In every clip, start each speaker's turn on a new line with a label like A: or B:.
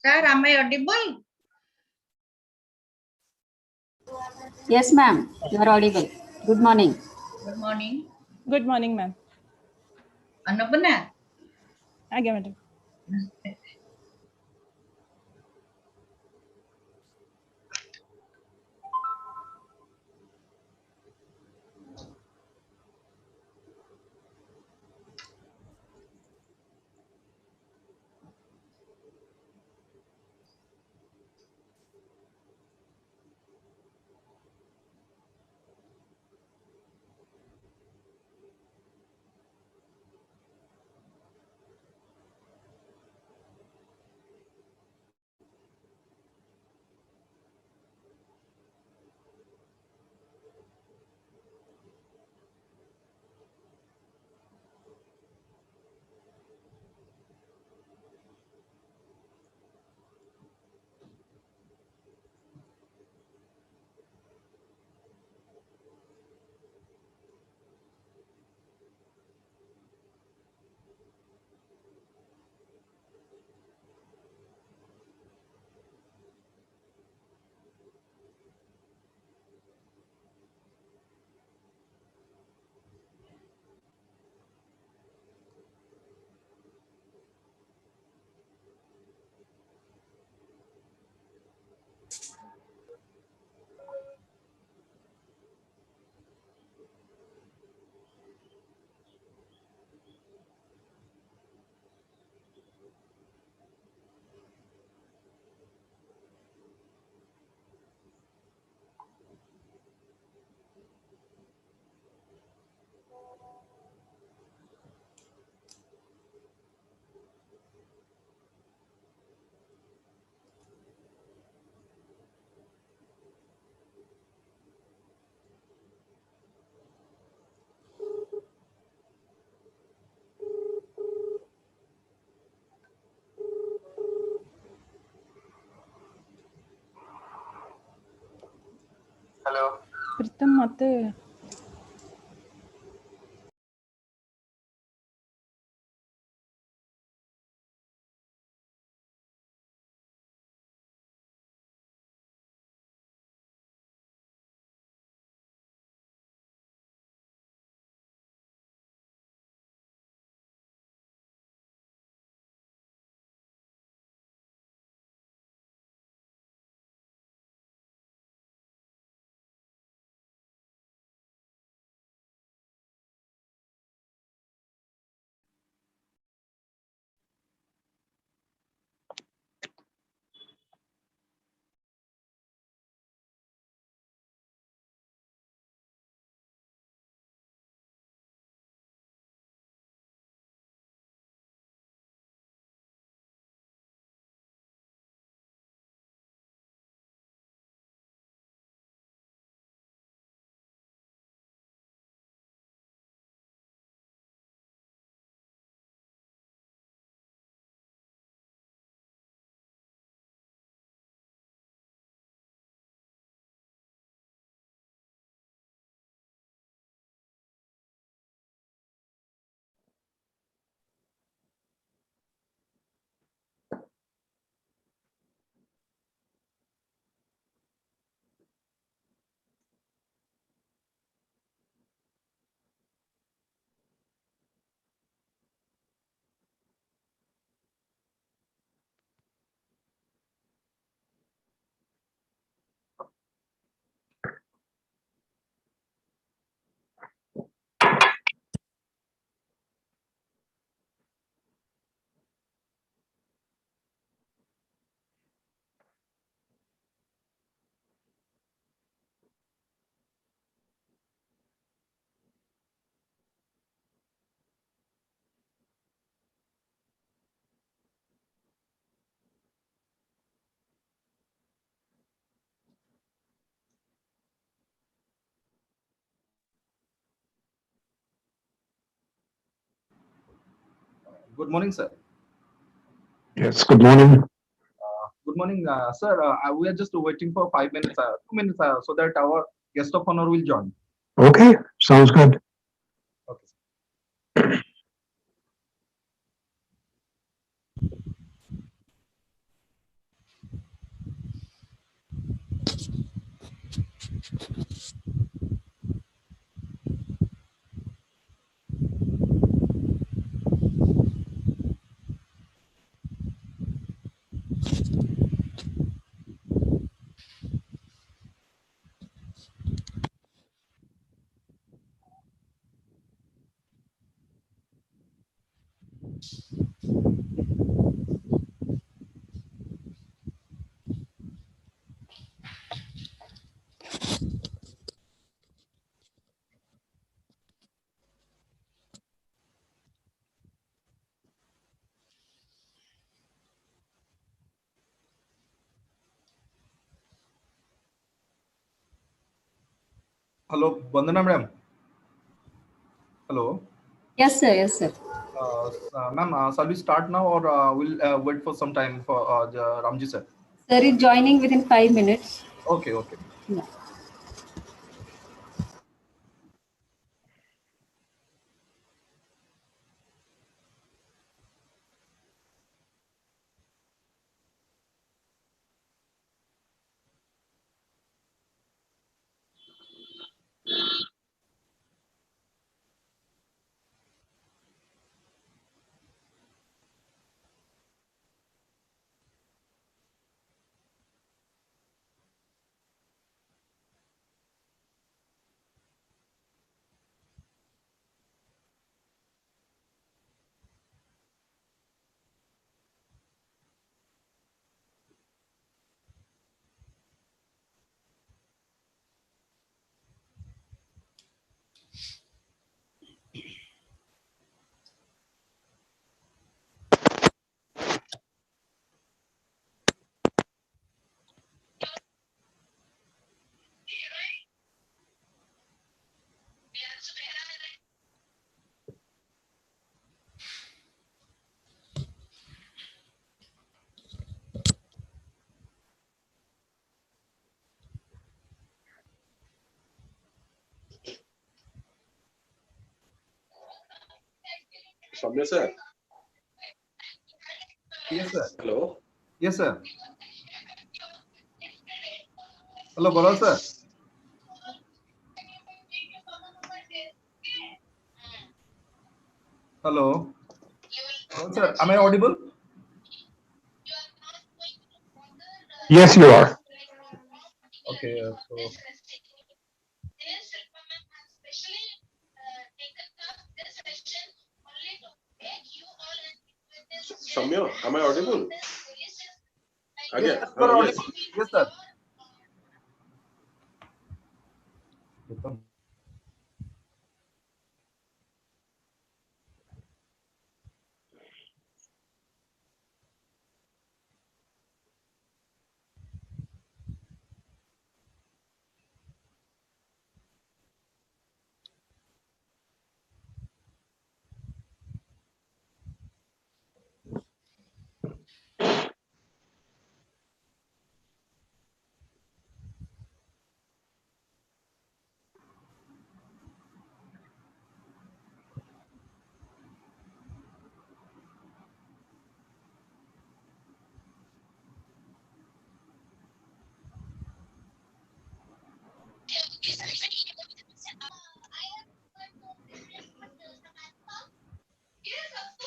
A: Sir, am I audible?
B: Yes, ma'am. You are audible. Good morning.
A: Good morning.
C: Good morning, ma'am.
A: Ano ba na?
C: Aଜ୍ଞା madam.
D: Hello.
C: Pritam mate
D: Good morning, sir.
E: Yes, good morning.
D: Good morning, sir. We are just waiting for 5 minutes, 2 minutes, so that our guest of honor will join.
E: Okay, sounds good.
D: Okay. Hello, Vandana madam. Hello.
B: Yes, sir. Yes, sir.
D: Ma'am, shall we start now or we'll wait for some time for Ramjee sir?
B: Sir is joining within 5 minutes.
D: Okay, okay.
B: Yeah.
F: Soumya sir.
D: Yes, sir.
F: Hello.
D: Yes, sir. Hello, Bala sir. Hello. Hello, sir. Am I audible?
E: Yes, you are.
D: Okay, so
F: Soumya, am I audible? Again.
D: yes, you are
F: Yes.
D: audible. Yes, sir.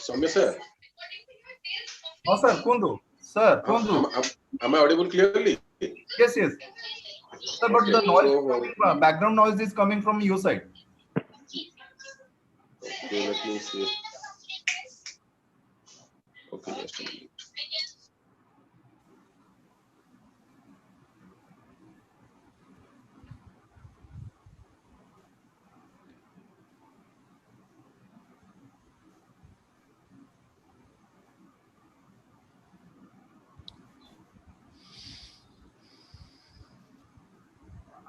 F: Soumya sir.
D: Oh, sir, Kundu. Sir, Kundu.
F: Am I audible clearly?
D: Yes, yes. Sir, but
F: Okay.
D: the noise
F: So,
D: is coming from, background noise is coming from your side.
F: okay, let me see. Okay, just a minute.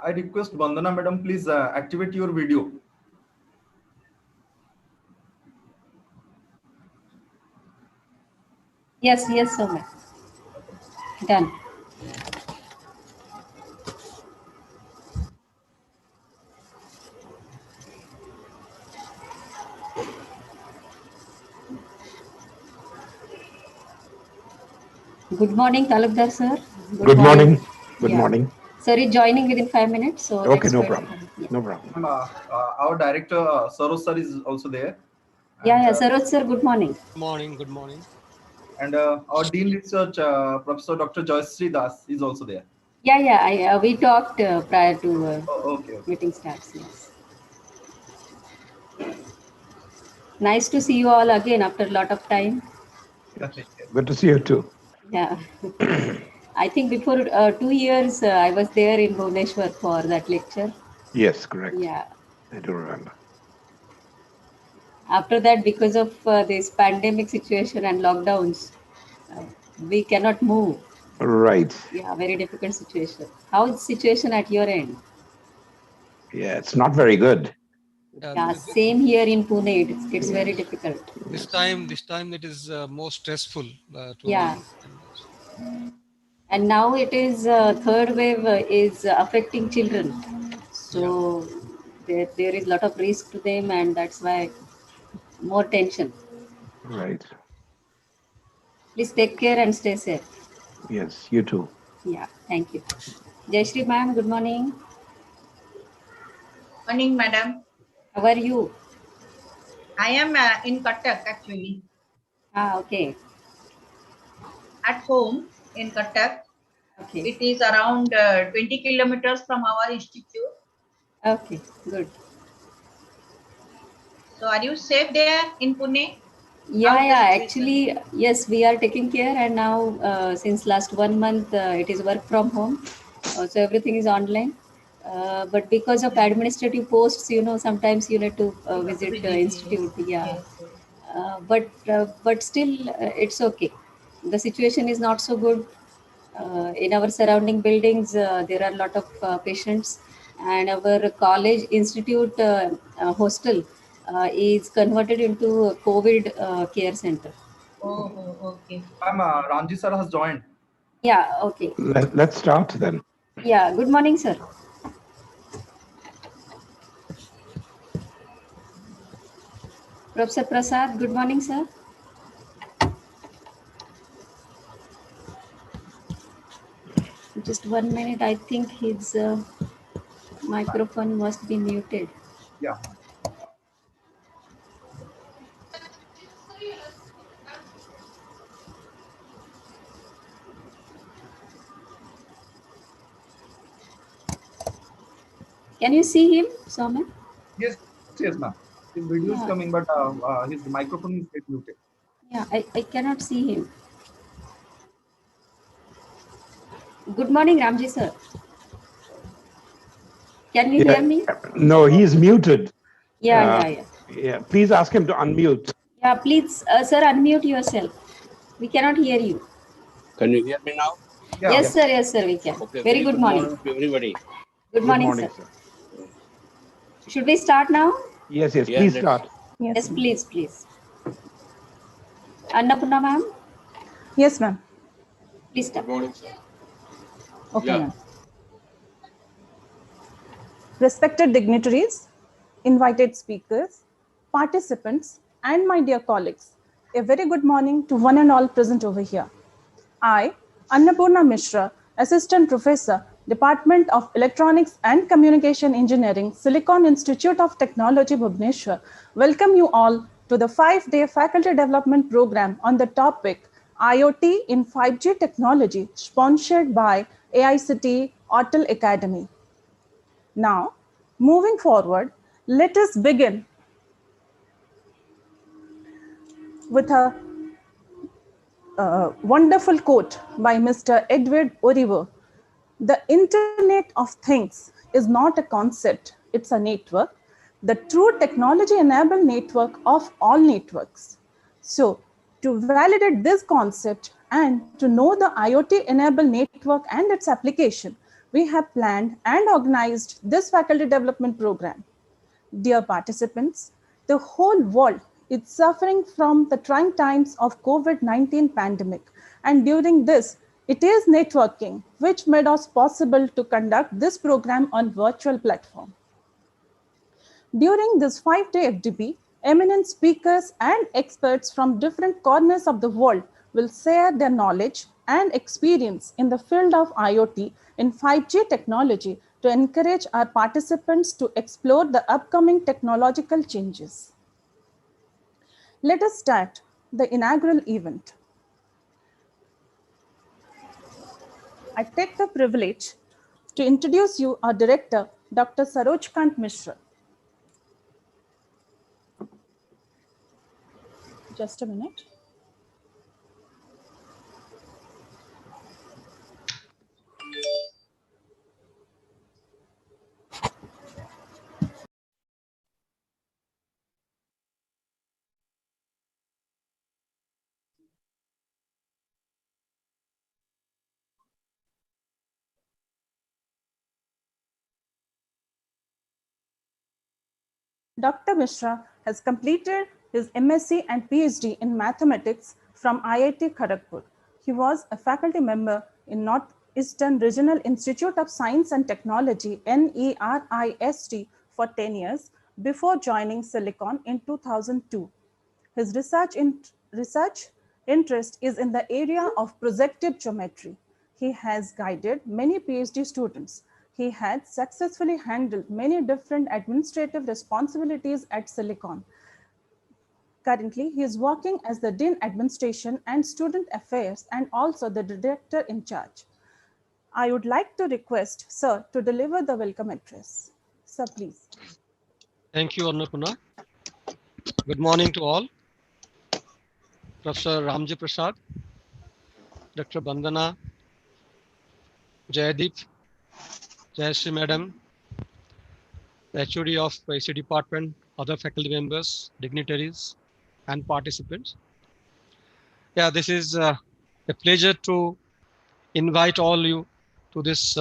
D: I request Vandana madam, please activate your video.
B: Yes, yes, Soumya. Done. Good morning, Talukdar sir.
E: Good morning. Good
B: Yeah.
E: morning.
B: Sir is joining within 5 minutes, so
E: Okay,
B: let's
E: no
B: wait.
E: problem.
B: Yeah.
E: No problem.
D: Our director, Saroj sir, is also there.
B: Yeah,
D: And,
B: yeah, Saroj sir, good morning.
G: Good morning.
D: and our Dean Research, Professor Dr. Joyce Das is also there.
B: Yeah, yeah, we talked prior to
D: Oh, okay, okay.
B: meeting starts. Yes. Nice to see you all again after a lot of time.
E: Good to see you too.
B: Yeah. I think before 2 years, I was there in Bhubaneswar for that lecture.
E: Yes, correct.
B: Yeah.
E: I do remember.
B: After that, because of this pandemic situation and lockdowns, uh, we cannot move.
E: Right.
B: Yeah, very difficult situation. How is situation at your end?
E: Yeah, it's not very good.
B: Yeah, same here in Pune. It's very
E: Yes.
B: difficult.
G: This time it is more stressful to all.
B: Yeah, and now it is third wave is affecting children. So there is a lot of risk to them, and that's why more tension.
E: Right.
B: Please take care and stay safe.
E: Yes, you too.
B: Yeah, thank you. Jayashree ma'am, good morning.
A: Morning, madam.
B: How are you?
A: I am in Cuttack actually,
B: Ah, okay.
A: at home in Cuttack.
B: Okay.
A: It is around 20 kilometers from our institute.
B: Okay, good.
A: So, are you safe there in Pune?
B: Yeah,
A: How's the
B: yeah.
A: situation?
B: Actually, yes, we are taking care, and now since last 1 month, it is work from home, so everything is online. But because of administrative posts, sometimes you need to
A: You have to
B: visit
A: visit. Yes,
B: institute. Yeah,
A: yes, yes.
B: but still, it's okay. The situation is not so good. In our surrounding buildings, there are a lot of patients, and our college institute hostel is converted into a COVID care center.
A: Oh, oh, okay.
D: Ma'am, Ramjee sir has joined.
B: Yeah, okay.
E: Let's start then.
B: Yeah, good morning, sir. Professor Prasad, good morning, sir. Just 1 minute, I think his microphone must be muted.
D: Yeah.
B: Can you see him, Soumya?
D: Yes, yes, ma'am. His video is
B: Yeah,
D: coming, but his microphone is get muted.
B: yeah, I cannot see him. Good morning, Ramjee, sir. Can you hear
E: Yeah.
B: me?
E: No, he's muted.
B: Yeah,
E: Uh,
B: yeah, yeah.
E: yeah. Please ask him to unmute.
B: Yeah, please, sir, unmute yourself. We cannot hear you.
H: Can you hear me now?
D: Yeah.
B: Yes, sir, we can.
H: Okay,
B: Very
H: very
B: good
H: good
B: morning.
H: morning to everybody.
B: Good
E: Good
B: morning, sir.
E: morning, sir.
B: Should we start now?
E: Yes, yes.
H: Yeah,
E: Please
H: let's.
E: start.
B: Yes, please, please. Annapurna ma'am,
C: Yes, ma'am.
B: please
F: Good
B: start.
F: morning, sir.
C: Okay,
F: Yeah.
C: ma'am. Respected dignitaries, invited speakers, participants, and my dear colleagues, a very good morning to one and all present over here. I, Annapurna Mishra, Assistant Professor, Department of Electronics and Communication Engineering, Silicon Institute of Technology, Bhubaneswar, welcome you all to the 5-day faculty development program on the topic IoT in 5G technology, sponsored by AICTE Autel Academy. Now, moving forward, let us begin with a wonderful quote by Mr. Edward Oliver. The Internet of Things is not a concept, it's a network, the true technology-enabled network of all networks. So, to validate this concept and to know the IoT-enabled network and its application, we have planned and organized this faculty development program. Dear participants, the whole world is suffering from the trying times of COVID-19 pandemic. And during this, it is networking which made us possible to conduct this program on virtual platform. During this 5-day FDP, eminent speakers and experts from different corners of the world will share their knowledge and experience in the field of IoT in 5G technology to encourage our participants to explore the upcoming technological changes. Let us start the inaugural event. I take the privilege to introduce you our director, Dr. Sarojkant Mishra. Just a minute. Dr. Mishra has completed his MSc and PhD in mathematics from IIT Kharagpur. He was a faculty member in Northeastern Regional Institute of Science and Technology, NERIST, for 10 years before joining Silicon in 2002. His research interest is in the area of projective geometry. He has guided many PhD students. He had successfully handled many different administrative responsibilities at Silicon. Currently, he is working as the Dean Administration and Student Affairs and also the Director in charge. I would like to request Sir to deliver the welcome address. Sir, please.
G: Thank you, Annapurna. Good morning to all. Professor Ramjee Prasad, Dr. Vandana, Jaydeep, Jayashree Madam, the HOD of IC department, other faculty members, dignitaries, and participants. Yeah, this is a pleasure to invite all you to this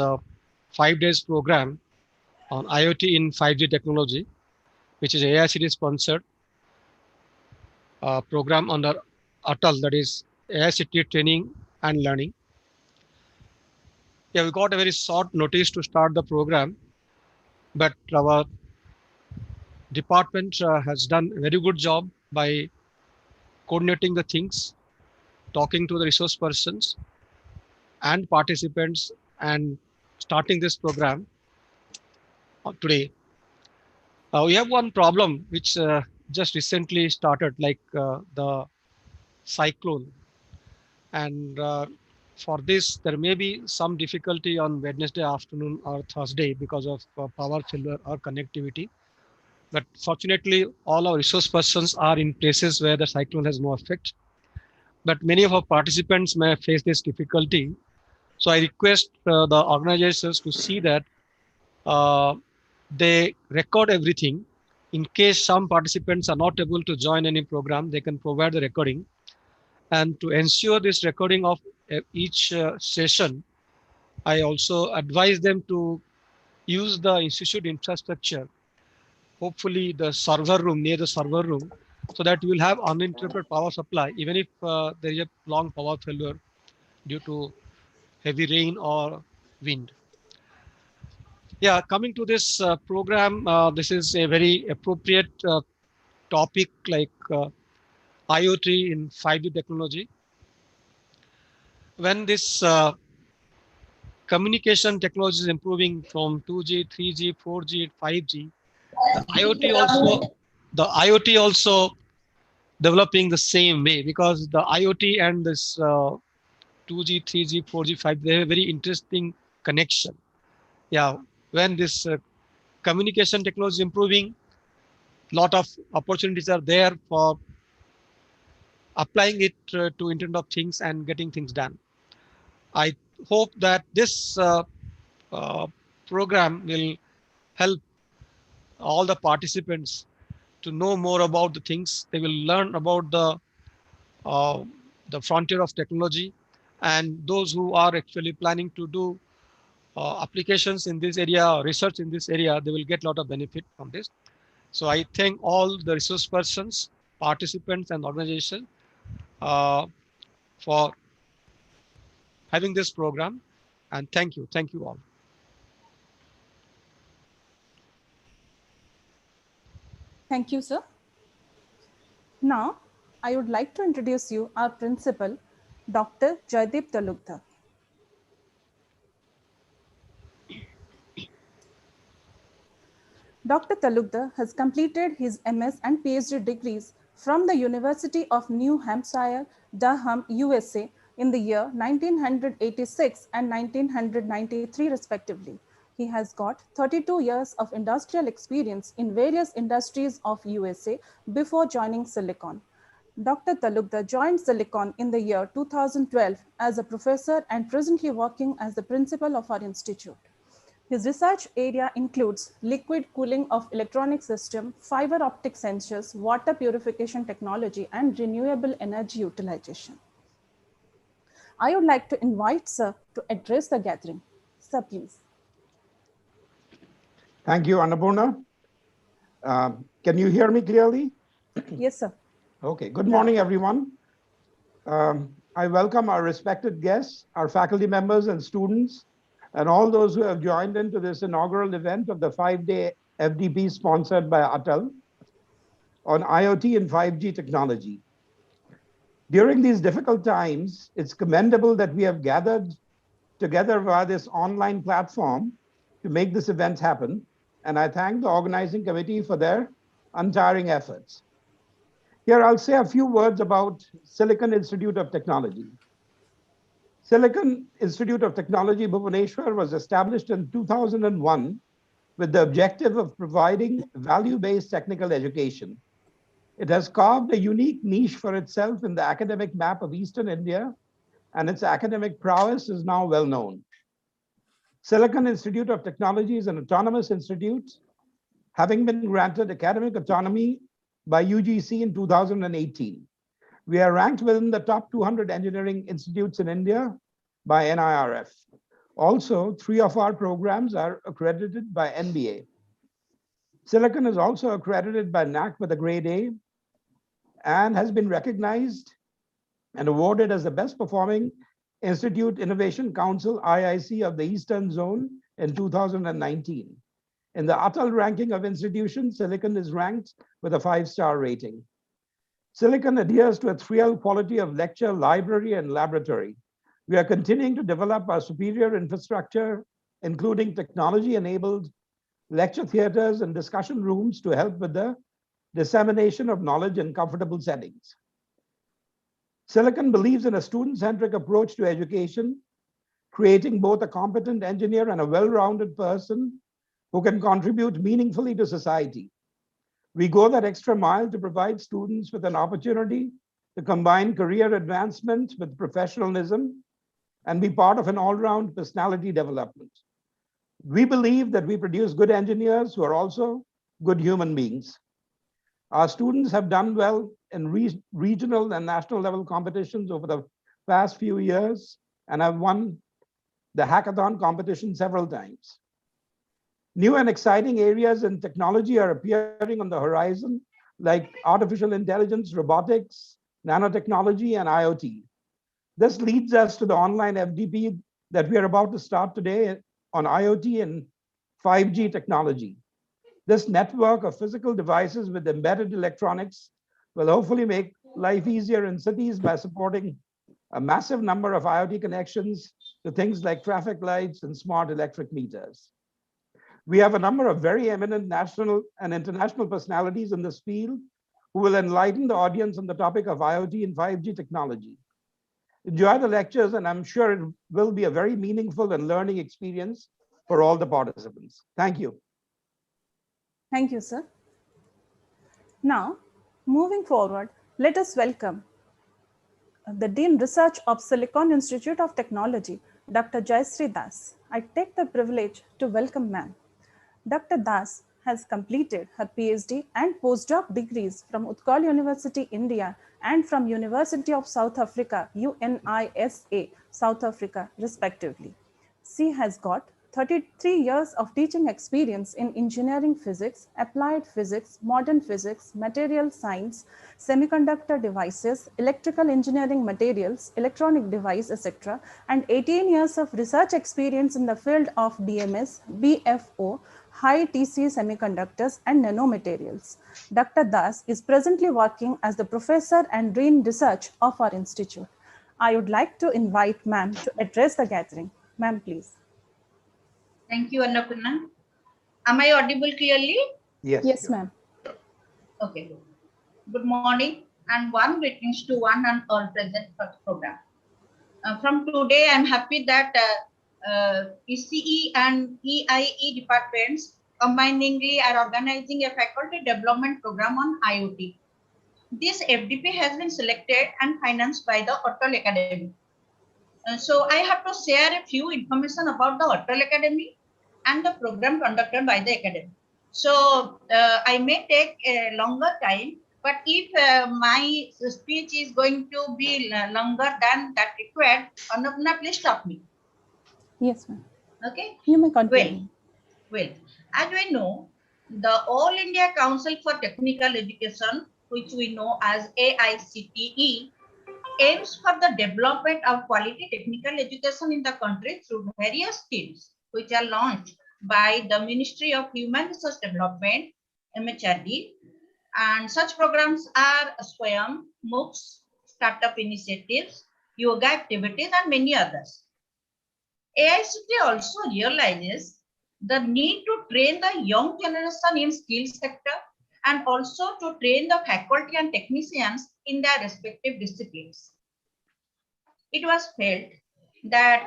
G: 5 days program on IoT in 5G technology, which is AICD sponsored program under ATAL, that is AICT Training and Learning. Yeah, we got a very short notice to start the program, but our department has done a very good job by coordinating the things, talking to the resource persons and participants, and starting this program today. We have one problem which just recently started, like the cyclone. And for this, there may be some difficulty on Wednesday afternoon or Thursday because of power failure or connectivity. But fortunately, all our resource persons are in places where the cyclone has no effect. But many of our participants may face this difficulty. So I request the organizations to see that they record everything. In case some participants are not able to join any program, they can provide the recording. And to ensure this recording of each session, I also advise them to use the institute infrastructure, hopefully the server room, near the server room, so that you will have uninterrupted power supply, even if there is a long power failure due to heavy rain or wind. Yeah, coming to this program, this is a very appropriate topic, like IoT in 5G technology. When this communication technology is improving from 2G, 3G, 4G, 5G, the IoT also developing the same way, because the IoT and this 2G, 3G, 4G, 5G, they have a very interesting connection. Yeah, when this communication technology is improving, lot of opportunities are there for applying it to Internet of Things and getting things done. I hope that this program will help all the participants to know more about the things. They will learn about the frontier of technology, and those who are actually planning to do applications in this area or research in this area, they will get a lot of benefit from this. So I thank all the resource persons, participants, and organizations for having this program, and thank you all.
C: Thank you, sir. Now, I would like to introduce you our principal, Dr. Jaydeep Talukdar. Dr. Talukdar has completed his MS and PhD degrees from the University of New Hampshire, Durham, USA in the year 1986 and 1993 respectively. He has got 32 years of industrial experience in various industries of USA before joining Silicon. Dr. Talukdar joined Silicon in the year 2012 as a professor and presently working as the principal of our institute. His research area includes liquid cooling of electronic system, fiber optic sensors, water purification technology, and renewable energy utilization. I would like to invite Sir to address the gathering. Sir, please.
E: Thank you, Annapurna. Can you hear me clearly?
C: Yes, sir.
E: Okay, good morning, everyone. I welcome our respected guests, our faculty members and students, and all those who have joined into this inaugural event of the 5-day FDP sponsored by Atal on IoT and 5G technology. During these difficult times, it's commendable that we have gathered together via this online platform to make this event happen. And I thank the organizing committee for their untiring efforts. Here, I'll say a few words about Silicon Institute of Technology. Silicon Institute of Technology, Bhubaneswar, was established in 2001 with the objective of providing value-based technical education. It has carved a unique niche for itself in the academic map of Eastern India, and its academic prowess is now well known. Silicon Institute of Technology is an autonomous institute, having been granted academic autonomy by UGC in 2018. We are ranked within the top 200 engineering institutes in India by NIRF. Also, 3 of our programs are accredited by NBA. Silicon is also accredited by NAC with a grade A and has been recognized and awarded as the best performing Institute Innovation Council IIC of the Eastern Zone in 2019. In the Atal ranking of institutions, Silicon is ranked with a 5-star rating. Silicon adheres to a 3L quality of lecture, library, and laboratory. We are continuing to develop our superior infrastructure, including technology-enabled lecture theaters and discussion rooms to help with the dissemination of knowledge in comfortable settings. Silicon believes in a student-centric approach to education, creating both a competent engineer and a well-rounded person who can contribute meaningfully to society. We go that extra mile to provide students with an opportunity to combine career advancement with professionalism and be part of an all-round personality development. We believe that we produce good engineers who are also good human beings. Our students have done well in regional and national level competitions over the past few years and have won the hackathon competition several times. New and exciting areas in technology are appearing on the horizon, like artificial intelligence, robotics, nanotechnology, and IoT. This leads us to the online FDP that we are about to start today on IoT and 5G technology. This network of physical devices with embedded electronics will hopefully make life easier in cities by supporting a massive number of IoT connections to things like traffic lights and smart electric meters. We have a number of very eminent national and international personalities in this field who will enlighten the audience on the topic of IoT and 5G technology. Enjoy the lectures, and I'm sure it will be a very meaningful and learning experience for all the participants. Thank you.
C: Thank you, sir. Now, moving forward, let us welcome the Dean Research of Silicon Institute of Technology, Dr. Jayashree Das. I take the privilege to welcome ma'am. Dr. Das has completed her PhD and postdoc degrees from Utkal University, India, and from University of South Africa, UNISA, South Africa, respectively. She has got 33 years of teaching experience in engineering physics, applied physics, modern physics, material science, semiconductor devices, electrical engineering materials, electronic device, etc., and 18 years of research experience in the field of DMS, BFO, high TC semiconductors, and nanomaterials. Dr. Das is presently working as the professor and Dean Research of our institute. I would like to invite ma'am to address the gathering. Ma'am, please.
A: Thank you, Annapurna. Am I audible clearly?
E: Yes.
C: Yes, ma'am.
A: Okay. Good morning and warm greetings to one and all present for the program. From today, I'm happy that ECE and EIE departments combiningly are organizing a faculty development program on IoT. This FDP has been selected and financed by the Atal Academy. So I have to share a few information about the Atal Academy and the program conducted by the academy. So I may take a longer time, but if my speech is going to be longer than that required, Annapurna, please stop me.
C: Yes, ma'am.
A: Okay.
C: You may continue.
A: Well, as we know, The All India Council for Technical Education, which we know as AICTE, aims for the development of quality technical education in the country through various schemes, which are launched by the Ministry of Human Resource Development, MHRD, and such programs are Swayam, MOOCs, startup initiatives, yoga activities, and many others. AICT also realizes the need to train the young generation in skills sector and also to train the faculty and technicians in their respective disciplines. It was felt that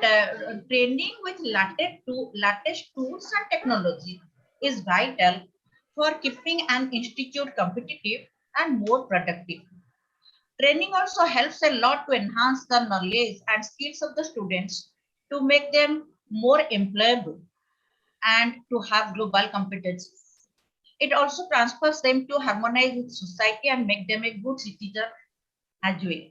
A: training with latest tools and technology is vital for keeping an institute competitive and more productive. Training also helps a lot to enhance the knowledge and skills of the students to make them more employable and to have global competencies. It also transfers them to harmonize with society and make them a good citizen as well.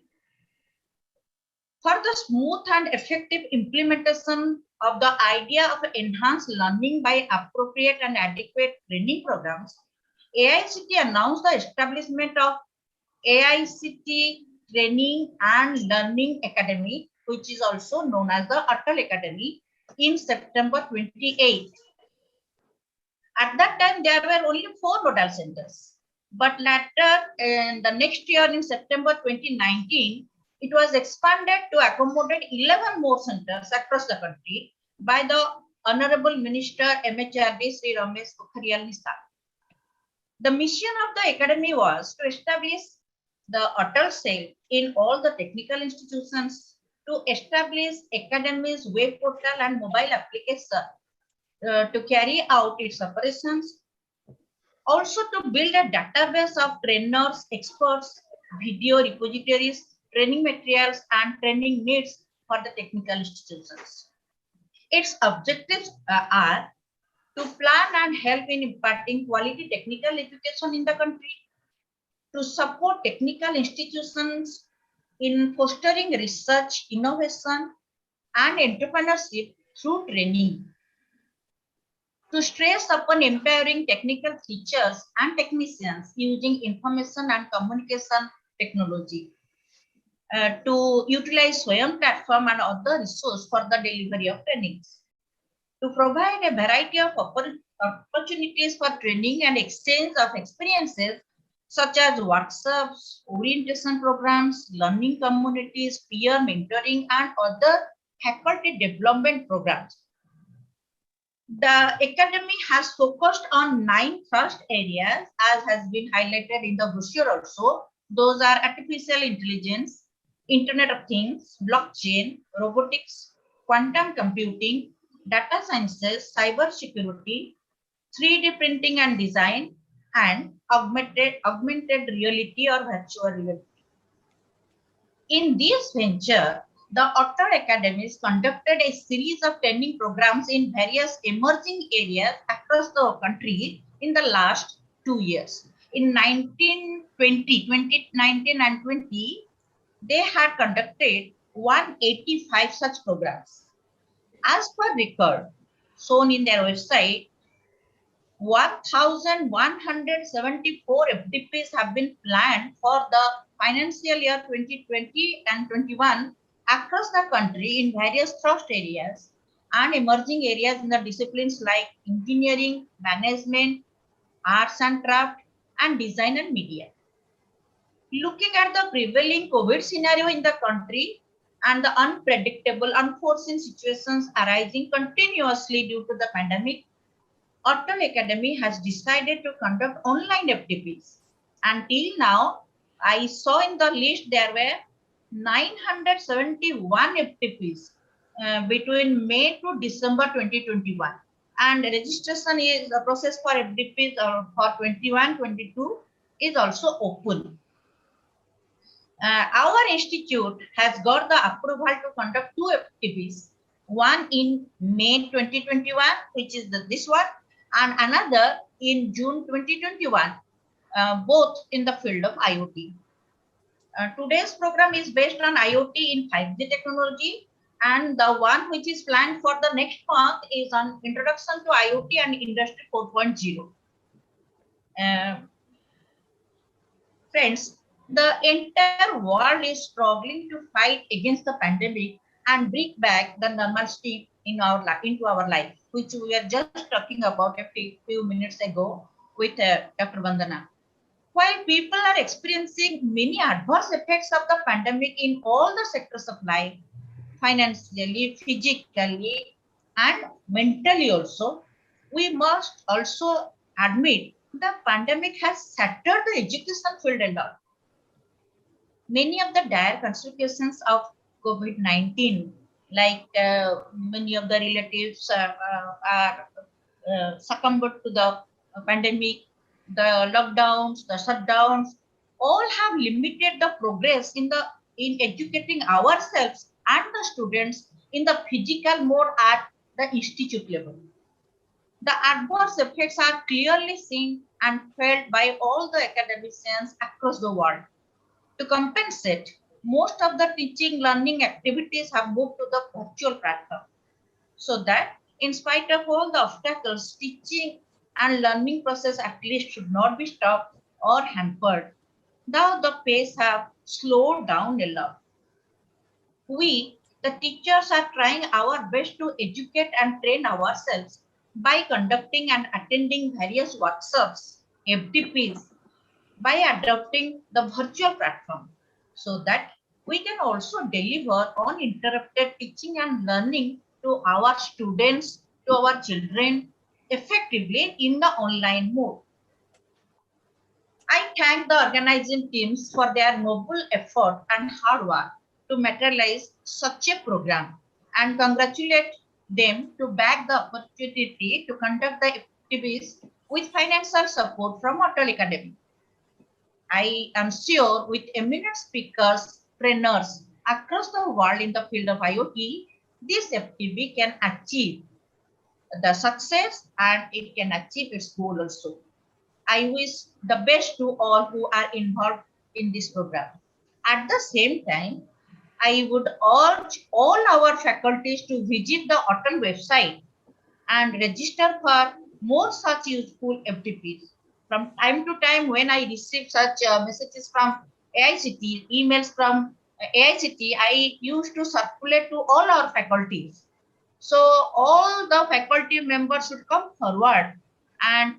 A: For the smooth and effective implementation of the idea of enhanced learning by appropriate and adequate training programs, AICT announced the establishment of AICT Training and Learning Academy, which is also known as the Atal Academy, in September 28. At that time, there were only 4 nodal centers. But later, in the next year, in September 2019, it was expanded to accommodate 11 more centers across the country by the Honorable Minister MHRD Sri Ramesh Pokhriyal Nishank. The mission of the academy was to establish the Atal cell in all the technical institutions, to establish academy's web portal and mobile application to carry out its operations, also to build a database of trainers, experts, video repositories, training materials, and training needs for the technical institutions. Its objectives are to plan and help in imparting quality technical education in the country, to support technical institutions in fostering research, innovation, and entrepreneurship through training, to stress upon empowering technical teachers and technicians using information and communication technology, to utilize Swayam platform and other resources for the delivery of trainings, to provide a variety of opportunities for training and exchange of experiences such as workshops, orientation programs, learning communities, peer mentoring, and other faculty development programs. The academy has focused on 9 thrust areas, as has been highlighted in the brochure also. Those are artificial intelligence, Internet of Things, blockchain, robotics, quantum computing, data sciences, cyber security, 3D printing and design, and augmented reality or virtual reality. In this venture, the Otter Academies conducted a series of training programs in various emerging areas across the country in the last 2 years. In 2019 and 20, they had conducted 185 such programs. As per record shown in their website, 1,174 FDPs have been planned for the financial year 2020 and 21 across the country in various thrust areas and emerging areas in the disciplines like engineering, management, arts and craft, and design and media. Looking at the prevailing COVID scenario in the country and the unpredictable, unforeseen situations arising continuously due to the pandemic, Atal Academy has decided to conduct online FTPs. Until now, I saw in the list there were 971 FTPs between May to December 2021. And registration is the process for FTPs for 21-22 is also open. Our institute has got the approval to conduct 2 FTPs, one in May 2021, which is this one, and another in June 2021, both in the field of IoT. Today's program is based on IoT in 5G technology, and the one which is planned for the next month is on Introduction to IoT and Industry 4.0. Friends, the entire world is struggling to fight against the pandemic and bring back the normalcy in our into our life, which we were just talking about a few minutes ago with Dr. Vandana. While people are experiencing many adverse effects of the pandemic in all the sectors of life, financially, physically, and mentally also, we must also admit the pandemic has shattered the education field a lot. Many of the dire consequences of COVID-19, like many of the relatives are succumbed to the pandemic, the lockdowns, the shutdowns, all have limited the progress in educating ourselves and the students in the physical mode at the institute level. The adverse effects are clearly seen and felt by all the academicians across the world. To compensate, most of the teaching learning activities have moved to the virtual platform, so that in spite of all the obstacles, teaching and learning process at least should not be stopped or hampered. Now the pace have slowed down a lot. We, the teachers, are trying our best to educate and train ourselves by conducting and attending various workshops, FDPs, by adopting the virtual platform, so that we can also deliver uninterrupted teaching and learning to our students, to our children effectively in the online mode. I thank the organizing teams for their noble effort and hard work to materialize such a program and congratulate them to back the opportunity to conduct the activities with financial support from Hotel Academy. I am sure with eminent speakers, trainers across the world in the field of IoT, this FTV can achieve the success and it can achieve its goal also. I wish the best to all who are involved in this program. At the same time, I would urge all our faculties to visit the Hotel website and register for more such useful FTPs. From time to time, when I receive such messages from AICT, emails from AICT, I used to circulate to all our faculties. So all the faculty members should come forward and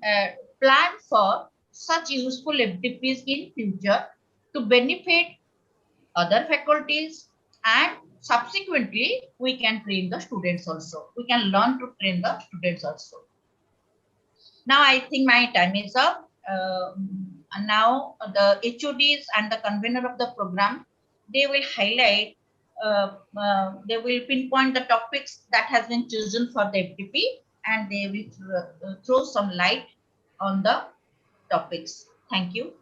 A: plan for such useful FTPs in future to benefit other faculties, and subsequently we can train the students also. We can learn to train the students also. Now I think my time is up. And now the HODs and the convener of the program, they will highlight, they will pinpoint the topics that has been chosen for the FTP, and they will throw some light on the topics. Thank you.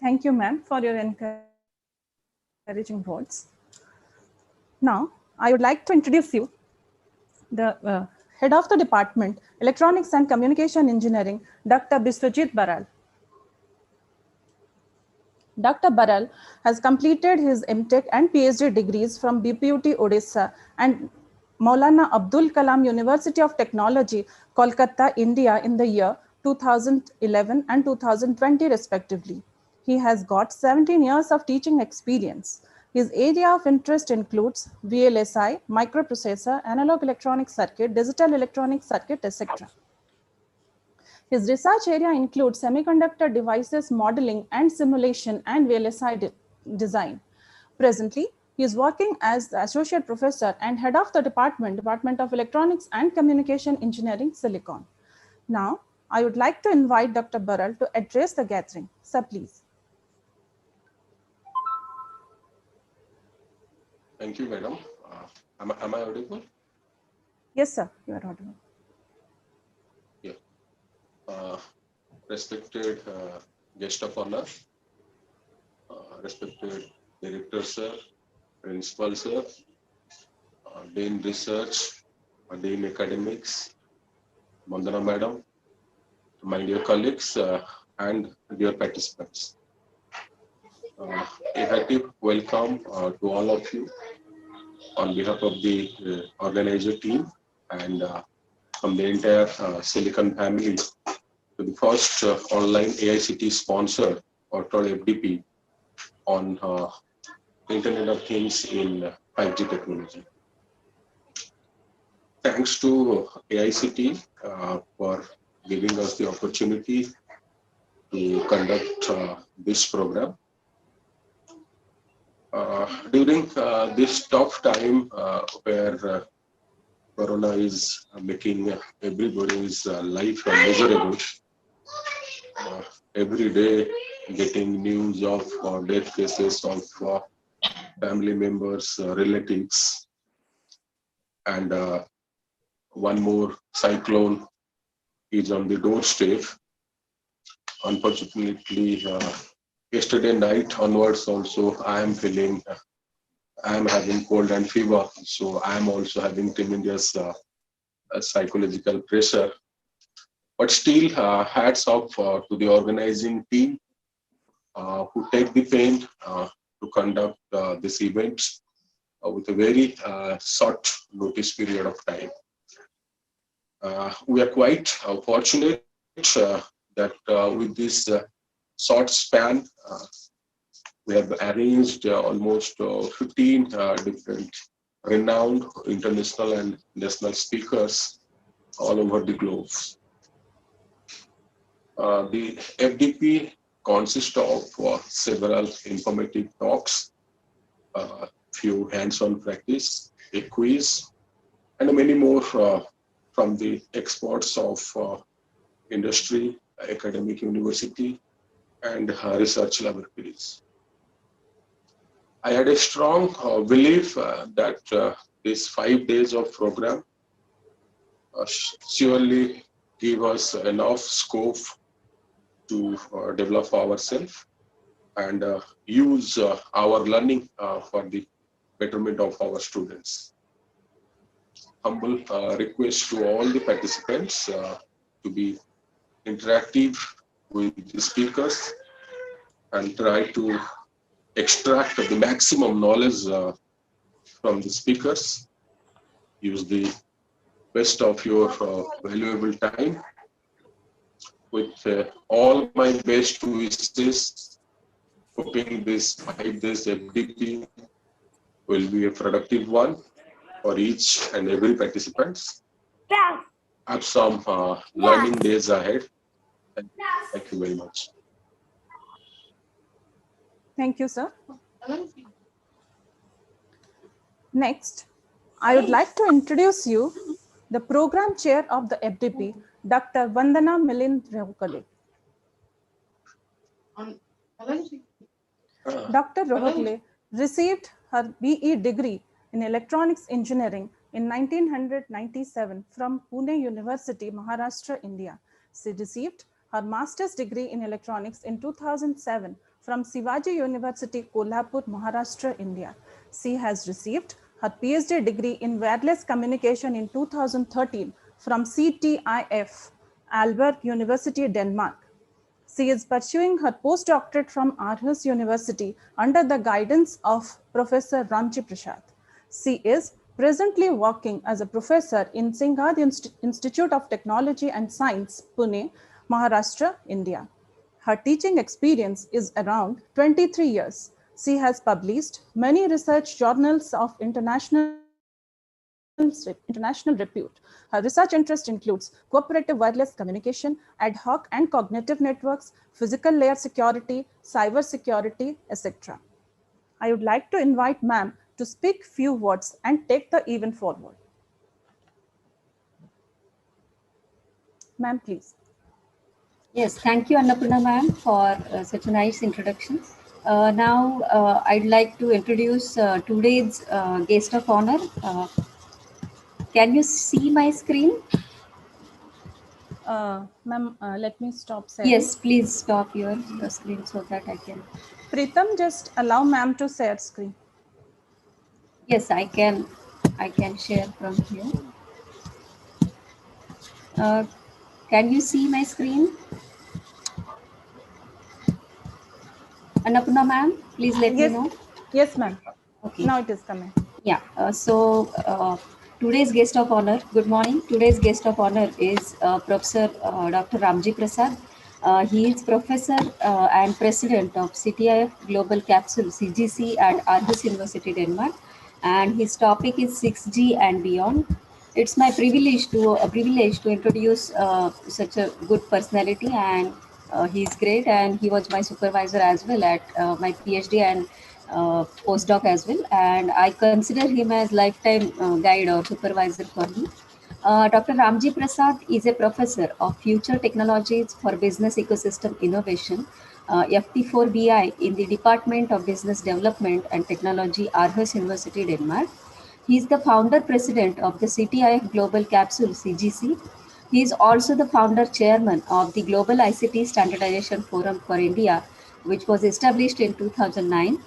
C: Thank you, ma'am, for your encouraging words. Now, I would like to introduce you the Head of the Department, Electronics and Communication Engineering, Dr. Biswajit Baral. Dr. Baral has completed his MTech and PhD degrees from BPUT Odisha and Maulana Abdul Kalam University of Technology, Kolkata, India in the year 2011 and 2020 respectively. He has got 17 years of teaching experience. His area of interest includes VLSI, microprocessor, analog electronic circuit, digital electronic circuit, etc. His research area includes semiconductor devices modeling and simulation and VLSI design. Presently, he is working as the Associate Professor and Head of the Department of Electronics and Communication Engineering, Silicon. Now, I would like to invite Dr. Baral to address the gathering. Sir, please.
F: Thank you, madam. Am I audible?
C: Yes, sir, you are audible.
F: Yeah. Respected guest of honor, respected director sir, principal sir, Dean Research, Dean Academics, Vandana madam, my dear colleagues and dear participants. A hearty welcome to all of you on behalf of the organizer team and from the entire Silicon family. to the first online AICT sponsor or called FDP on Internet of Things in 5G technology. Thanks to AICT for giving us the opportunity to conduct this program. During this tough time where Corona is making everybody's life miserable, every day getting news of death cases of family members, relatives, and one more cyclone is on the doorstep. Unfortunately, yesterday night onwards also, I am having cold and fever. So I am also having tremendous psychological pressure. But still, hats off to the organizing team who take the pain to conduct this event with a very short notice period of time. We are quite fortunate that with this short span, we have arranged almost 15 different renowned international and national speakers all over the globe. The FDP consists of several informative talks, few hands-on practice, a quiz, and many more from the experts of industry, academic university, and research laboratories. I had a strong belief that these 5 days of program surely give us enough scope to develop ourselves and use our learning for the betterment of our students. Humble request to all the participants to be interactive with the speakers and try to extract the maximum knowledge from the speakers. Use the best of your valuable time. With all my best wishes, hoping this 5 days FDP will be a productive one for each and every participant. Have some learning days ahead. Thank you very much.
C: Thank you, sir. Next, I would like to introduce you the program chair of the FDP, Dr. Vandana Milind Rohokale. Dr. Rohokale received her BE degree in electronics engineering in 1997 from Pune University, Maharashtra, India. She received her master's degree in electronics in 2007 from Shivaji University, Kolhapur, Maharashtra, India. She has received her PhD degree in wireless communication in 2013 from CTIF, Aalborg University, Denmark. She is pursuing her postdoctorate from Aarhus University under the guidance of Professor Ramjee Prasad. She is presently working as a professor in Singhad Institute of Technology and Science, Pune, Maharashtra, India. Her teaching experience is around 23 years. She has published many research journals of international repute. Her research interest includes cooperative wireless communication, ad hoc and cognitive networks, physical layer security, cyber security, etc. I would like to invite ma'am to speak few words and take the event forward. Ma'am, please.
B: Yes, thank you, Annapurna ma'am, for such a nice introduction. Now, I'd like to introduce today's guest of honor. Can you see my screen?
C: Ma'am, let me stop sharing.
B: Yes, please stop your screen so that I can.
C: Pritam, just allow ma'am to share screen.
B: Yes, I can share from here. Can you see my screen? Annapurna ma'am, please let me know.
C: Yes, ma'am.
B: Okay.
C: Now it is coming.
B: Yeah. Today's guest of honor, good morning. Today's guest of honor is Professor Dr. Ramjee Prasad. He is professor and president of CTIF Global Capsule CGC at Aarhus University, Denmark. And his topic is 6G and beyond. It's my privilege to introduce such a good personality, and he's great. And he was my supervisor as well at my PhD and postdoc as well, and I consider him as lifetime guide or supervisor for me. Dr. Ramjee Prasad is a professor of future technologies for business ecosystem innovation, FT4BI, in the Department of Business Development and Technology, Aarhus University, Denmark. He is the founder president of the CTIF Global Capsule CGC. He is also the founder chairman of the Global ICT Standardization Forum for India, which was established in 2009.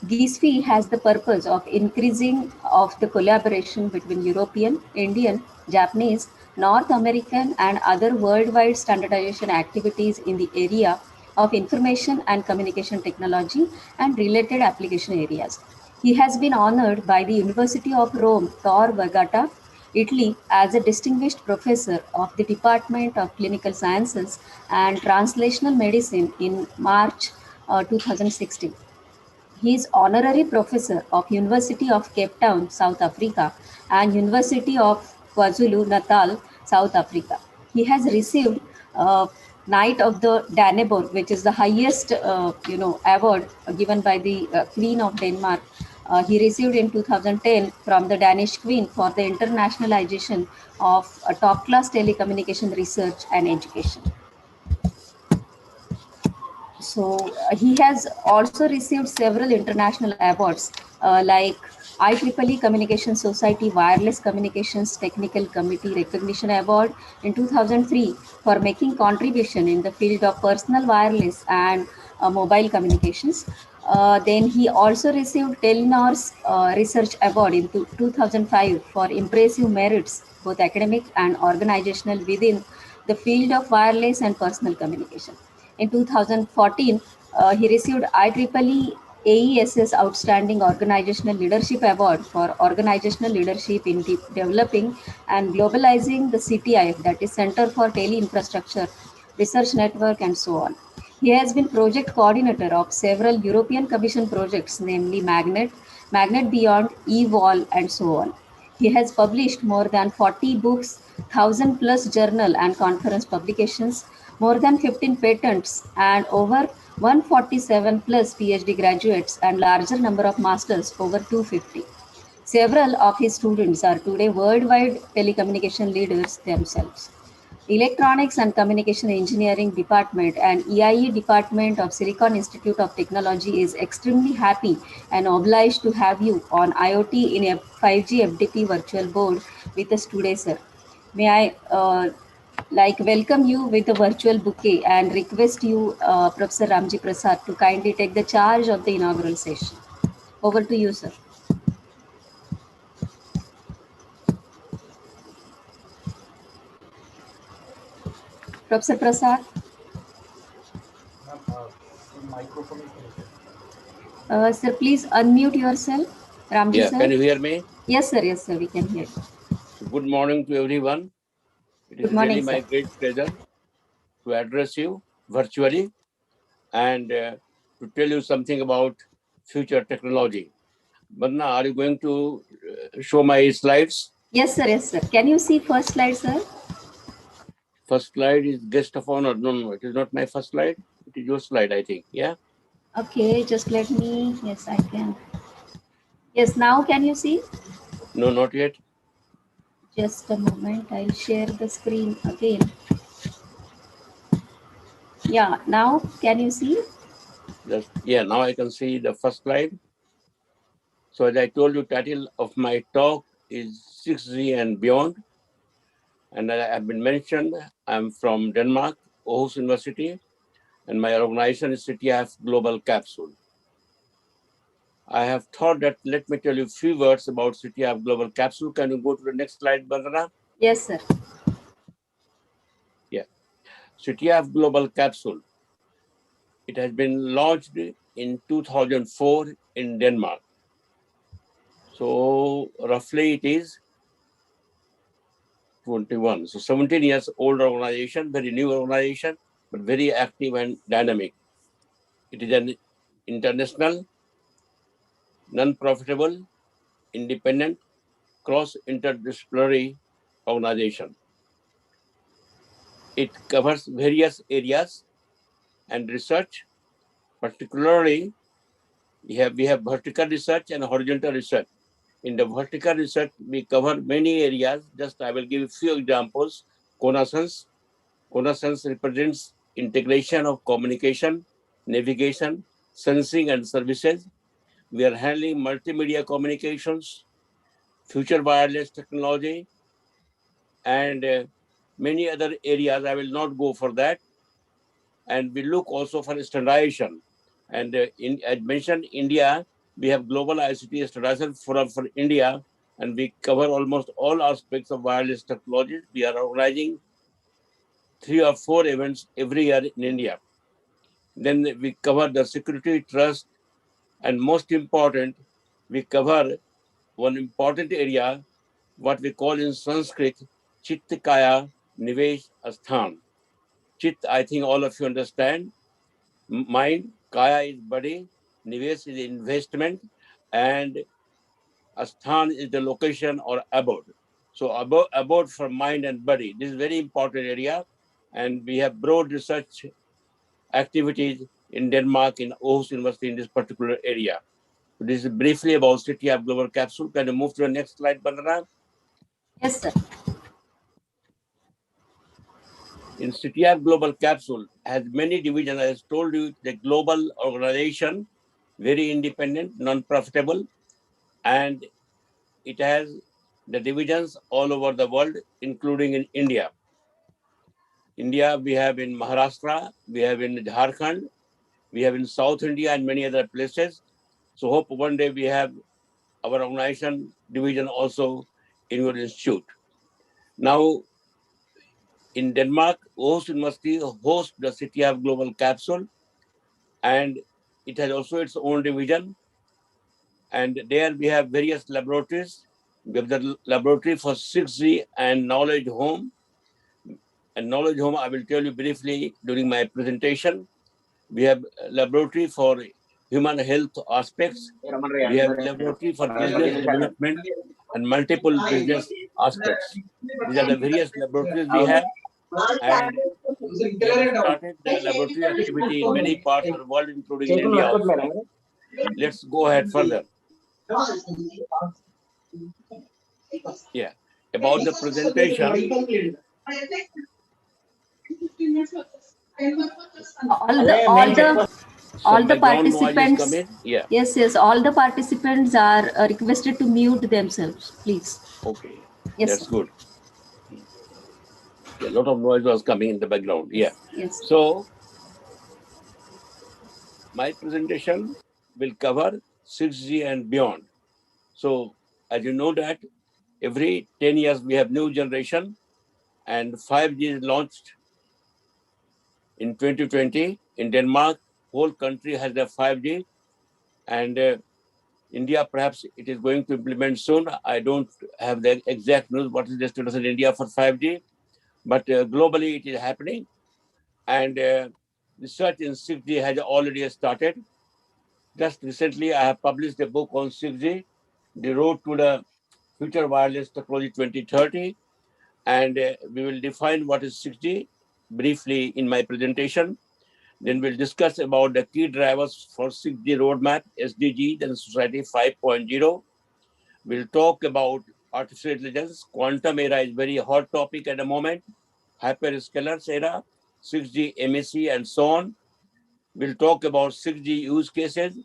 B: GISFI has the purpose of increasing of the collaboration between European, Indian, Japanese, North American and other worldwide standardization activities in the area of information and communication technology and related application areas. He has been honored by the University of Rome Tor Vergata, Italy, as a distinguished professor of the Department of Clinical Sciences and Translational Medicine in March 2016. He is honorary professor of University of Cape Town, South Africa, and University of KwaZulu-Natal, South Africa. He has received Knight of the Dannebrog, which is the highest award given by the Queen of Denmark. He received in 2010 from the Danish Queen for the internationalization of top-class telecommunication research and education. So he has also received several international awards like IEEE Communication Society Wireless Communications Technical Committee Recognition Award in 2003 for making contribution in the field of personal wireless and mobile communications. Then he also received Telenor's Research Award in 2005 for impressive merits, both academic and organizational, within the field of wireless and personal communication. In 2014, he received IEEE AESS Outstanding Organizational Leadership Award for organizational leadership in developing and globalizing the CTIF, that is Center for Tele Infrastructure Research Network, and so on. He has been project coordinator of several European Commission projects, namely Magnet, Magnet Beyond, eVol, and so on. He has published more than 40 books, 1,000 plus journal and conference publications, more than 15 patents, and over 147 plus PhD graduates and larger number of masters, over 250. Several of his students are today worldwide telecommunication leaders themselves. Electronics and Communication Engineering Department and EIE Department of Silicon Institute of Technology is extremely happy and obliged to have you on IoT in a 5G FDP virtual board with us today, sir. May I welcome you with a virtual bouquet and request you, Professor Ramjee Prasad, to kindly take the charge of the inaugural session. Over to you, sir. Professor Prasad. Sir, please unmute yourself. Ramjee,
H: Yeah,
B: sir.
H: can you hear me?
B: Yes, sir, we can hear you.
H: So good morning to everyone. It is
B: Good morning,
H: really my
B: sir.
H: great pleasure to address you virtually and to tell you something about future technology. Vandana, are you going to show my slides?
B: Yes, sir. Can you see first slide, sir?
H: First slide is guest of honor. No, it is not my first slide. It is your slide, I think. Yeah.
B: Okay, just let me. Yes, I can. Yes, now can you see?
H: No, not yet.
B: Just a moment. I'll share the screen again. Yeah, now can you see?
H: Yeah, now I can see the first slide. So as I told you, title of my talk is 6G and beyond. And I have been mentioned, I'm from Denmark, Aarhus University, and my organization is CTIF Global Capsule. I have thought that let me tell you a few words about CTIF Global Capsule. Can you go to the next slide, Vandana?
B: Yes, sir.
H: Yeah. CTIF Global Capsule. It has been launched in 2004 in Denmark. So roughly it is 21. So 17 years old organization, very new organization, but very active and dynamic. It is an international, non-profitable, independent, cross-interdisciplinary organization. It covers various areas and research. Particularly, we have vertical research and horizontal research. In the vertical research, we cover many areas. Just I will give a few examples. Connaissance. Connaissance represents integration of communication, navigation, sensing, and services. We are handling multimedia communications, future wireless technology, and many other areas. I will not go for that. And we look also for standardization. And as mentioned, India, we have global ICT standardization forum for India, and we cover almost all aspects of wireless technology. We are organizing 3 or 4 events every year in India. Then we cover the security, trust, and most important, we cover one important area, what we call in Sanskrit, Chittakaya Nivesh Asthan. Chit, I think all of you understand. Mind, Kaya is body, Nivesh is investment, and Asthan is the location or abode. So abode for mind and body. This is very important area, and we have broad research activities in Denmark, in Aarhus University in this particular area. So this is briefly about City of Global Capsule. Can you move to the next slide, Vandana?
B: Yes, sir.
H: In City of Global Capsule has many divisions. I told you, the global organization, very independent, non-profitable, and it has the divisions all over the world, including in India. India, we have in Maharashtra, we have in Jharkhand, we have in South India and many other places. So hope one day we have our organization division also in your institute. Now, in Denmark, Aarhus University hosts the City of Global Capsule, and it has also its own division. And there we have various laboratories. We have the laboratory for 6G and Knowledge Home. And Knowledge Home, I will tell you briefly during my presentation. We have a laboratory for human health aspects. We have laboratory for business development and multiple business aspects. These are the various laboratories we have. And we have started the laboratory activity in many parts of the world, including in India also. Let's go ahead further. Yeah, about the presentation.
B: All the participants.
H: Yeah.
B: Yes. All the participants are requested to mute themselves, please.
H: Okay.
B: Yes,
H: That's
B: sir.
H: good. A lot of noise was coming in the background. Yeah.
B: Yes.
H: So my presentation will cover 6G and beyond. So as you know that every 10 years we have new generation, and 5G is launched in 2020 in Denmark. Whole country has the 5G, and India perhaps it is going to implement soon. I don't have the exact news what is the status in India for 5G, but globally it is happening, and research in 6G has already started. Just recently, I have published a book on 6G, The Road to the Future Wireless Technology 2030, and we will define what is 6G briefly in my presentation. Then we'll discuss about the key drivers for 6G roadmap, SDGs, and Society 5.0. We'll talk about artificial intelligence. Quantum era is very hot topic at the moment. Hyperscalers era, 6G, MEC, and so on. We'll talk about 6G use cases.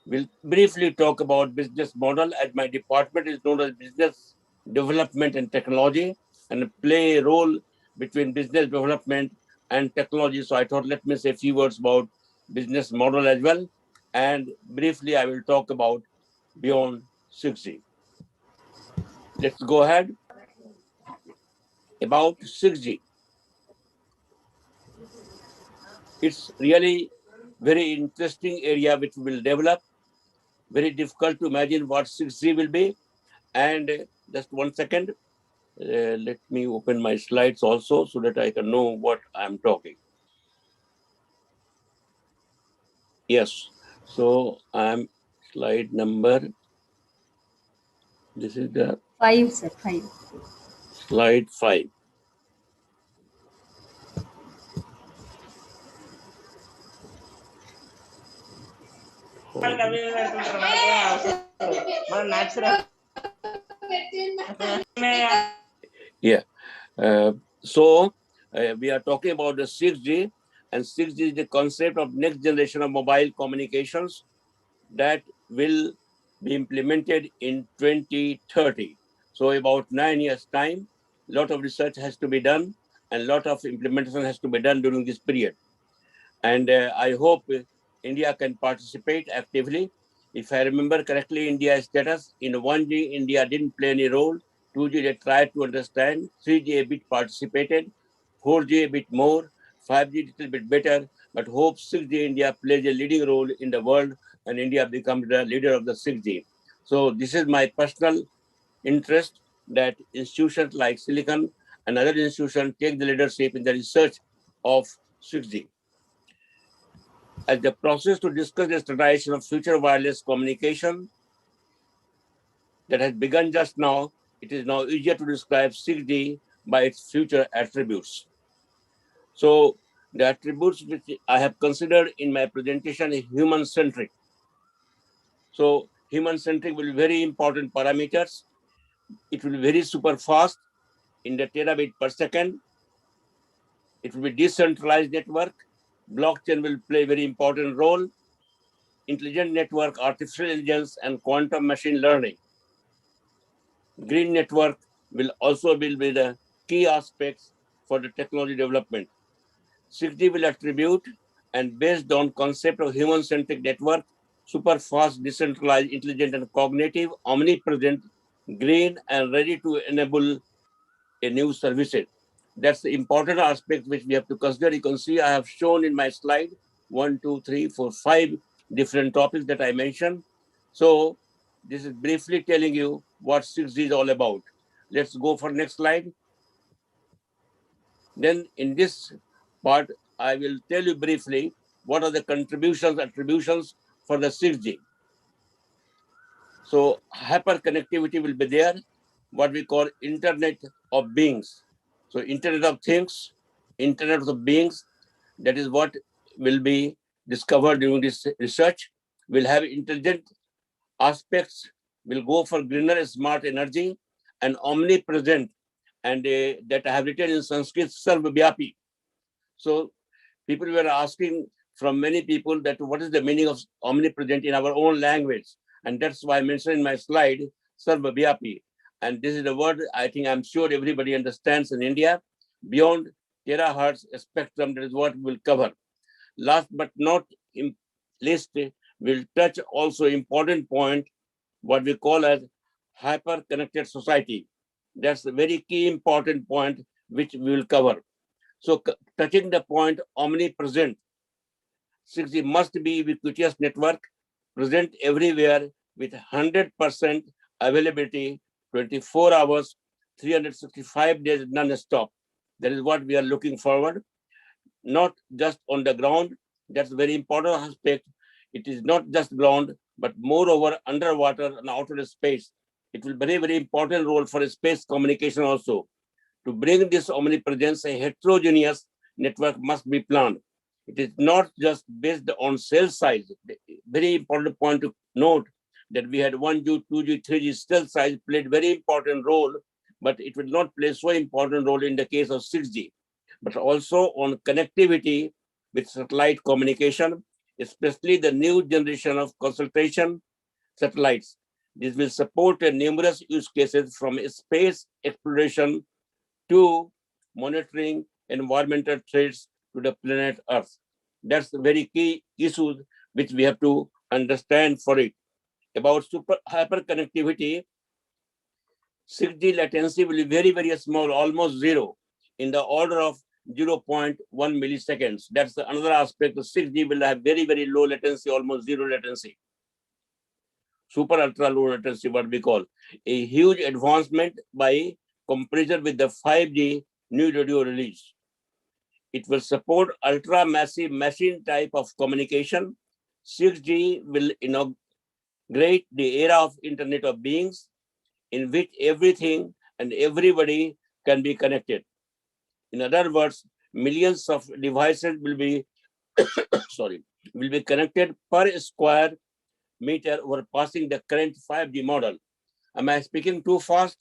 H: We'll briefly talk about business model, as my department is known as business development and technology, and play a role between business development and technology. So I thought, let me say a few words about business model as well. And briefly, I will talk about beyond 6G. Let's go ahead. About 6G. It's really very interesting area which we will develop. Very difficult to imagine what 6G will be. And just 1 second. Let me open my slides also so that I can know what I'm talking. Yes, so I'm slide number, this is the
B: 5, sir, 5.
H: slide 5. Yeah. We are talking about the 6G, and 6G is the concept of next generation of mobile communications that will be implemented in 2030. So about 9 years time, a lot of research has to be done and a lot of implementation has to be done during this period. And I hope India can participate actively. If I remember correctly, India's status in 1G, India didn't play any role. 2G, they tried to understand. 3G a bit participated. 4G a bit more. 5G a little bit better. But hope 6G India plays a leading role in the world and India becomes the leader of the 6G. So this is my personal interest that institutions like Silicon and other institutions take the leadership in the research of 6G. As the process to discuss the standardization of future wireless communication that has begun just now, it is now easier to describe 6G by its future attributes. So the attributes which I have considered in my presentation is human-centric. So human-centric will be very important parameters. It will be very super fast in the terabit per second. It will be decentralized network. Blockchain will play a very important role. Intelligent network, artificial intelligence, and quantum machine learning. Green network will also be the key aspects for the technology development. 6G will attribute and based on concept of human-centric network, super fast, decentralized, intelligent, and cognitive, omnipresent, green, and ready to enable a new services. That's the important aspect which we have to consider. You can see I have shown in my slide 1, 2, 3, 4, 5 different topics that I mentioned. So this is briefly telling you what 6G is all about. Let's go for next slide. Then in this part, I will tell you briefly what are the contributions, attributions for the 6G. So hyperconnectivity will be there, what we call Internet of Beings. So Internet of Things, Internet of Beings, that is what will be discovered during this research. We'll have intelligent aspects, will go for greener, smart energy, and omnipresent, and that I have written in Sanskrit, Sarvabhyapi. So people were asking from many people that what is the meaning of omnipresent in our own language? And that's why I mentioned in my slide, Sarvabhyapi. And this is the word I think I'm sure everybody understands in India. Beyond terahertz spectrum, that is what we'll cover. Last but not least, we'll touch also important point, what we call as hyper-connected society. That's a very key important point which we will cover. So touching the point omnipresent, 6G must be ubiquitous network, present everywhere with 100% availability, 24 hours, 365 days non-stop. That is what we are looking forward. Not just on the ground, that's a very important aspect. It is not just ground, but moreover underwater and outer space. It will play a very important role for space communication also. To bring this omnipresence, a heterogeneous network must be planned. It is not just based on cell size. Very important point to note that we had 1G, 2G, 3G cell size played very important role, but it will not play so important role in the case of 6G, but also on connectivity with satellite communication, especially the new generation of constellation satellites. This will support numerous use cases from space exploration to monitoring environmental threats to the planet Earth. That's the very key issue which we have to understand for it. About super hyperconnectivity, 6G latency will be very, very small, almost zero, in the order of 0.1 milliseconds. That's another aspect. The 6G will have very, very low latency, almost zero latency. Super ultra low latency, what we call. A huge advancement by comparison with the 5G new radio release. It will support ultra-massive machine type of communication. 6G will inaugurate the era of Internet of Beings, in which everything and everybody can be connected. In other words, millions of devices will be will be connected per square meter overpassing the current 5G model. Am I speaking too fast?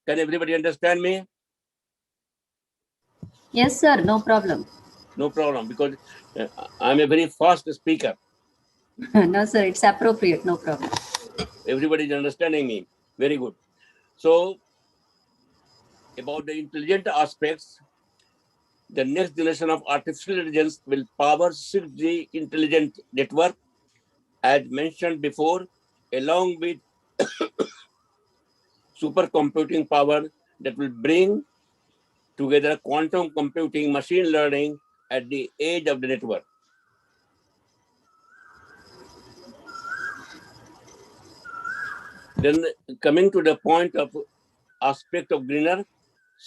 H: Can everybody understand me?
B: Yes, sir. No problem.
H: No problem, because I'm a very fast speaker.
B: No, sir. It's appropriate. No problem.
H: Everybody is understanding me. Very good. So, about the intelligent aspects, the next generation of artificial intelligence will power 6G intelligent network, as mentioned before, along with supercomputing power that will bring together quantum computing, machine learning at the edge of the network. Then coming to the point of aspect of greener,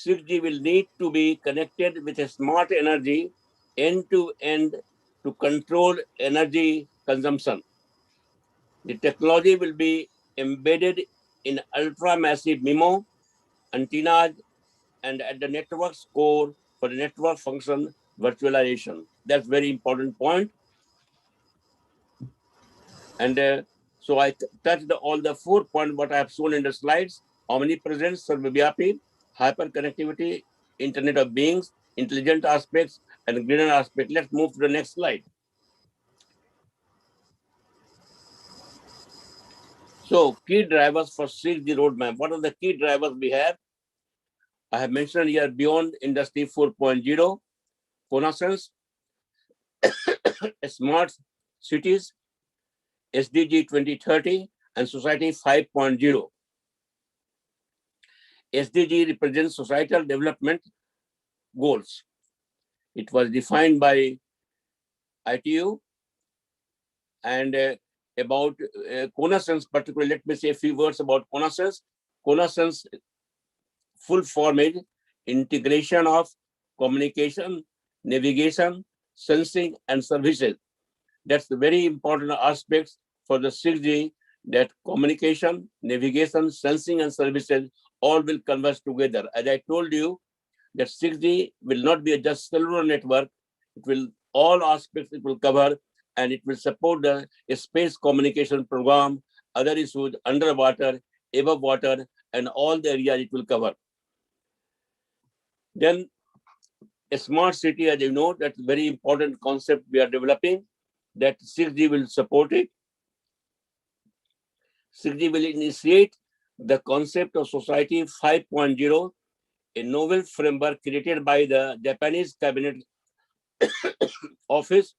H: 6G will need to be connected with a smart energy end-to-end to control energy consumption. The technology will be embedded in ultra-massive MIMO antennas and at the network's core for the network function virtualization. That's very important point. And so I touched all the 4 points what I have shown in the slides: omnipresence, sarvavyapi, hyperconnectivity, Internet of Beings, intelligent aspects, and greener aspect. Let's move to the next slide. So key drivers for 6G roadmap. What are the key drivers we have? I have mentioned here beyond industry 4.0, connaissance, smart cities, SDG 2030, and society 5.0. SDG represents societal development goals. It was defined by ITU, and about connaissance particularly, let me say a few words about connaissance. Connaissance full form is integration of communication, navigation, sensing, and services. That's the very important aspects for the 6G, that communication, navigation, sensing, and services all will converge together. As I told you, that 6G will not be just cellular network. It will, all aspects it will cover, and it will support the space communication program, other issues underwater, above water, and all the areas it will cover. Then a smart city, as you know, that's a very important concept we are developing, that 6G will support it. 6G will initiate the concept of society 5.0, a novel framework created by the Japanese Cabinet Office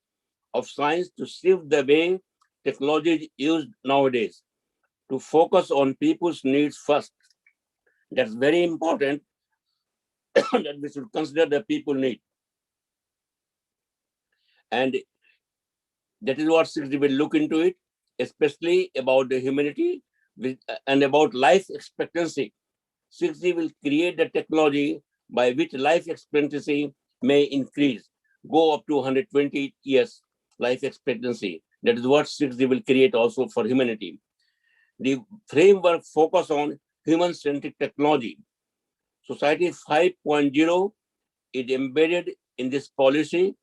H: of Science to shift the way technology is used nowadays, to focus on people's needs first. That's very important that we should consider the people need. And that is what 6G will look into it, especially about the humanity and about life expectancy. 6G will create the technology by which life expectancy may increase, go up to 120 years life expectancy. That is what 6G will create also for humanity. The framework focus on human-centric technology. Society 5.0 is embedded in this policy,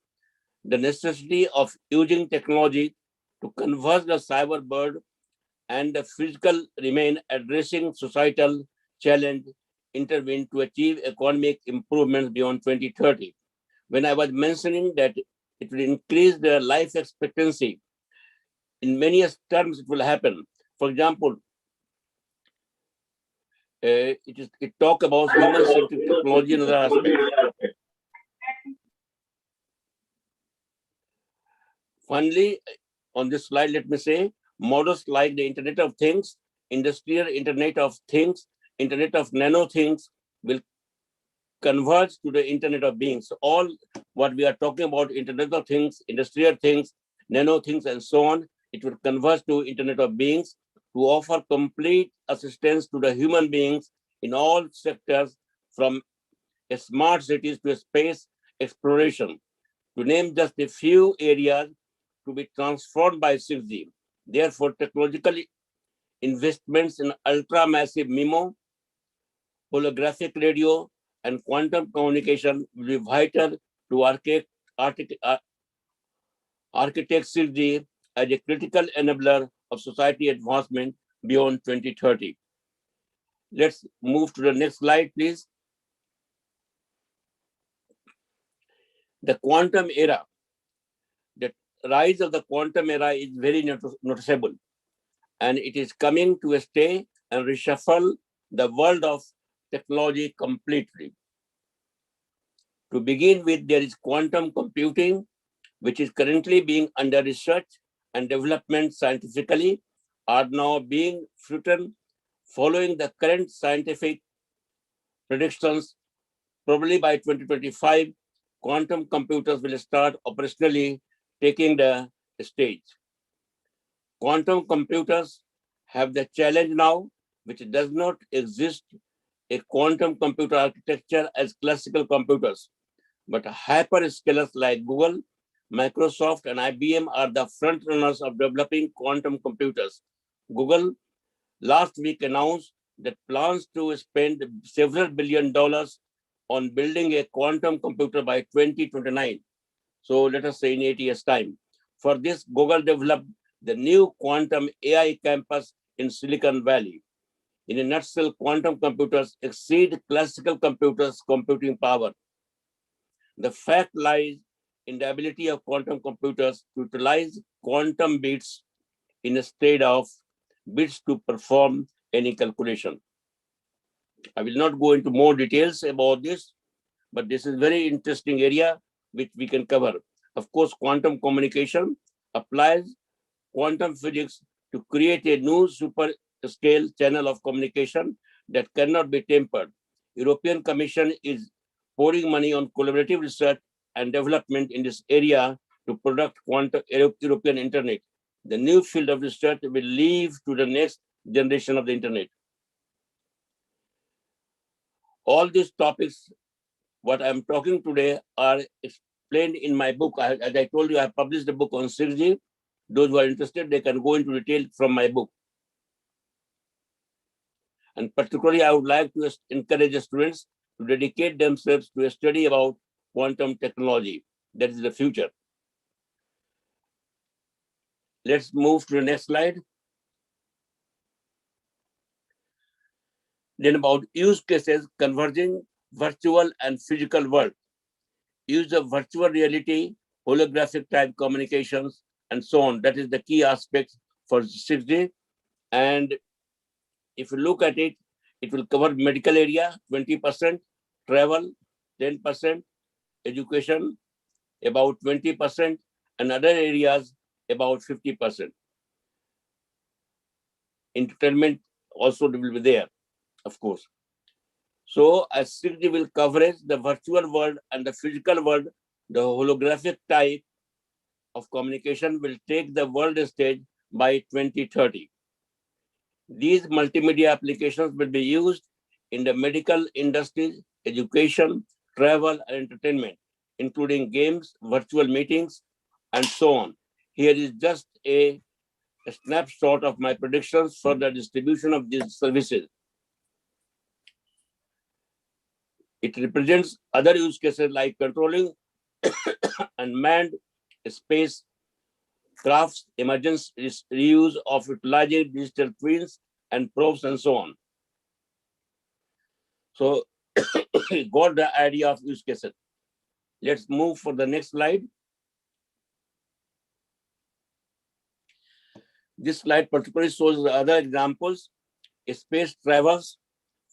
H: the necessity of using technology to converge the cyber bird and the physical remain addressing societal challenge, intervene to achieve economic improvements beyond 2030. When I was mentioning that it will increase the life expectancy, in many terms it will happen. For example, it talk about human-centric technology and other aspects. Finally, on this slide, let me say, models like the Internet of Things, Industrial Internet of Things, Internet of Nano Things will converge to the Internet of Beings. All what we are talking about, Internet of Things, Industrial Things, Nano Things, and so on, it will converge to Internet of Beings to offer complete assistance to the human beings in all sectors from smart cities to space exploration, to name just a few areas to be transformed by 6G. Therefore, technological investments in ultra-massive MIMO, holographic radio, and quantum communication will be vital to architect 6G as a critical enabler of society advancement beyond 2030. Let's move to the next slide, please. The quantum era. The rise of the quantum era is very noticeable, and it is coming to stay and reshuffle the world of technology completely. To begin with, there is quantum computing, which is currently being under research and development scientifically, are now being written following the current scientific predictions. Probably by 2025, quantum computers will start operationally taking the stage. Quantum computers have the challenge now, which does not exist a quantum computer architecture as classical computers, but hyperscalers like Google, Microsoft, and IBM are the front runners of developing quantum computers. Google last week announced that plans to spend several $billion on building a quantum computer by 2029. So let us say in 8 years' time. For this, Google developed the new quantum AI campus in Silicon Valley. In a nutshell, quantum computers exceed classical computers' computing power. The fact lies in the ability of quantum computers to utilize quantum bits instead of bits to perform any calculation. I will not go into more details about this, but this is a very interesting area which we can cover. Of course, quantum communication applies quantum physics to create a new super scale channel of communication that cannot be tempered. European Commission is pouring money on collaborative research and development in this area to product quantum European internet. The new field of research will lead to the next generation of the internet. All these topics, what I'm talking today, are explained in my book. As I told you, I have published a book on 6G. Those who are interested, they can go into detail from my book. And particularly, I would like to encourage the students to dedicate themselves to a study about quantum technology. That is the future. Let's move to the next slide. Then about use cases converging virtual and physical world. Use of virtual reality, holographic type communications, and so on. That is the key aspect for 6G. And if you look at it, it will cover medical area, 20%, travel, 10%, education, about 20%, and other areas, about 50%. Entertainment also will be there, of course. So as 6G will cover the virtual world and the physical world, the holographic type of communication will take the world stage by 2030. These multimedia applications will be used in the medical industry, education, travel, and entertainment, including games, virtual meetings, and so on. Here is just a snapshot of my predictions for the distribution of these services. It represents other use cases like controlling unmanned space crafts, emergence reuse of utilizing digital twins and probes, and so on. So, got the idea of use cases. Let's move for the next slide. This slide particularly shows the other examples. Space travels.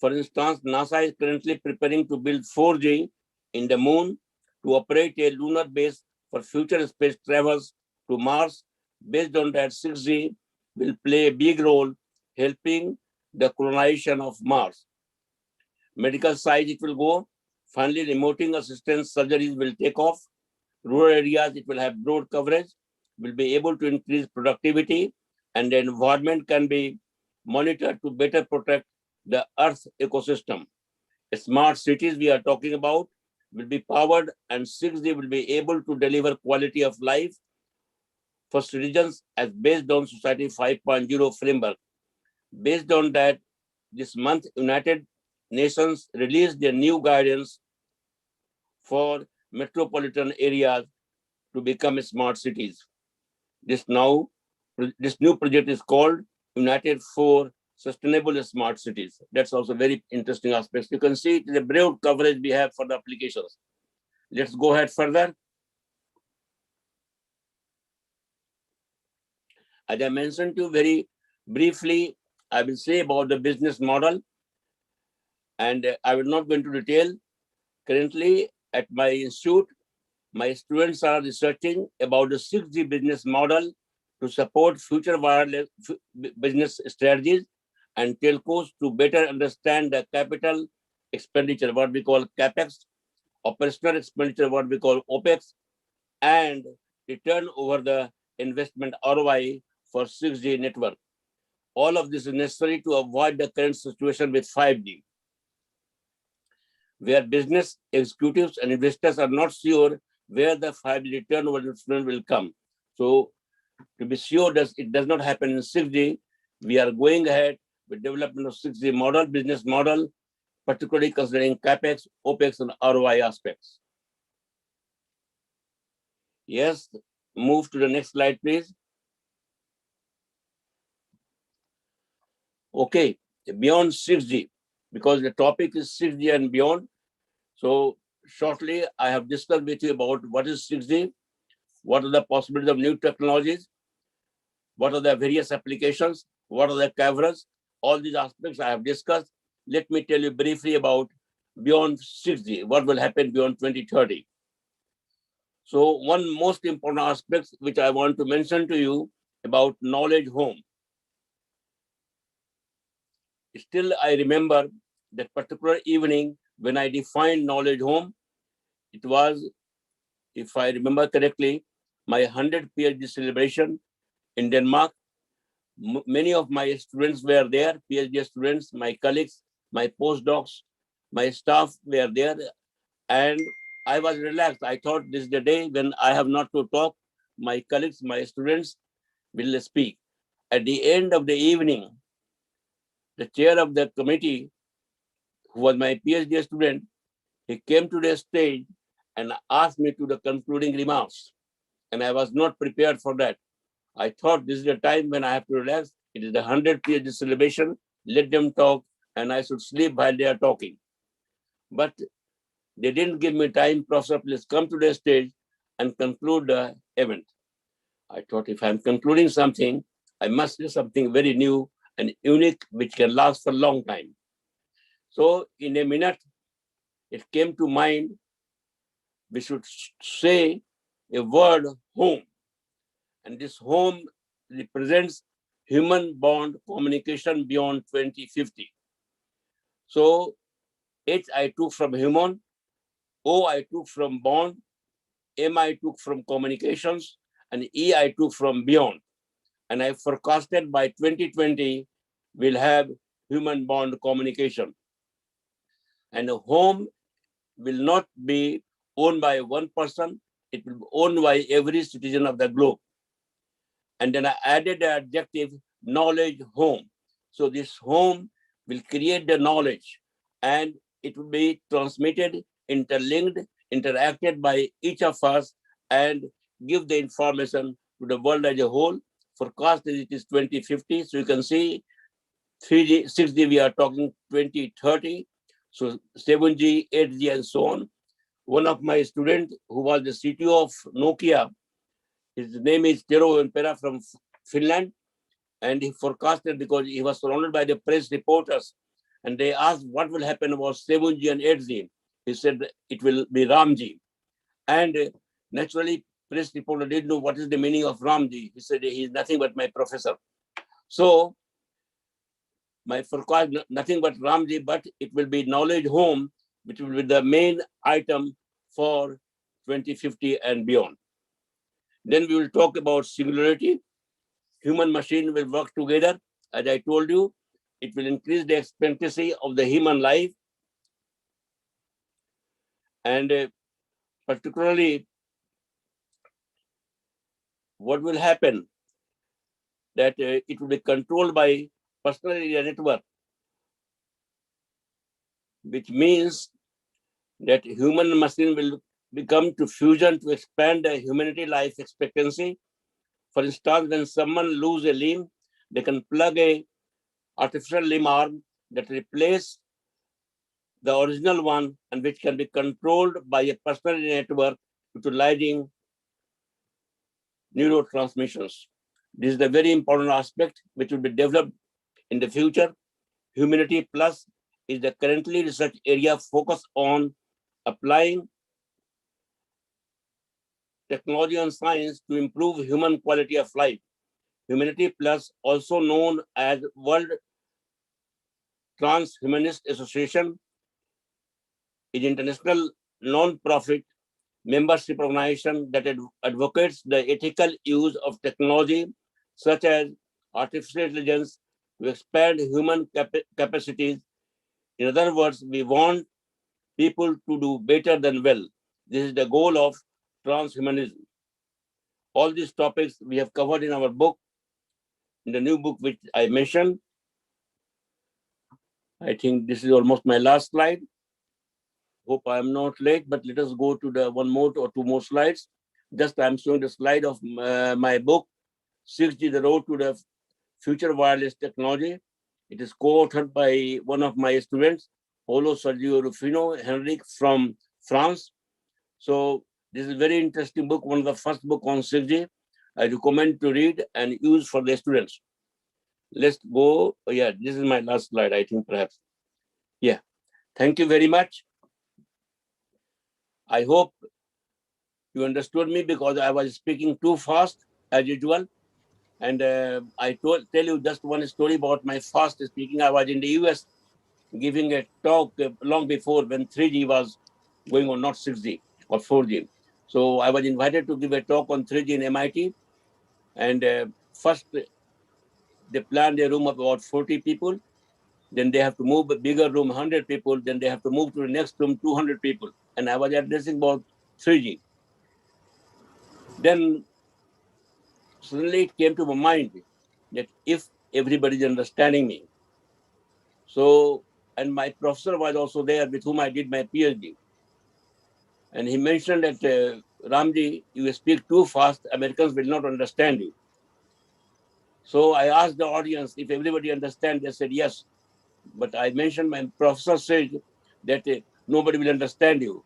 H: For instance, NASA is currently preparing to build 4G in the moon to operate a lunar base for future space travels to Mars. Based on that, 6G will play a big role helping the colonization of Mars. Medical side, it will go. Finally, remoting assistance surgeries will take off. Rural areas, it will have broad coverage, will be able to increase productivity, and the environment can be monitored to better protect the Earth ecosystem. smart cities we are talking about will be powered, and 6G will be able to deliver quality of life for citizens as based on Society 5.0 framework. Based on that, this month, United Nations released their new guidance for metropolitan areas to become smart cities. This new project is called United for Sustainable Smart Cities. That's also very interesting aspects. You can see it is a broad coverage we have for the applications. Let's go ahead further. As I mentioned to you very briefly, I will say about the business model, and I will not go into detail. Currently, at my institute, my students are researching about the 6G business model to support future wireless business strategies and telcos to better understand the capital expenditure, what we call CapEx, operational expenditure, what we call OpEx, and return over the investment ROI for 6G network. All of this is necessary to avoid the current situation with 5G, where business executives and investors are not sure where the 5G return over investment will come. So to be sure that it does not happen in 6G, we are going ahead with development of 6G model, business model, particularly considering CapEx, OpEx, and ROI aspects. Yes, move to the next slide, please. Okay, beyond 6G, because the topic is 6G and beyond. So shortly, I have discussed with you about what is 6G, what are the possibilities of new technologies, what are the various applications, what are the cameras, all these aspects I have discussed. Let me tell you briefly about beyond 6G, what will happen beyond 2030. So one most important aspect which I want to mention to you about knowledge home. Still, I remember that particular evening when I defined knowledge home. It was, if I remember correctly, my 100th PhD celebration in Denmark. Many of my students were there, PhD students, my colleagues, my postdocs, my staff were there, and I was relaxed. I thought this is the day when I have not to talk. My colleagues, my students will speak. At the end of the evening, the chair of the committee, who was my PhD student, he came to the stage and asked me to the concluding remarks. And I was not prepared for that. I thought this is the time when I have to relax. It is the 100th PhD celebration. Let them talk, and I should sleep while they are talking. But they didn't give me time. Professor, please come to the stage and conclude the event. I thought if I'm concluding something, I must do something very new and unique, which can last for a long time. So in a minute, it came to mind, we should say a word home. And this home represents human bond communication beyond 2050. So H I took from human, O I took from bond, M I took from communications, and E I took from beyond. And I forecasted by 2020, we'll have human bond communication. And a home will not be owned by one person, it will be owned by every citizen of the globe. And then I added the adjective knowledge home. So this home will create the knowledge, and it will be transmitted, interlinked, interacted by each of us, and give the information to the world as a whole. Forecast it is 2050. So you can see 3G, 6G, we are talking 2030. So 7G, 8G, and so on. One of my students who was the CTO of Nokia, his name is Tero Impera from Finland, and he forecasted because he was surrounded by the press reporters, and they asked what will happen about 7G and 8G. He said it will be Ramjee. And naturally, press reporter didn't know what is the meaning of Ramjee. He said he is nothing but my professor. So my forecast, nothing but Ramjee, but it will be knowledge home, which will be the main item for 2050 and beyond. Then we will talk about singularity. Human machine will work together. As I told you, it will increase the expectancy of the human life. And particularly, what will happen that it will be controlled by personal area network, which means that human and machine will become to fusion to expand the humanity life expectancy. For instance, when someone lose a limb, they can plug a artificial limb arm that replace the original one and which can be controlled by a personal network utilizing neurotransmissions. This is a very important aspect which will be developed in the future. Humanity Plus is the currently research area focused on applying technology and science to improve human quality of life. Humanity Plus, also known as World Transhumanist Association, is an international non-profit membership organization that advocates the ethical use of technology such as artificial intelligence to expand human capacities. In other words, we want people to do better than well. This is the goal of transhumanism. All these topics we have covered in our book, in the new book which I mentioned. I think this is almost my last slide. Hope I am not late, but let us go to the one more or two more slides. Just I'm showing the slide of my book, 6G, The Road to the Future Wireless Technology. It is co-authored by one of my students, Paulo Sergio Rufino Henrique from France. So this is a very interesting book, one of the first book on 6G. I recommend to read and use for the students. Let's go. Oh, yeah, this is my last slide, I think, perhaps. Yeah, thank you very much. I hope you understood me because I was speaking too fast as usual. And I tell you just one story about my fast speaking. I was in the US giving a talk long before when 3G was going on, not 6G or 4G. So I was invited to give a talk on 3G in MIT. And first, they planned a room of about 40 people. Then they have to move a bigger room, 100 people. Then they have to move to the next room, 200 people. And I was addressing about 3G. Then suddenly it came to my mind that if everybody is understanding me, so, and my professor was also there with whom I did my PhD. And he mentioned that, Ramjee, you speak too fast, Americans will not understand you. So I asked the audience if everybody understands. They said yes. But I mentioned my professor said that nobody will understand you.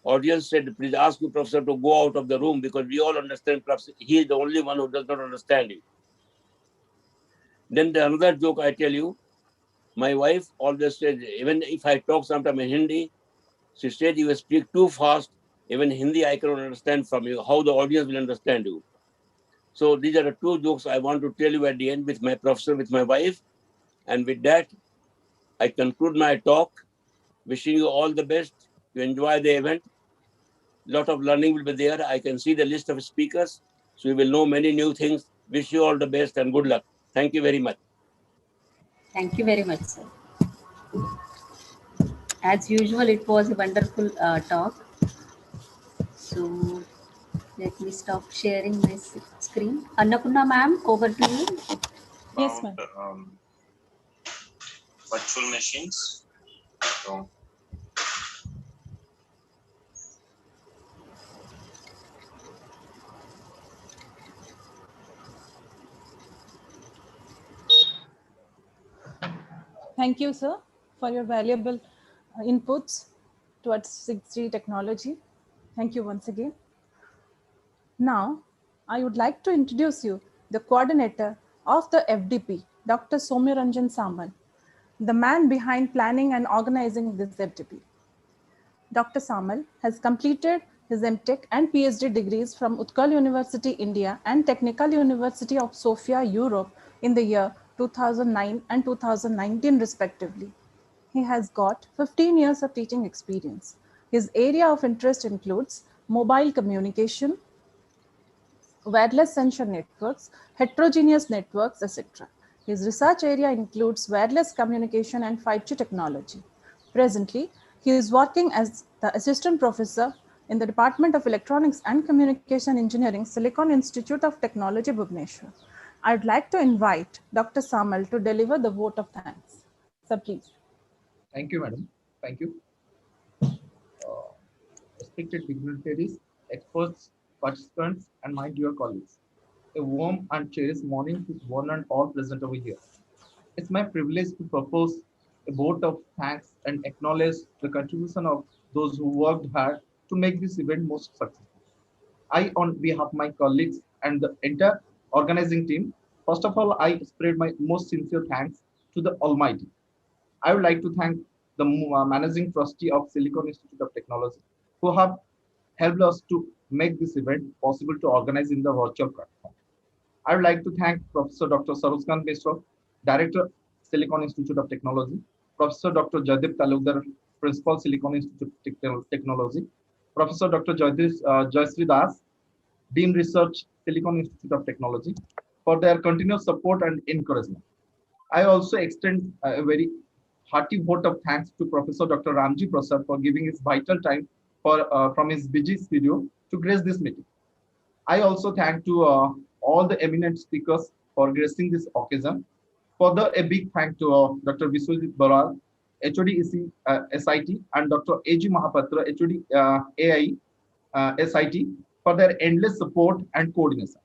H: Audience said, please ask your professor to go out of the room because we all understand professor. He is the only one who does not understand you. Then another joke I tell you, my wife always said, even if I talk sometimes in Hindi, she said, you speak too fast. Even Hindi I cannot understand from you. How the audience will understand you? So these are the two jokes I want to tell you at the end with my professor, with my wife. And with that, I conclude my talk. Wishing you all the best. You enjoy the event. Lot of learning will be there. I can see the list of speakers. So you will know many new things. Wish you all the best and good luck. Thank you very much.
B: Thank you very much, sir. As usual, it was a wonderful talk. So let me stop sharing my screen. Annapurna ma'am, over to you.
C: Yes, ma'am.
I: Virtual machines. So,
C: Thank you, sir, for your valuable inputs towards 6G technology. Thank you once again. Now, I would like to introduce you the coordinator of the FDP, Dr. Soumya Samal, the man behind planning and organizing this FDP. Dr. Samal has completed his MTech and PhD degrees from Utkal University, India and Technical University of Sofia, Europe in the year 2009 and 2019 respectively. He has got 15 years of teaching experience. His area of interest includes mobile communication, wireless sensor networks, heterogeneous networks, etc. His research area includes wireless communication and 5G technology. Presently, he is working as the Assistant Professor in the Department of Electronics and Communication Engineering, Silicon Institute of Technology, Bhubaneswar. I'd like to invite Dr. Samal to deliver the vote of thanks. Sir, please.
D: Thank you, madam. Thank you. Respected dignitaries, experts, participants, and my dear colleagues. A warm and cherished morning to one and all present over here. It's my privilege to propose a vote of thanks and acknowledge the contribution of those who worked hard to make this event most successful. I, on behalf of my colleagues and the entire organizing team, first of all, I spread my most sincere thanks to the Almighty. I would like to thank the managing trustee of Silicon Institute of Technology, who have helped us to make this event possible to organize in the virtual platform. I would like to thank Professor Dr. Sarojkan Mishra, Director, Silicon Institute of Technology, Professor Dr. Jaydeep Talukdar, Principal, Silicon Institute of Technology, Professor Dr. Jayasri Das, Dean Research, Silicon Institute of Technology, for their continuous support and encouragement. I also extend a very hearty vote of thanks to Professor Dr. Ramjee Prasad for giving his vital time from his busy schedule to grace this meeting. I also thank to all the eminent speakers for gracing this occasion. Further, a big thank to Dr. Viswajit Baral, HOD SIT, and Dr. A.G. Mahapatra, HOD AI SIT, for their endless support and coordination.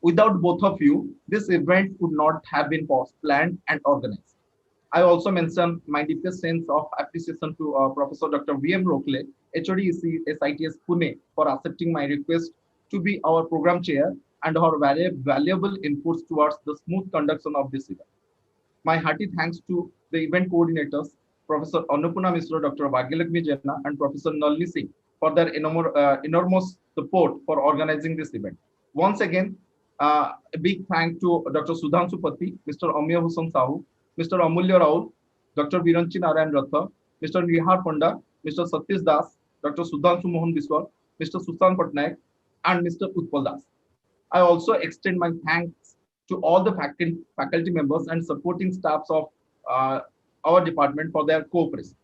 D: Without both of you, this event would not have been planned and organized. I also mention my deepest sense of appreciation to Professor Dr. V.M. Rohokale, HOD SITS Pune, for accepting my request to be our program chair and her valuable inputs towards the smooth conduction of this event. My hearty thanks to the event coordinators, Professor Annapurna Mishra, Dr. Bhagyalakshmi Jaina, and Professor Nalini Singh, for their enormous support for organizing this event. Once again, a big thank to Dr. Sudhanshu Pati, Mr. Amiya Hussain Sahu, Mr. Amulya Raul, Dr. Viranchi Narayan Ratha, Mr. Nihar Panda, Mr. Satish Das, Dr. Sudhanshu Mohan Biswal, Mr. Susan Patnaik, and Mr. Utpal Das. I also extend my thanks to all the faculty members and supporting staffs of our department for their cooperation.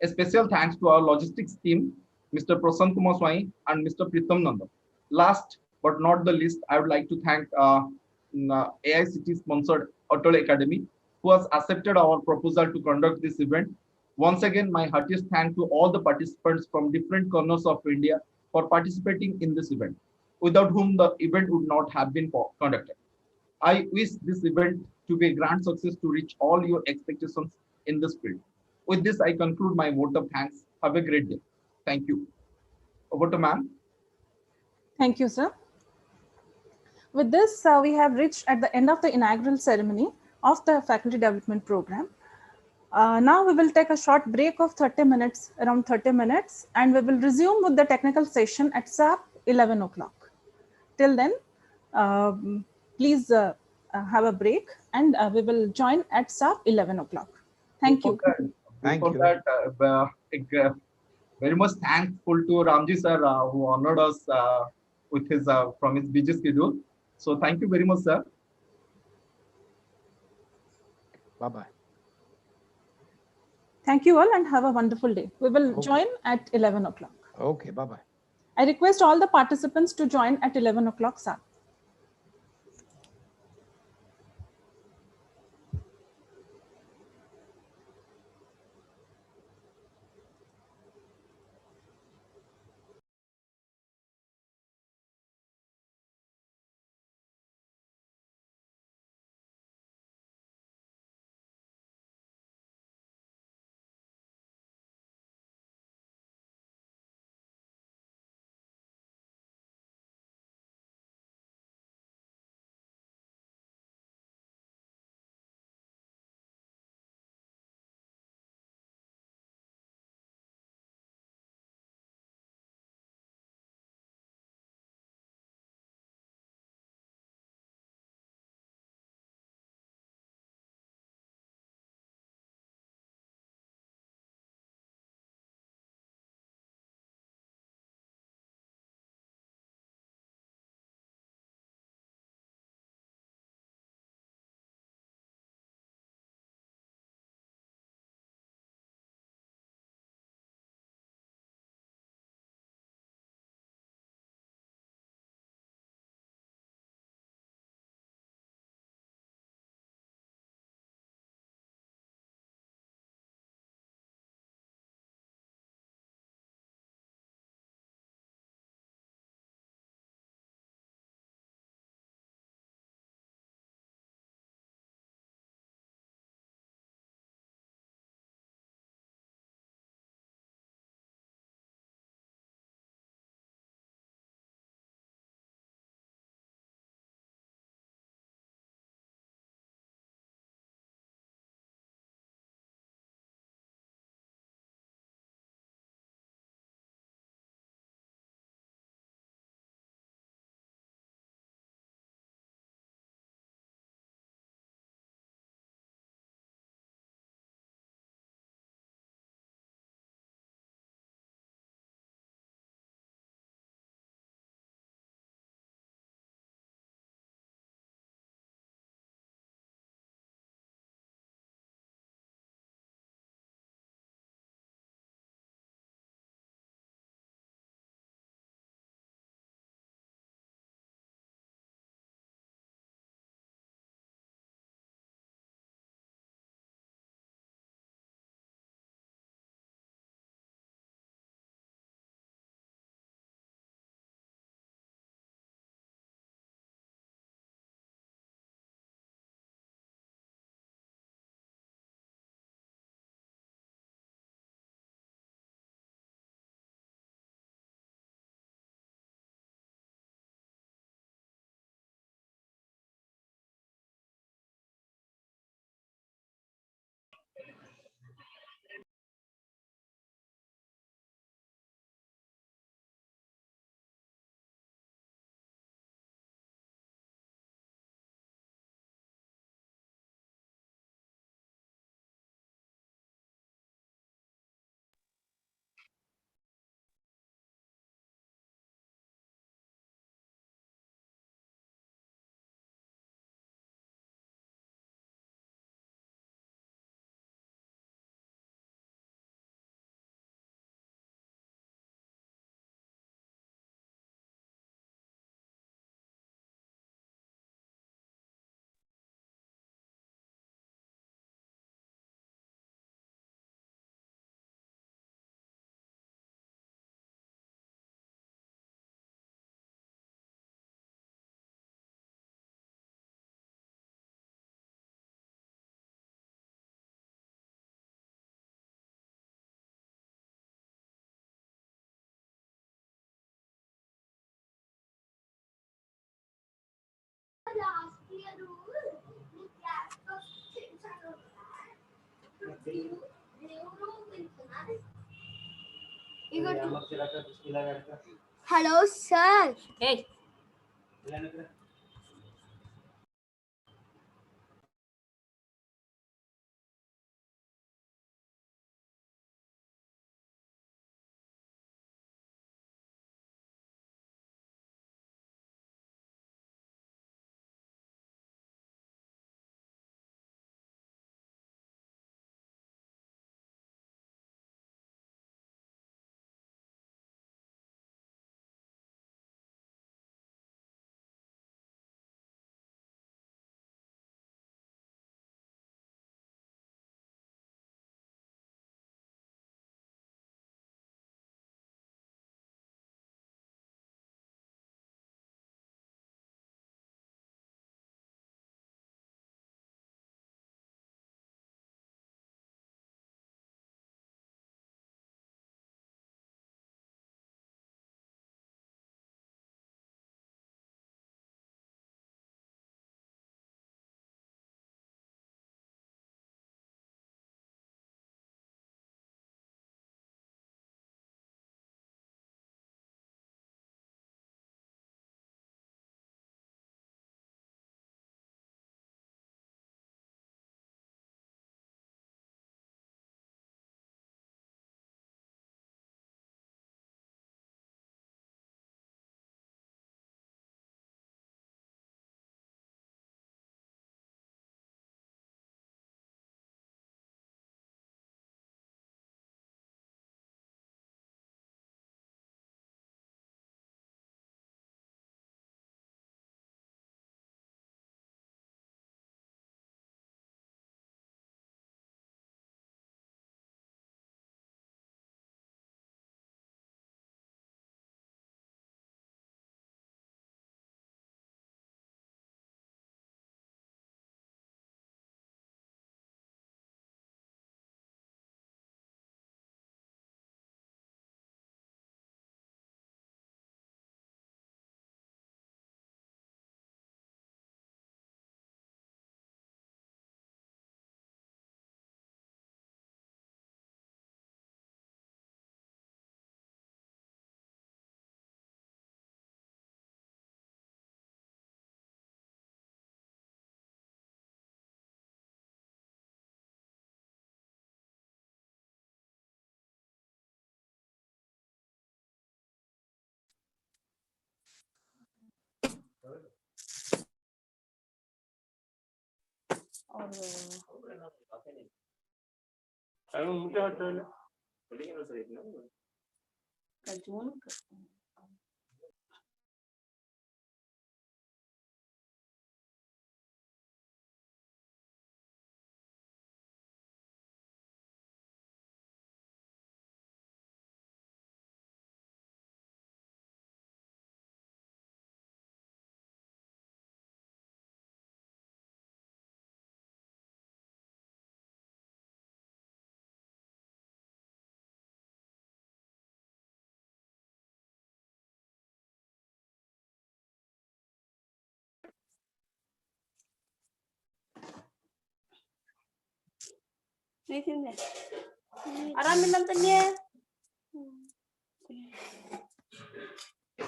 D: A special thanks to our logistics team, Mr. Prasad Kumar Swai and Mr. Pritam Nanda. Last but not the least, I would like to thank AICT sponsored Atol Academy, who has accepted our proposal to conduct this event. Once again, my heartiest thanks to all the participants from different corners of India for participating in this event, without whom the event would not have been conducted. I wish this event to be a grand success to reach all your expectations in this field. With this, I conclude my vote of thanks. Have a great day. Thank you. Over to ma'am.
C: Thank you, sir. With this, we have reached at the end of the inaugural ceremony of the Faculty Development Program. Now we will take a short break of 30 minutes, around 30 minutes, and we will resume with the technical session at sharp 11 o'clock. Till then, please have a break, and we will join at sharp 11 o'clock. Thank you.
D: Thank you. Very much thankful to Ramjee sir, who honored us with his from his busy schedule. So thank you very much, sir.
E: Bye-bye.
C: Thank you all and have a wonderful day. We will join at 11 o'clock.
E: Okay, bye-bye.
C: I request all the participants to join at 11 o'clock, sir.
J: Hello, sir.
B: Hey.
J: Aramin lang tanya.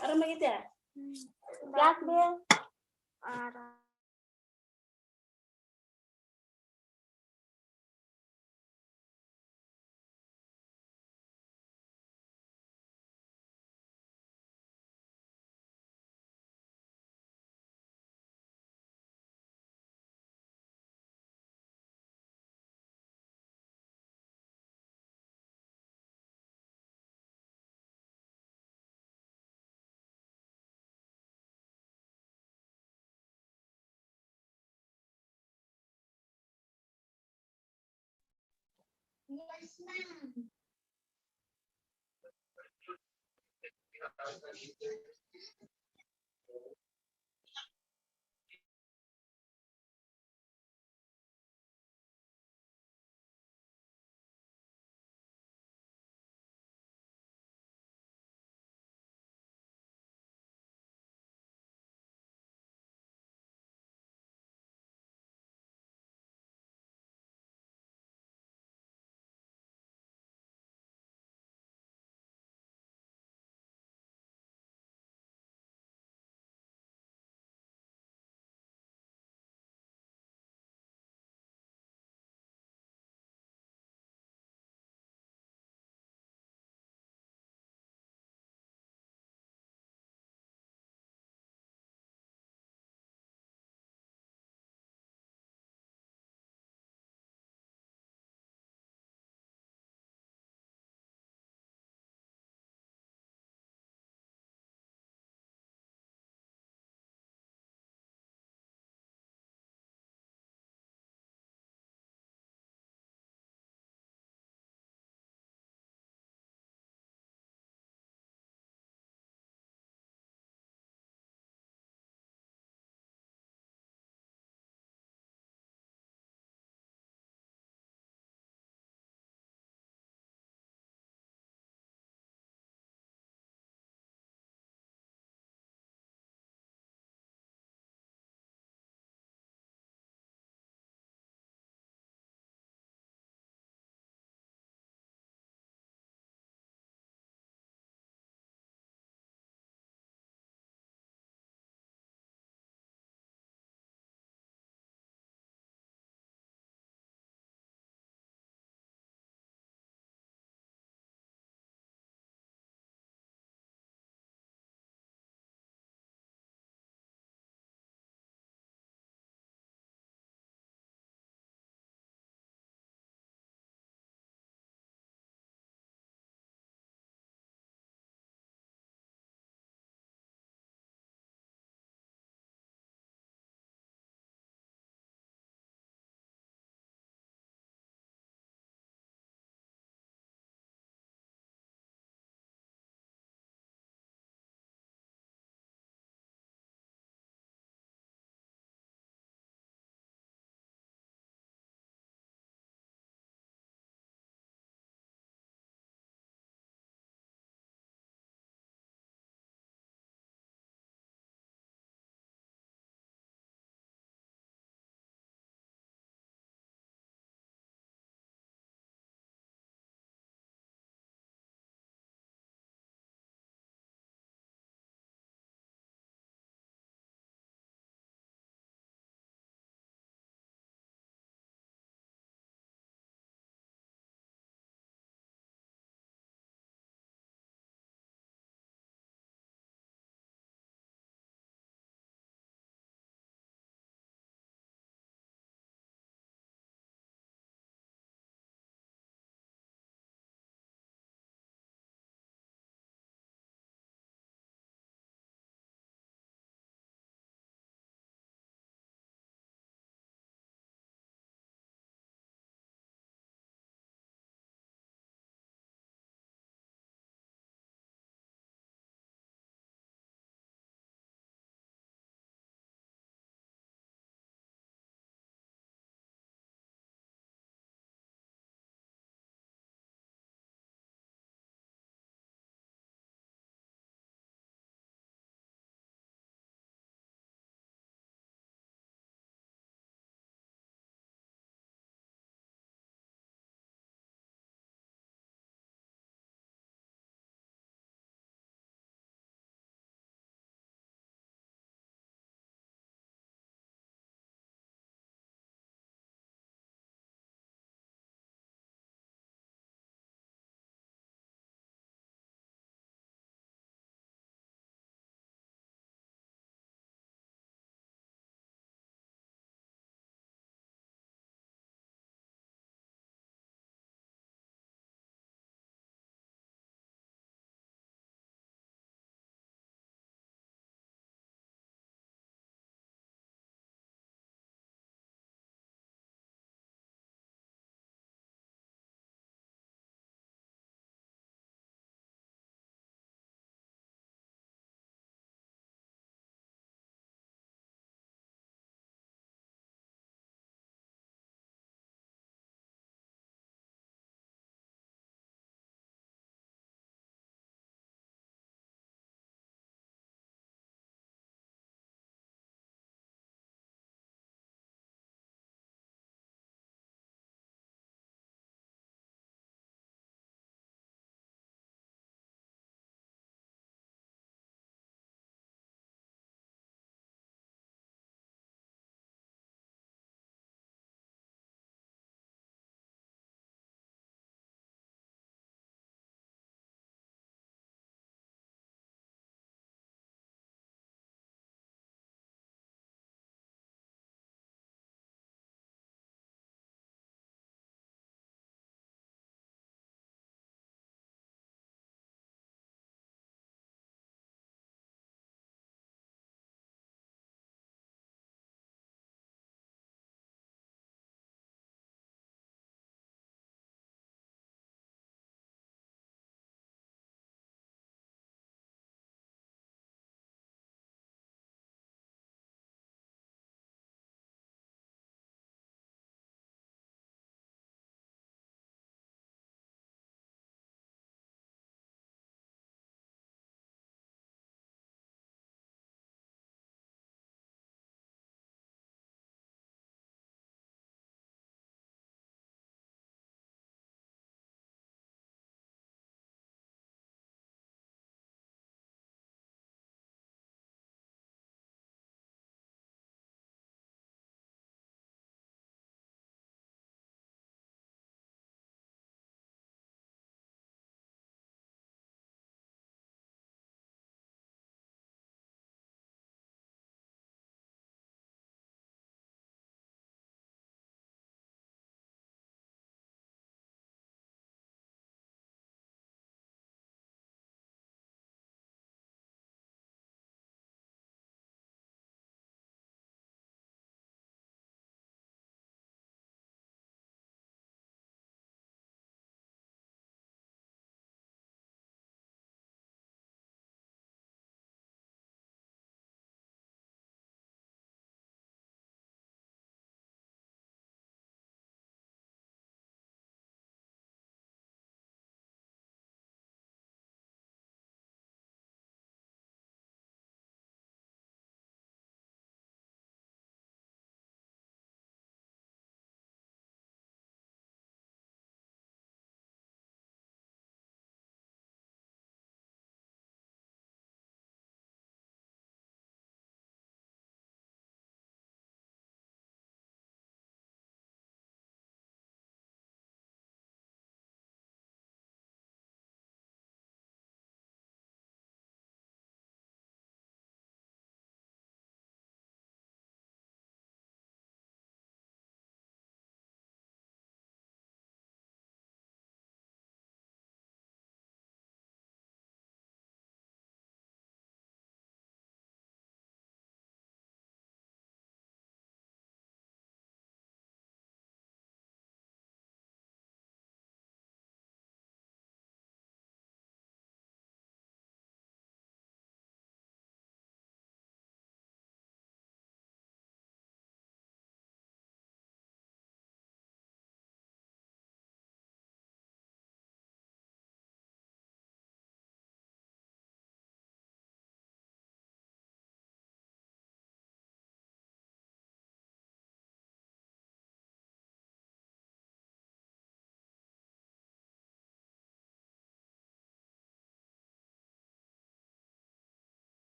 J: Aram kita. Black bear. Aram. Yes, ma'am.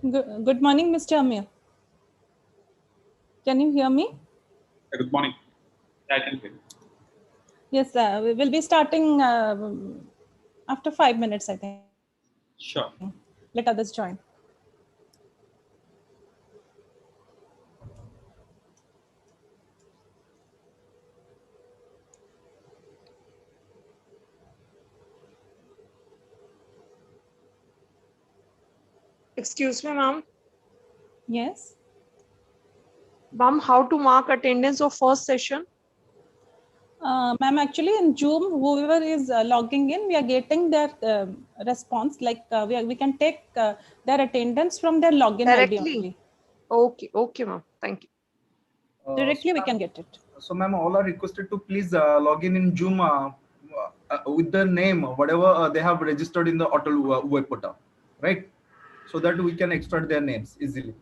C: Good morning, Mr. Amiya. Can you hear me?
K: Good morning. I can hear you.
C: Yes, we will be starting after 5 minutes, I think.
K: Sure.
C: Let others join.
L: Excuse me, ma'am.
C: Yes.
L: Ma'am, how to mark attendance of first session?
C: Ma'am, actually in Zoom, whoever is logging in, we are getting their response. Like we can take their attendance from their login ID only.
L: Okay, ma'am. Thank you.
C: Directly we can get it.
D: So, ma'am, all are requested to please log in Zoom with the name, whatever they have registered in the auto web portal, right? So that we can extract their names easily.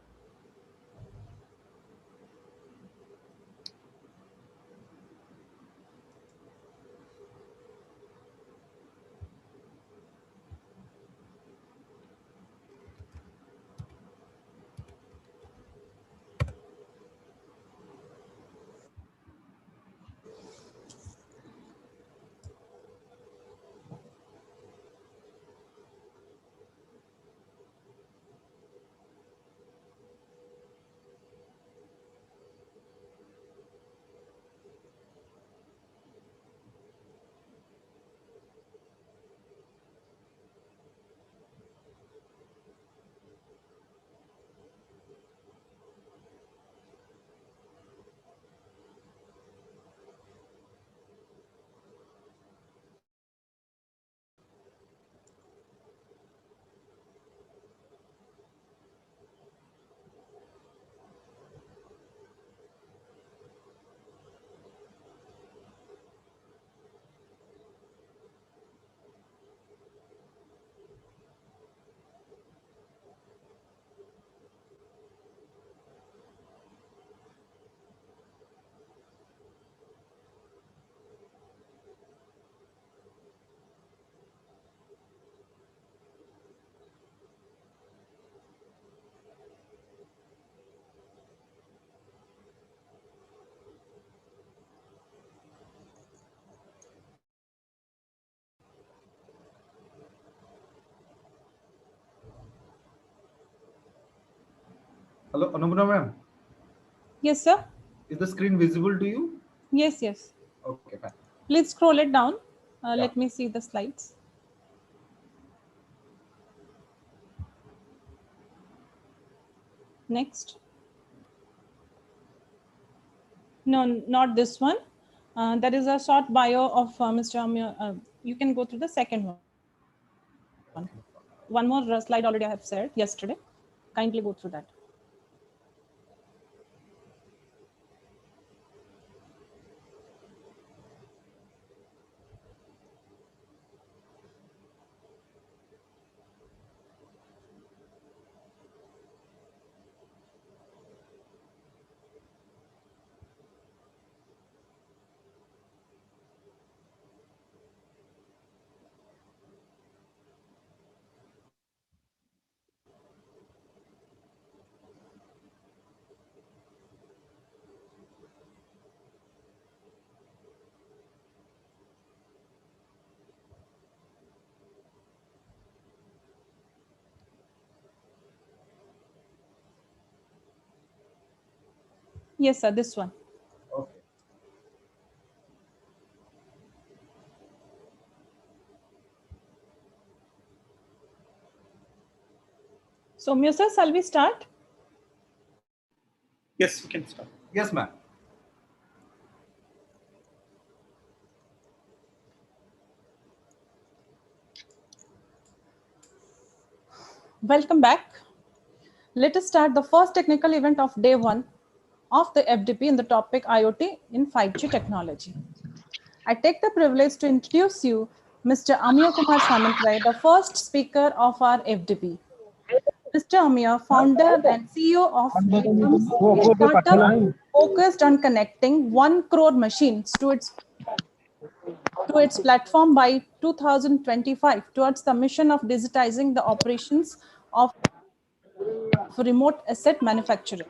D: Hello, Anubhava ma'am.
C: Yes, sir.
D: Is the screen visible to you?
C: Yes, yes.
D: Okay, fine.
C: Please scroll it down.
D: Yeah.
C: Let me see the slides. Next. No, not this one. There is a short bio of Mr. Amiya. You can go to the second one. One more slide already I have shared yesterday. Kindly go through that. Yes, sir, this one.
D: Okay.
C: So, sir, shall we start?
K: Yes, we can start.
D: Yes, ma'am.
C: Welcome back. Let us start the first technical event of day 1 of the FDP in the topic IoT in 5G technology. I take the privilege to introduce you Mr. Amiya Kumar Samantray, the first speaker of our FDP. Mr. Amiya, founder and CEO of Atoms, a startup focused on connecting 1 crore machines to its platform by 2025 towards the mission of digitizing the operations of for remote asset manufacturing.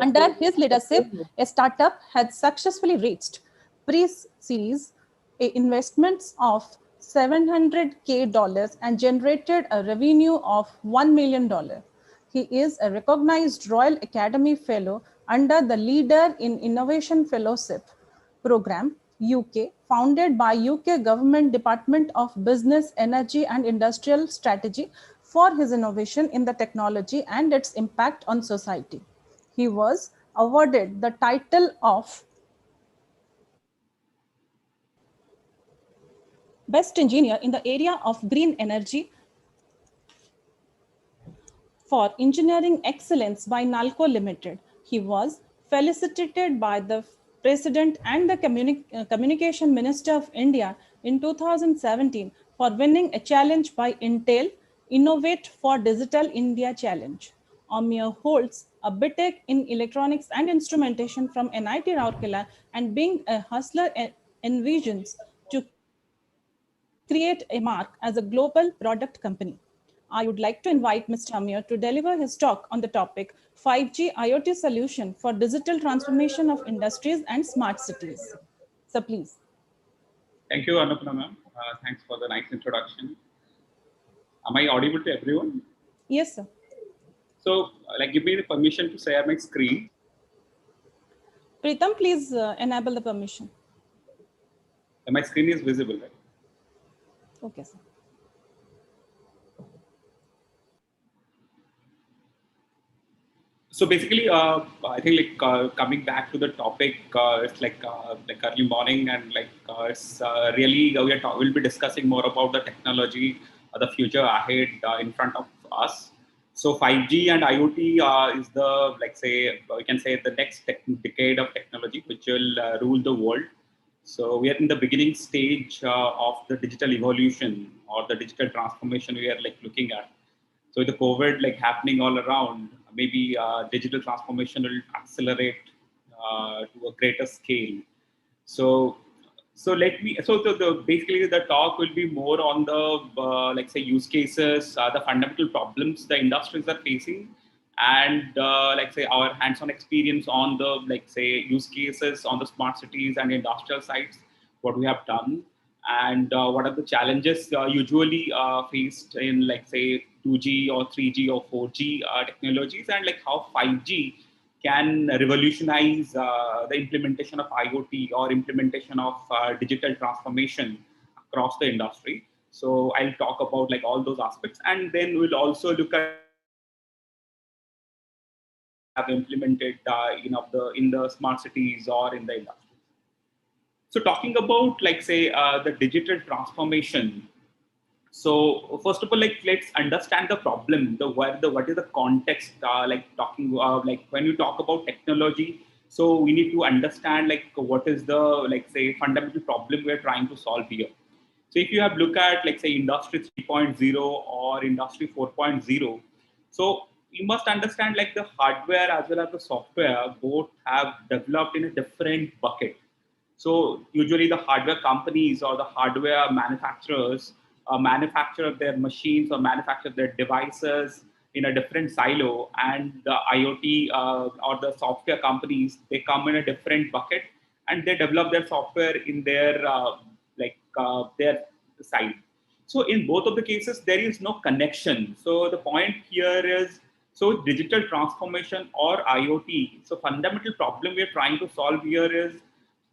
C: Under his leadership, a startup had successfully reached pre-series investments of $700K and generated a revenue of $1 million. He is a recognized Royal Academy Fellow under the Leader in Innovation Fellowship program, UK, founded by UK Government Department of Business, Energy and Industrial Strategy for his innovation in the technology and its impact on society. He was awarded the title of Best Engineer in the area of green energy for engineering excellence by Nalco Limited. He was felicitated by the President and the Communication Minister of India in 2017 for winning a challenge by Intel Innovate for Digital India Challenge. Amiya holds a BTech in Electronics and Instrumentation from NIT Rohokale, and being a hustler envisions to create a mark as a global product company. I would like to invite Mr. Amir to deliver his talk on the topic 5G IoT solution for digital transformation of industries and smart cities. So please.
K: Thank you, Annapurna ma'am. Thanks for the nice introduction. Am I audible to everyone?
C: Yes, sir.
K: So, give me the permission to share my screen.
C: Pritam, please enable the permission.
K: My screen is visible, right?
C: Okay, sir.
K: So basically, I think coming back to the topic, it's like early morning, and it's really we'll be discussing more about the technology, the future ahead in front of us. So 5G and IoT is the we can say the next decade of technology which will rule the world. So we are in the beginning stage of the digital evolution or the digital transformation we are looking at. So with the COVID happening all around, maybe digital transformation will accelerate to a greater scale. So basically the talk will be more on the use cases, the fundamental problems the industries are facing, and our hands-on experience on the use cases on the smart cities and industrial sites, what we have done, and what are the challenges usually faced in 2G or 3G or 4G technologies, and how 5G can revolutionize the implementation of IoT or implementation of digital transformation across the industry. So I'll talk about all those aspects, and then we'll also look at have implemented in the smart cities or in the industry. So talking about the digital transformation. So first of all, let's understand the problem, what is the context, when you talk about technology. So we need to understand what is the fundamental problem we're trying to solve here. So if you have look at industry 3.0 or industry 4.0, so you must understand the hardware as well as the software both have developed in a different bucket. So usually the hardware companies or the hardware manufacturers manufacture their machines or manufacture their devices in a different silo, and the IoT or the software companies, they come in a different bucket, and they develop their software in their side. So in both of the cases, there is no connection. So the point here is, so digital transformation or IoT, so fundamental problem we're trying to solve here is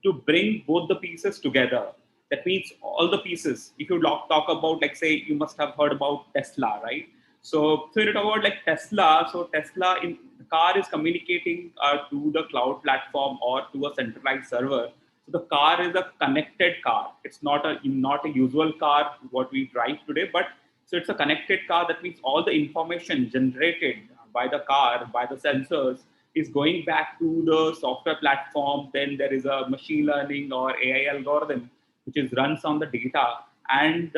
K: to bring both the pieces together. That means all the pieces. If you talk about, you must have heard about Tesla, right? So you talk about Tesla. So Tesla in the car is communicating to the cloud platform or to a centralized server. So the car is a connected car. It's not a usual car what we drive today, but so it's a connected car. That means all the information generated by the car, by the sensors, is going back to the software platform. Then there is a machine learning or AI algorithm which is runs on the data, and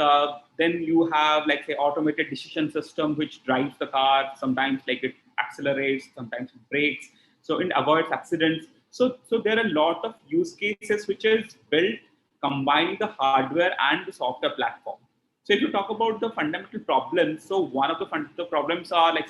K: then you have say automated decision system which drives the car. Sometimes it accelerates, sometimes it brakes, so it avoids accidents. So there are a lot of use cases which is built combining the hardware and the software platform. So if you talk about the fundamental problems, so one of the problems are like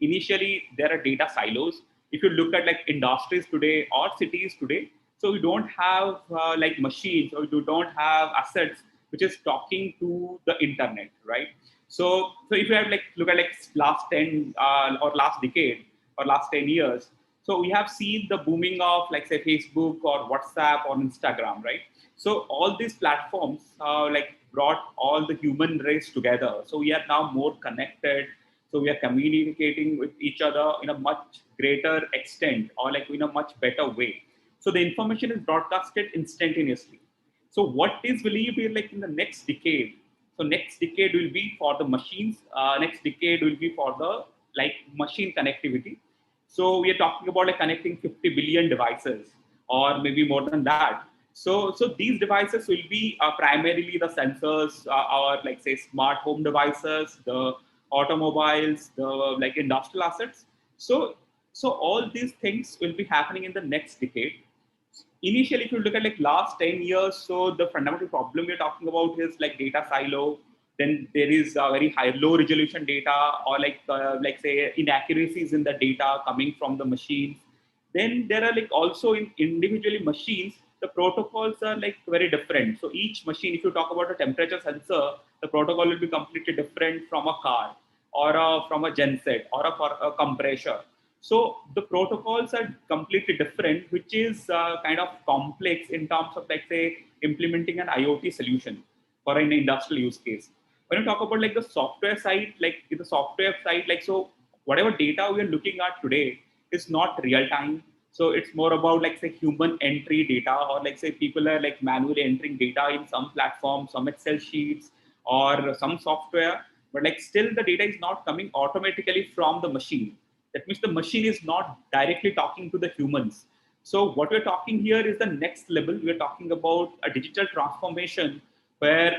K: initially there are data silos. If you look at like industries today or cities today, so we don't have like machines, or you don't have assets which is talking to the internet, right? So if you have like look at like last 10 or last decade or last 10 years, so we have seen the booming of like say Facebook or WhatsApp or Instagram, right? So all these platforms like brought all the human race together. So we are now more connected. So we are communicating with each other in a much greater extent, or like in a much better way. So the information is broadcasted instantaneously. So what is believed here like in the next decade? So next decade will be for the machines. Next decade will be for the like machine connectivity. So we are talking about like connecting 50 billion devices, or maybe more than that. So these devices will be primarily the sensors, or like say smart home devices, the automobiles, the like industrial assets. So all these things will be happening in the next decade. Initially, if you look at like last 10 years, so the fundamental problem we're talking about is like data silo. Then there is very high, low resolution data, or like say inaccuracies in the data coming from the machines. Then there are like also in individually machines, the protocols are like very different. So each machine, if you talk about a temperature sensor, the protocol will be completely different from a car, or from a genset, or a compressor. So the protocols are completely different, which is kind of complex in terms of like say implementing an IoT solution for an industrial use case. When you talk about like the software side, like in the software side, like so whatever data we are looking at today is not real time. So it's more about like say human entry data, or like say people are like manually entering data in some platform, some Excel sheets or some software, but like still the data is not coming automatically from the machine. That means the machine is not directly talking to the humans. So what we're talking here is the next level. We're talking about a digital transformation where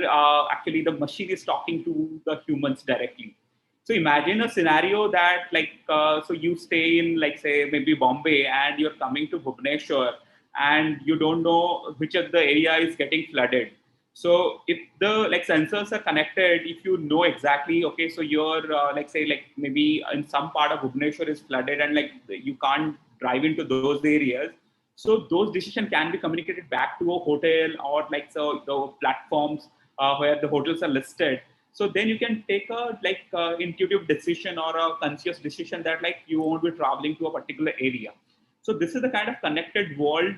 K: actually the machine is talking to the humans directly. So imagine a scenario that like, so you stay in like say maybe Bombay, and you're coming to Bhubaneswar, and you don't know which of the area is getting flooded. So if the like sensors are connected, if you know exactly, okay, so you're like say like maybe in some part of Bhubaneswar is flooded, and like you can't drive into those areas. So those decisions can be communicated back to a hotel, or like so the platforms where the hotels are listed. So then you can take a like intuitive decision or a conscious decision that like you won't be traveling to a particular area. So this is the kind of connected world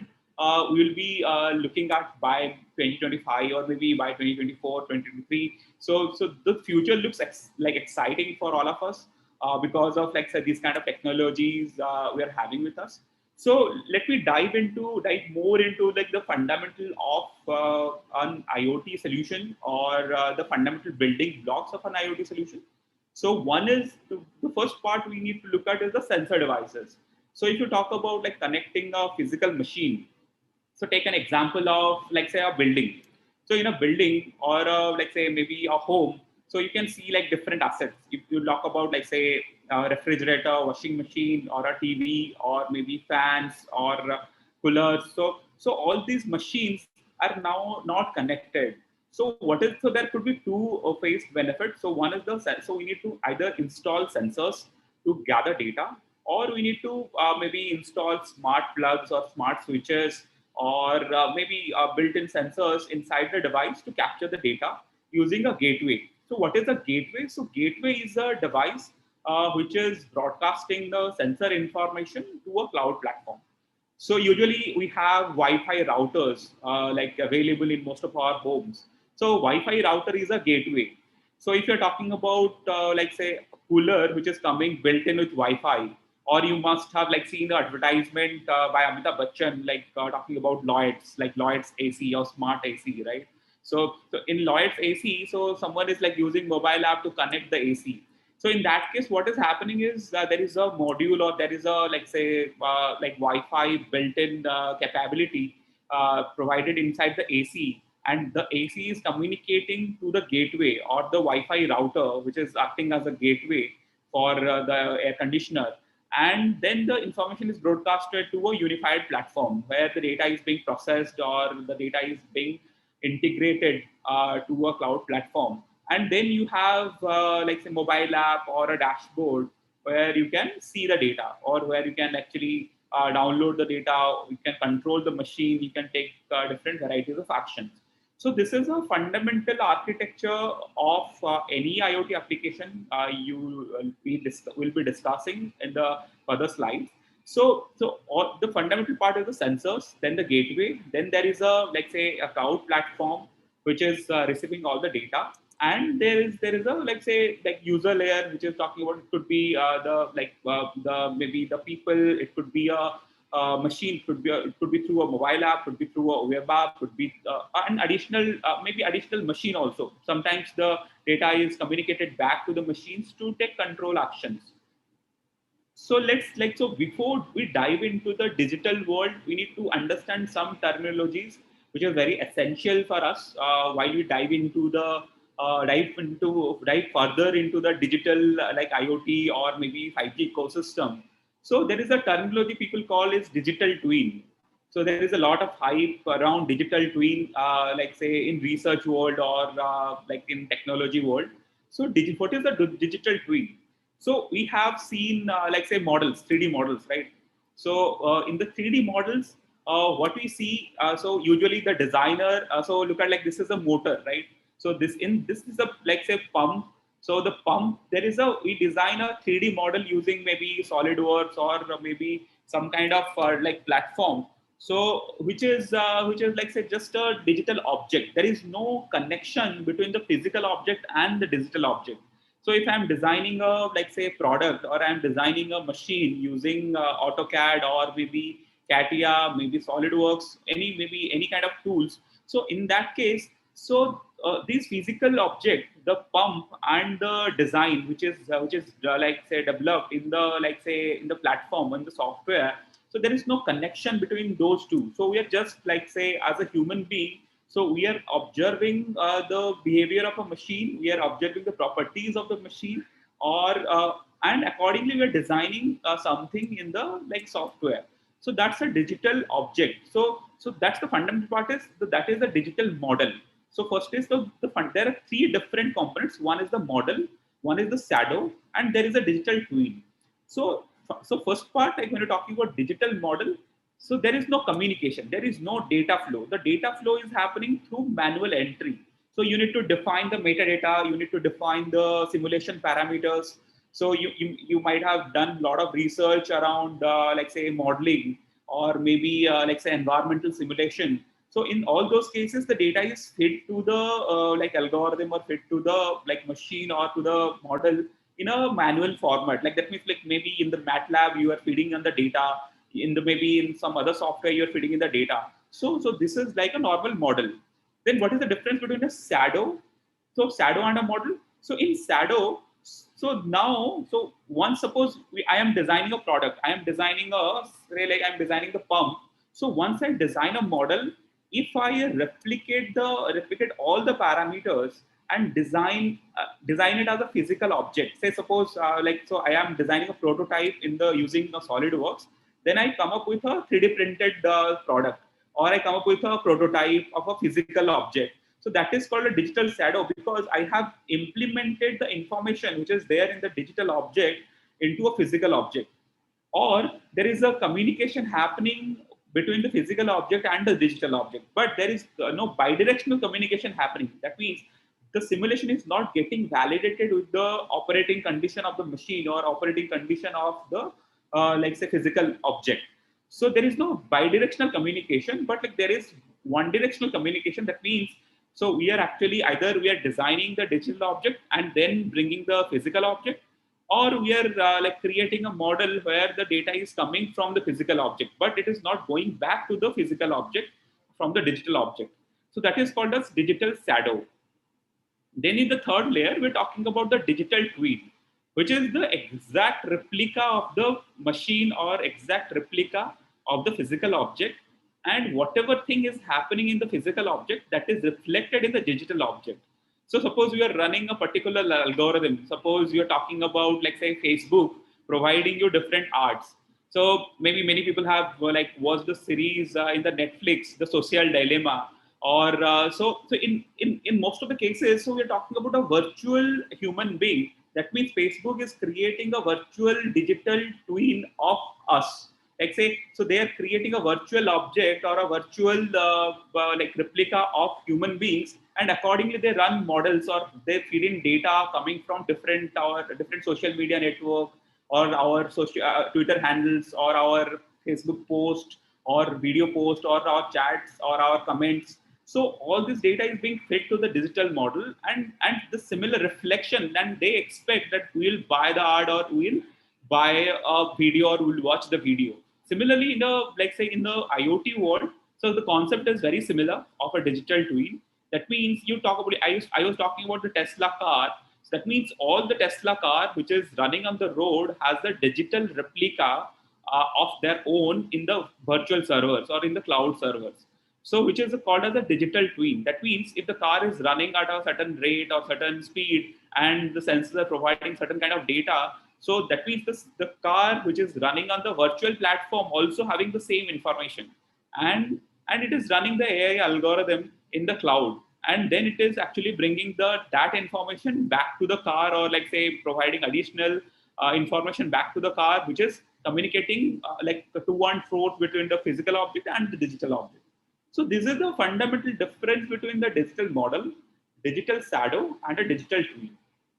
K: we will be looking at by 2025, or maybe by 2024, 2023. So the future looks like exciting for all of us because of like say, these kind of technologies we are having with us. So let me dive more into like the fundamental of an IoT solution, or the fundamental building blocks of an IoT solution. So one is the first part we need to look at is the sensor devices. So if you talk about like connecting a physical machine, so take an example of like say a building. So in a building, or like say maybe a home, so you can see like different assets. If you talk about like say a refrigerator, washing machine, or a TV, or maybe fans, or coolers. So all these machines are now not connected. So there could be two phased benefits. So one is so we need to either install sensors to gather data, or we need to maybe install smart plugs or smart switches, or maybe built-in sensors inside the device to capture the data using a gateway. So what is a gateway? So gateway is a device which is broadcasting the sensor information to a cloud platform. So usually we have Wi-Fi routers like available in most of our homes. So Wi-Fi router is a gateway. So if you're talking about like say a cooler which is coming built in with Wi-Fi, or you must have like seen the advertisement by Amitabh Bachchan like talking about Lloyd's, like Lloyd's AC or smart AC, right? So in Lloyd's AC, so someone is like using mobile app to connect the AC. So in that case, what is happening is there is a module, or there is a like say like Wi-Fi built-in capability provided inside the AC, and the AC is communicating to the gateway or the Wi-Fi router, which is acting as a gateway for the air conditioner. And then the information is broadcasted to a unified platform where the data is being processed, or the data is being integrated to a cloud platform, And then you have like say mobile app or a dashboard where you can see the data, or where you can actually download the data, you can control the machine, you can take different varieties of actions. So this is a fundamental architecture of any IoT application will be discussing in the further slides. So all, the fundamental part is the sensors, then the gateway, then there is a, like say, a cloud platform which is receiving all the data, and there is a, like say, like user layer which is talking about, it could be the maybe the people, it could be a machine, it could be through a mobile app, could be through a web app, could be an additional maybe additional machine also. Sometimes the data is communicated back to the machines to take control actions. So so before we dive into the digital world, we need to understand some terminologies which are very essential for us while we dive further into the digital like IoT or maybe 5G ecosystem. So there is a terminology people call is digital twin. So there is a lot of hype around digital twin, like say in research world or like in technology world. So what is the digital twin? So we have seen, like say, models, 3D models, right? So in the 3D models, what we see, so usually the designer, so look at like this is a motor, right? So this is a, like say, pump. So the pump, we design a 3D model using maybe SolidWorks or maybe some kind of like platform. So which is like say just a digital object. There is no connection between the physical object and the digital object. So if I'm designing a, like say, product, or I'm designing a machine using AutoCAD or maybe CATIA, maybe SolidWorks, maybe any kind of tools. So in that case, so these physical object, the pump and the design, which is like say developed in the, like say, in the platform and the software. So there is no connection between those two. So we are just, like say, as a human being, so we are observing the behavior of a machine, we are observing the properties of the machine, or and accordingly we are designing something in the like software. So that's a digital object. So that's the fundamental part, that is the digital model. So first is there are three different components. One is the model, one is the shadow, and there is a digital twin. So first part, like when you're talking about digital model, so there is no communication, there is no data flow. The data flow is happening through manual entry. So you need to define the metadata, you need to define the simulation parameters. So you might have done a lot of research around like say modeling, or maybe like say environmental simulation. So in all those cases, the data is fed to the like algorithm, or fed to the like machine or to the model in a manual format. Like that means like maybe in the MATLAB you are feeding on the data, maybe in some other software you're feeding in the data. So this is like a normal model. Then what is the difference between a shadow? So shadow and a model. So in shadow, so now, so once suppose I am designing a product, I'm designing the pump. So once I design a model, if I replicate all the parameters and design it as a physical object. Say suppose so I am designing a prototype using a SolidWorks. Then I come up with a 3D printed product, or I come up with a prototype of a physical object. So that is called a digital shadow, because I have implemented the information which is there in the digital object into a physical object. Or there is a communication happening between the physical object and the digital object, but there is no bidirectional communication happening. That means the simulation is not getting validated with the operating condition of the machine or operating condition of the like say physical object. So there is no bidirectional communication, but like there is one directional communication. That means so we are actually either we are designing the digital object and then bringing the physical object, or we are like creating a model where the data is coming from the physical object, but it is not going back to the physical object from the digital object. So that is called as digital shadow. Then in the third layer, we're talking about the digital twin, which is the exact replica of the machine or exact replica of the physical object. And whatever thing is happening in the physical object, that is reflected in the digital object. So suppose you are running a particular algorithm. Suppose you're talking about, like say, Facebook providing you different arts. So maybe many people have like watched the series in the Netflix, The Social Dilemma. or so in most of the cases, so we're talking about a virtual human being. That means Facebook is creating a virtual digital twin of us. Like say, so they are creating a virtual object or a virtual like replica of human beings, and accordingly they run models or they feed in data coming from different social media network, or our social Twitter handles, or our Facebook post, or video post, or our chats, or our comments. So all this data is being fed to the digital model, and the similar reflection, and they expect that we'll buy the ad, or we'll buy a video, or we'll watch the video. Similarly, in the, like say, in the IoT world, so the concept is very similar of a digital twin. That means you talk about, I was talking about the Tesla car. So that means all the Tesla car which is running on the road has a digital replica of their own in the virtual servers or in the cloud servers. So which is called as a digital twin. That means if the car is running at a certain rate or certain speed, and the sensors are providing certain kind of data, so that means the car which is running on the virtual platform also having the same information, and it is running the AI algorithm in the cloud, and then it is actually bringing that information back to the car, or like say providing additional information back to the car, which is communicating like to and fro between the physical object and the digital object. So this is the fundamental difference between the digital model, digital shadow, and a digital twin.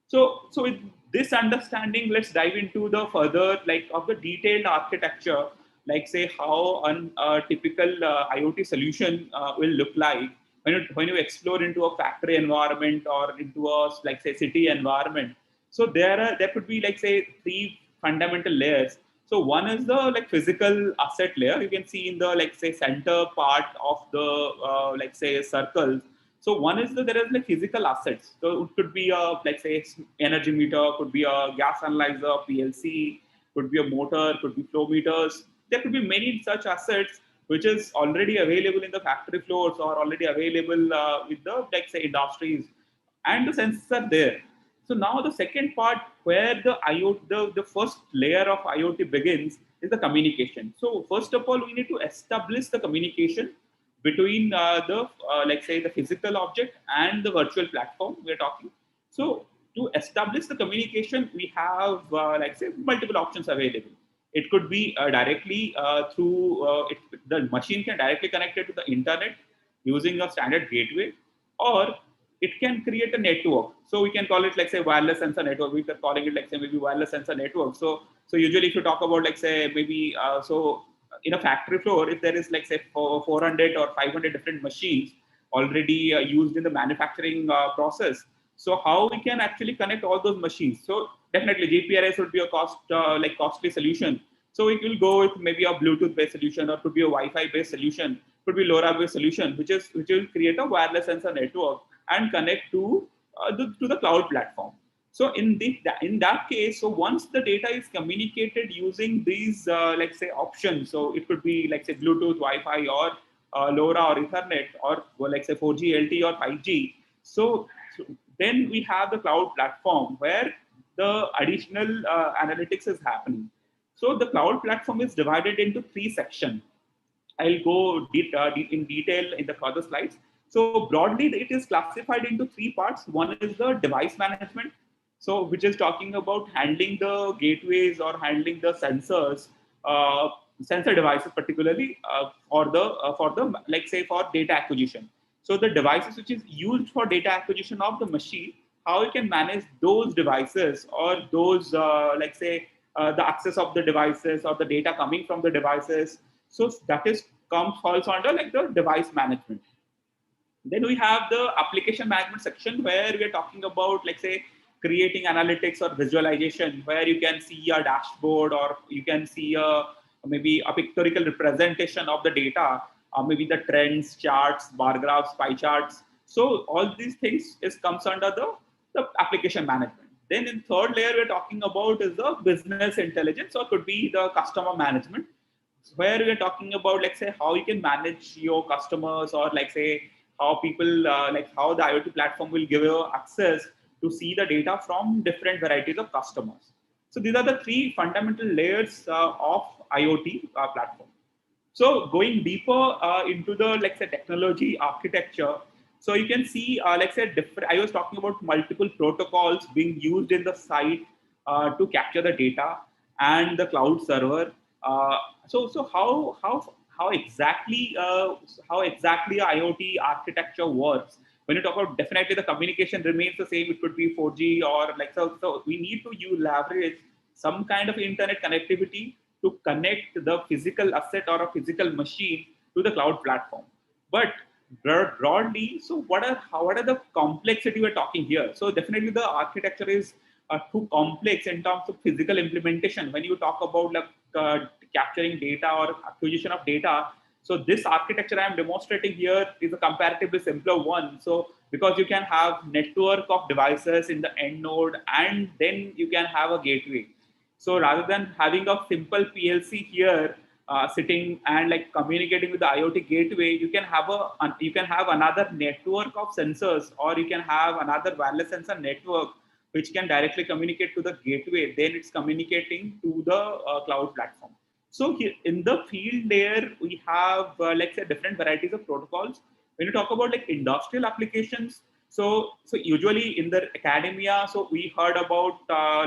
K: So with this understanding, let's dive into the further like of the detailed architecture, like say how a typical IoT solution will look like when you explore into a factory environment or into a like say city environment. So there could be like say three fundamental layers. So one is the like physical asset layer. You can see in the like say center part of the like say circle. So one is there is like physical assets. So it could be a like say energy meter, could be a gas analyzer, PLC, could be a motor, could be flow meters. There could be many such assets which is already available in the factory floors or already available with the like say industries, and the sensors are there. So now the second part where the IoT, the first layer of IoT begins is the communication. So first of all, we need to establish the communication between the like say the physical object and the virtual platform we're talking. So to establish the communication, we have like say multiple options available. It could be directly through the machine can directly connect it to the internet using a standard gateway, or it can create a network. So we can call it like say wireless sensor network. We are calling it like say maybe wireless sensor network. So usually if you talk about like say maybe so in a factory floor, if there is like say 400 or 500 different machines already used in the manufacturing process, so how we can actually connect all those machines? So definitely GPRS would be a costly solution. So we will go with maybe a Bluetooth based solution, or could be a Wi-Fi based solution, could be LoRa based solution, which will create a wireless sensor network and connect to the cloud platform. So in that case, so once the data is communicated using these like say options, so it could be like say Bluetooth, Wi-Fi, or LoRa or Ethernet, or like say 4G LTE or 5G. So then we have the cloud platform where the additional analytics is happening. So the cloud platform is divided into three sections. I'll go in detail in the further slides. So broadly, it is classified into three parts. One is the device management, so which is talking about handling the gateways or handling the sensors, sensor devices particularly, for the like say for data acquisition. So the devices which is used for data acquisition of the machine, how you can manage those devices, or those like say the access of the devices or the data coming from the devices. So that is falls under like the device management. Then we have the application management section where we are talking about like say creating analytics or visualization, where you can see a dashboard, or you can see maybe a pictorial representation of the data, maybe the trends, charts, bar graphs, pie charts. So all these things comes under the application management. Then in third layer we're talking about is the business intelligence, or could be the customer management, where we're talking about like say how you can manage your customers, or like say how people like how the IoT platform will give you access to see the data from different varieties of customers. So these are the three fundamental layers of IoT platform. So going deeper into the, like say, technology architecture, so you can see, like say, I was talking about multiple protocols being used in the site to capture the data and the cloud server. So how exactly IoT architecture works? When you talk about, definitely the communication remains the same. It could be 4G or like so. So we need to leverage some kind of internet connectivity to connect the physical asset or a physical machine to the cloud platform. But broadly, so what are the complexity we're talking here? So definitely the architecture is too complex in terms of physical implementation. When you talk about like capturing data or acquisition of data, so this architecture I am demonstrating here is a comparatively simpler one. So because you can have network of devices in the end node, and then you can have a gateway. So rather than having a simple PLC here sitting and like communicating with the IoT gateway, you can have another network of sensors, or you can have another wireless sensor network which can directly communicate to the gateway. Then it's communicating to the cloud platform. So here in the field there, we have like say different varieties of protocols. When you talk about like industrial applications, so usually in the academia, so we heard about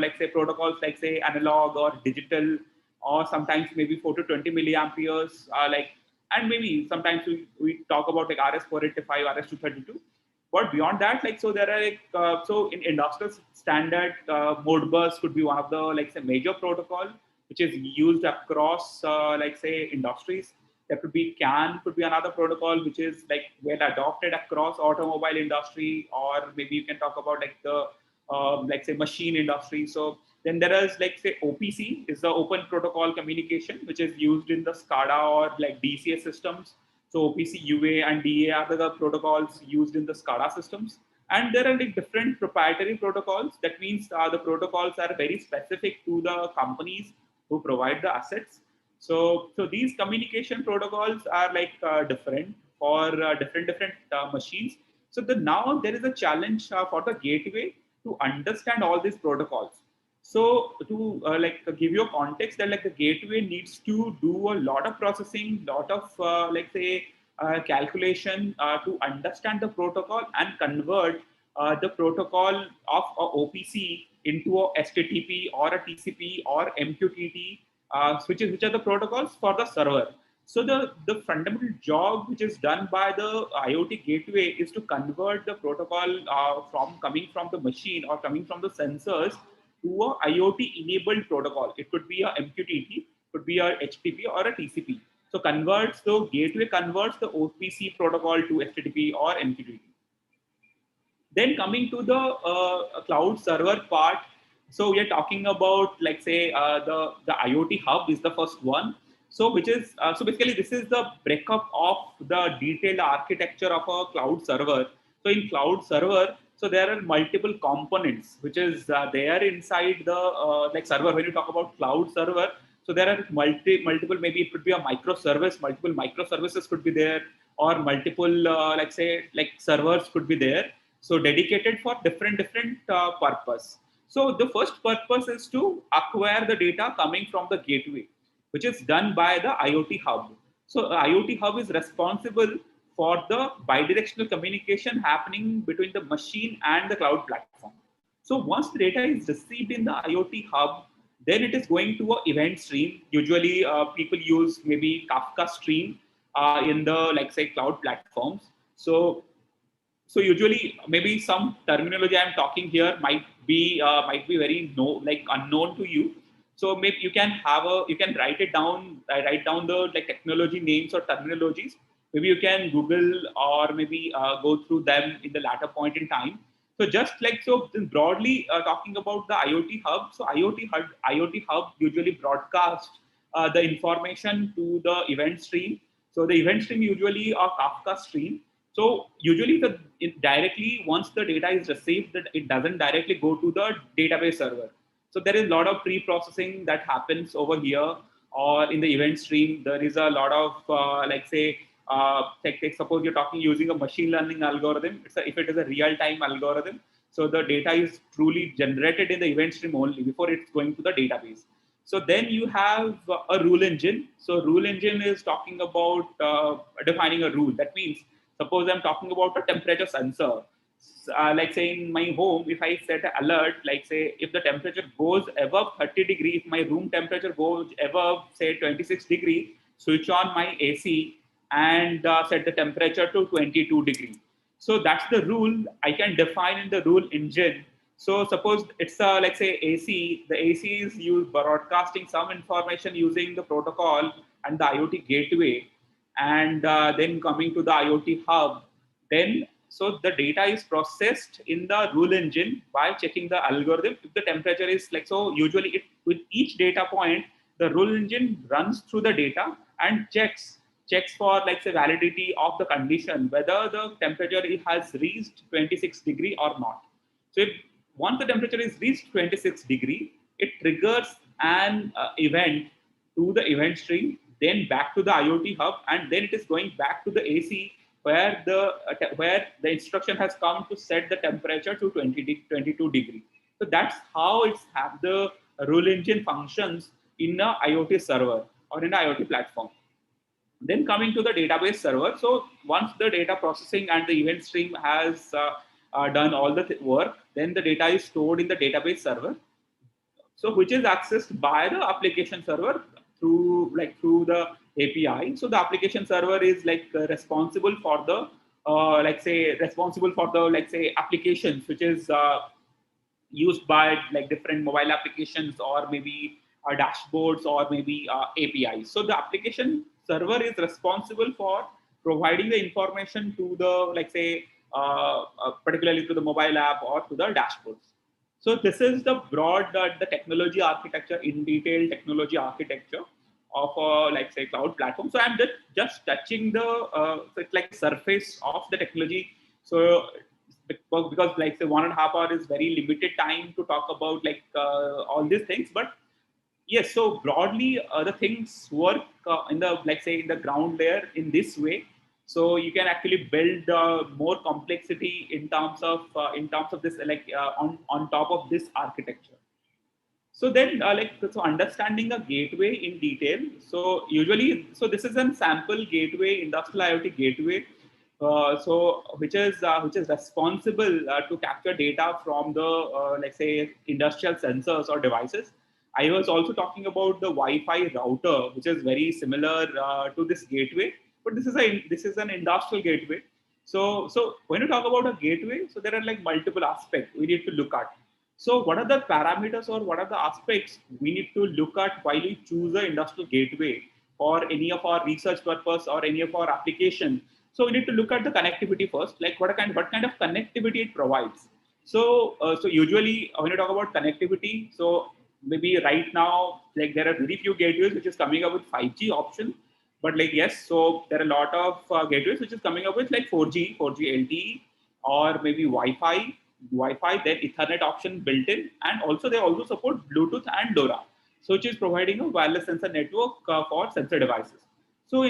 K: like say protocols like say analog or digital, or sometimes maybe 4 to 20 milliamperes, and maybe sometimes we talk about like RS485, RS232. But beyond that, like so there are like so in industrial standard, Modbus could be one of the like say major protocol which is used across like say industries. There could be CAN, could be another protocol which is like well adopted across automobile industry, or maybe you can talk about like the like say machine industry. So then there is like say OPC is the open protocol communication, which is used in the SCADA or like DCS systems. So OPC, UA, and DA are the protocols used in the SCADA systems. And there are like different proprietary protocols. That means the protocols are very specific to the companies who provide the assets. So these communication protocols are like different for different machines. So now there is a challenge for the gateway to understand all these protocols. So to like give you a context, that like the gateway needs to do a lot of processing, lot of like say calculation to understand the protocol and convert the protocol of a OPC into a HTTP or a TCP or MQTT, which are the protocols for the server. So the fundamental job which is done by the IoT gateway is to convert the protocol from coming from the machine or coming from the sensors to a IoT enabled protocol. It could be a MQTT, could be a HTTP or a TCP. So the gateway converts the OPC protocol to HTTP or MQTT. Then coming to the cloud server part, so we are talking about like say the IoT hub is the first one. So which is so basically this is the breakup of the detailed architecture of a cloud server. So in cloud server, so there are multiple components which is there inside the like server. When you talk about cloud server, so there are multiple, maybe it could be a microservice, multiple microservices could be there, or multiple like say like servers could be there. So dedicated for different purpose. So the first purpose is to acquire the data coming from the gateway, which is done by the IoT hub. So IoT hub is responsible for the bidirectional communication happening between the machine and the cloud platform. So once the data is received in the IoT hub, then it is going to an event stream. Usually people use maybe Kafka stream in the like say cloud platforms. So usually maybe some terminology I'm talking here might be very like unknown to you. So maybe you can write it down, write down the like technology names or terminologies. Maybe you can Google or maybe go through them in the latter point in time. So just like so broadly talking about the IoT hub. So IoT hub usually broadcast the information to the event stream. So the event stream usually a Kafka stream. So usually it directly, once the data is received, that it doesn't directly go to the database server. So there is a lot of pre-processing that happens over here, or in the event stream. There is a lot of like say, suppose you're talking using a machine learning algorithm. If it is a real-time algorithm, so the data is truly generated in the event stream only before it's going to the database. So then you have a rule engine. So rule engine is talking about defining a rule. That means, suppose I'm talking about a temperature sensor. Like say in my home, if I set an alert, like say if the temperature goes above 30 degree, if my room temperature goes above say 26 degree, switch on my AC and set the temperature to 22 degree. So that's the rule I can define in the rule engine. So suppose it's like say AC, the AC is used broadcasting some information using the protocol and the IoT gateway, and then coming to the IoT hub. Then so the data is processed in the rule engine by checking the algorithm. If the temperature is like so, usually it with each data point, the rule engine runs through the data and checks for like say validity of the condition, whether the temperature has reached 26 degree or not. So if once the temperature is reached 26 degree, it triggers an event to the event stream, then back to the IoT hub, and then it is going back to the AC where the instruction has come to set the temperature to 22 degree. So that's how it's have the rule engine functions in a IoT server or in an IoT platform. Then coming to the database server. So once the data processing and the event stream has done all the work, then the data is stored in the database server. So which is accessed by the application server through the API. So the application server is responsible for the applications which is used by like different mobile applications or maybe dashboards or maybe APIs. So the application server is responsible for providing the information to the particularly to the mobile app or to the dashboards. So this is the broad the technology architecture, in detail technology architecture of a cloud platform. So I'm just touching the so it's like surface of the technology. So because like say 1.5 hour is very limited time to talk about all these things, but yes, so broadly the things work in the in the ground layer in this way. So you can actually build more complexity in terms of this on top of this architecture. So then so understanding a gateway in detail. So usually, so this is a sample gateway, industrial IoT gateway. So which is responsible to capture data from the let's say industrial sensors or devices. I was also talking about the Wi-Fi router, which is very similar to this gateway, but this is an industrial gateway. So when you talk about a gateway, so there are like multiple aspects we need to look at. So what are the parameters or what are the aspects we need to look at while we choose an industrial gateway for any of our research purpose or any of our application? So we need to look at the connectivity first, like what kind of connectivity it provides. So so usually when you talk about connectivity, so maybe right now like there are very few gateways which is coming up with 5G option, but like yes, so there are a lot of gateways which is coming up with like 4G LTE or maybe Wi-Fi, then Ethernet option built in, and also they also support Bluetooth and LoRa, so which is providing a wireless sensor network for sensor devices. So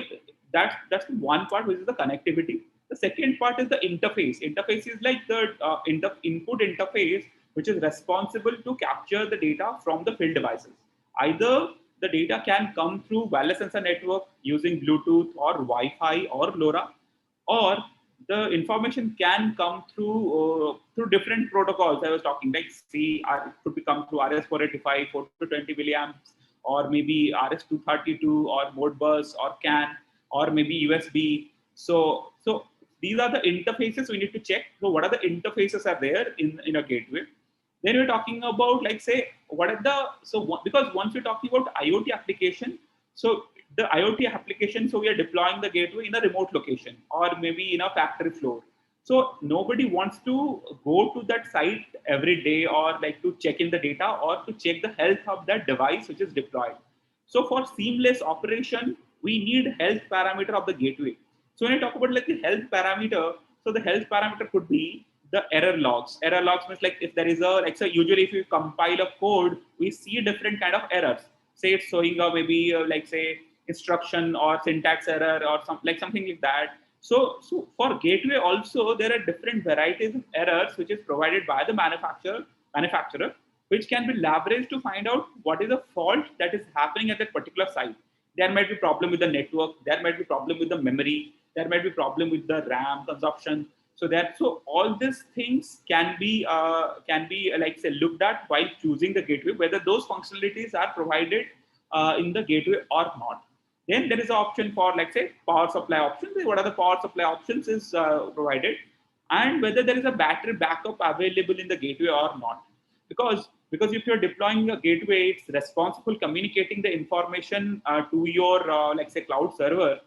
K: that's one part, which is the connectivity. The second part is the interface. Interface is like the input interface, which is responsible to capture the data from the field devices. Either the data can come through wireless sensor network using Bluetooth or Wi-Fi or LoRa, or the information can come through different protocols. I was talking like it could be come through RS485, 420 milliamps, or maybe RS232 or Modbus or CAN or maybe USB. So these are the interfaces we need to check. So what are the interfaces are there in a gateway? Then we're talking about like say what are the because once we're talking about IoT application, so the IoT application, so we are deploying the gateway in a remote location or maybe in a factory floor. So nobody wants to go to that site every day or like to check in the data or to check the health of that device which is deployed. So for seamless operation, we need health parameter of the gateway. So when I talk about like the health parameter, so the health parameter could be the error logs. Error logs means like if there is so usually if you compile a code, we see different kind of errors. Say it's showing maybe like say instruction or syntax error or something like that. So for gateway also there are different varieties of errors which is provided by the manufacturer. which can be leveraged to find out what is the fault that is happening at that particular site. There might be problem with the network, there might be problem with the memory, there might be problem with the RAM consumption. So all these things can be like say looked at while choosing the gateway, whether those functionalities are provided in the gateway or not. Then there is an option for, like say, power supply options. What are the power supply options is provided, and whether there is a battery backup available in the gateway or not. Because if you're deploying a gateway, it's responsible communicating the information to your like say cloud server.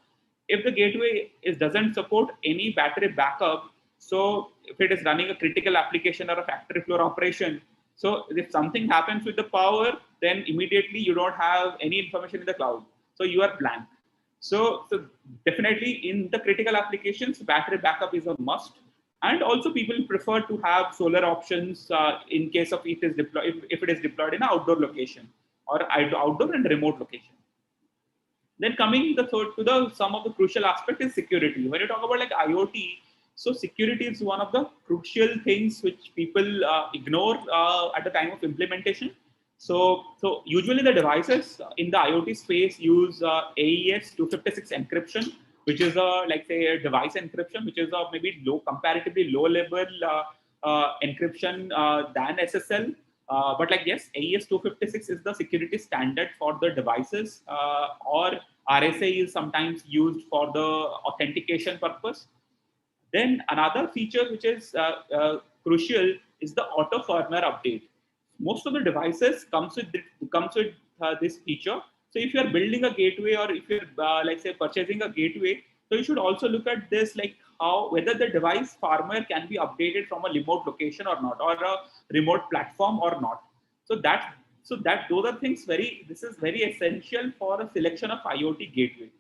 K: If the gateway doesn't support any battery backup, so if it is running a critical application or a factory floor operation, so if something happens with the power, then immediately you don't have any information in the cloud. So you are blank. So definitely in the critical applications, battery backup is a must. And also people prefer to have solar options in case of it is deployed, if it is deployed in an outdoor location or outdoor and remote location. Then coming to some of the crucial aspect is security. When you talk about like IoT, so security is one of the crucial things which people ignore at the time of implementation. So usually the devices in the IoT space use AES 256 encryption, which is like say a device encryption, which is a maybe comparatively low level encryption than SSL. But like yes, AES 256 is the security standard for the devices, or RSA is sometimes used for the authentication purpose. Then another feature which is crucial is the auto firmware update. Most of the devices comes with this feature. So if you are building a gateway, or if you're like say purchasing a gateway, so you should also look at this, like whether the device firmware can be updated from a remote location or not, or a remote platform or not. So those are things this is very essential for a selection of IoT gateway.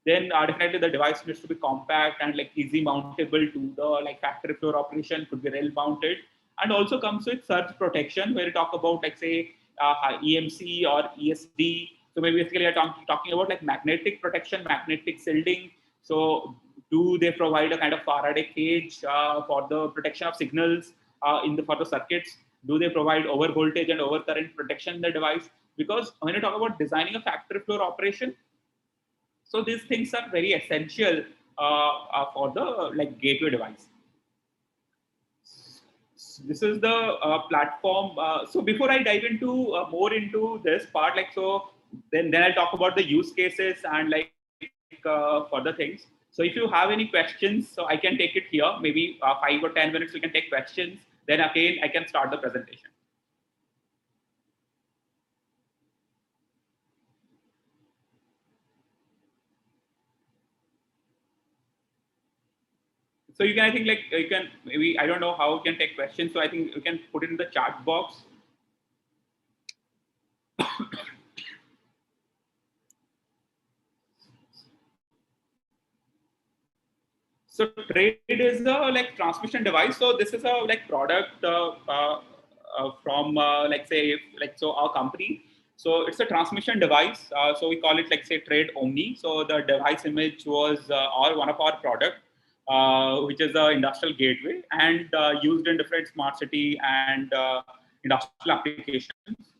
K: Then definitely the device needs to be compact and like easy mountable to the like factory floor operation, could be rail mounted, and also comes with surge protection, where you talk about like say EMC or ESD. So maybe basically you're talking about like magnetic protection, magnetic shielding. So do they provide a kind of Faraday cage for the protection of signals for the circuits? Do they provide over voltage and over current protection in the device? Because when you talk about designing a factory floor operation, so these things are very essential for the like gateway device. This is the platform. So before I dive into more into this part, like so, then I'll talk about the use cases and like further things. So if you have any questions, so I can take it here. Maybe 5 or 10 minutes we can take questions. Then again I can start the presentation. So you can, I think like you can maybe, I don't know how you can take questions. So I think you can put it in the chat box. So trade is a like transmission device. So this is a like product from like say like so our company. So it's a transmission device. So we call it like say Trade Omni. So the device image was one of our product, which is the industrial gateway, and used in different smart city and industrial applications.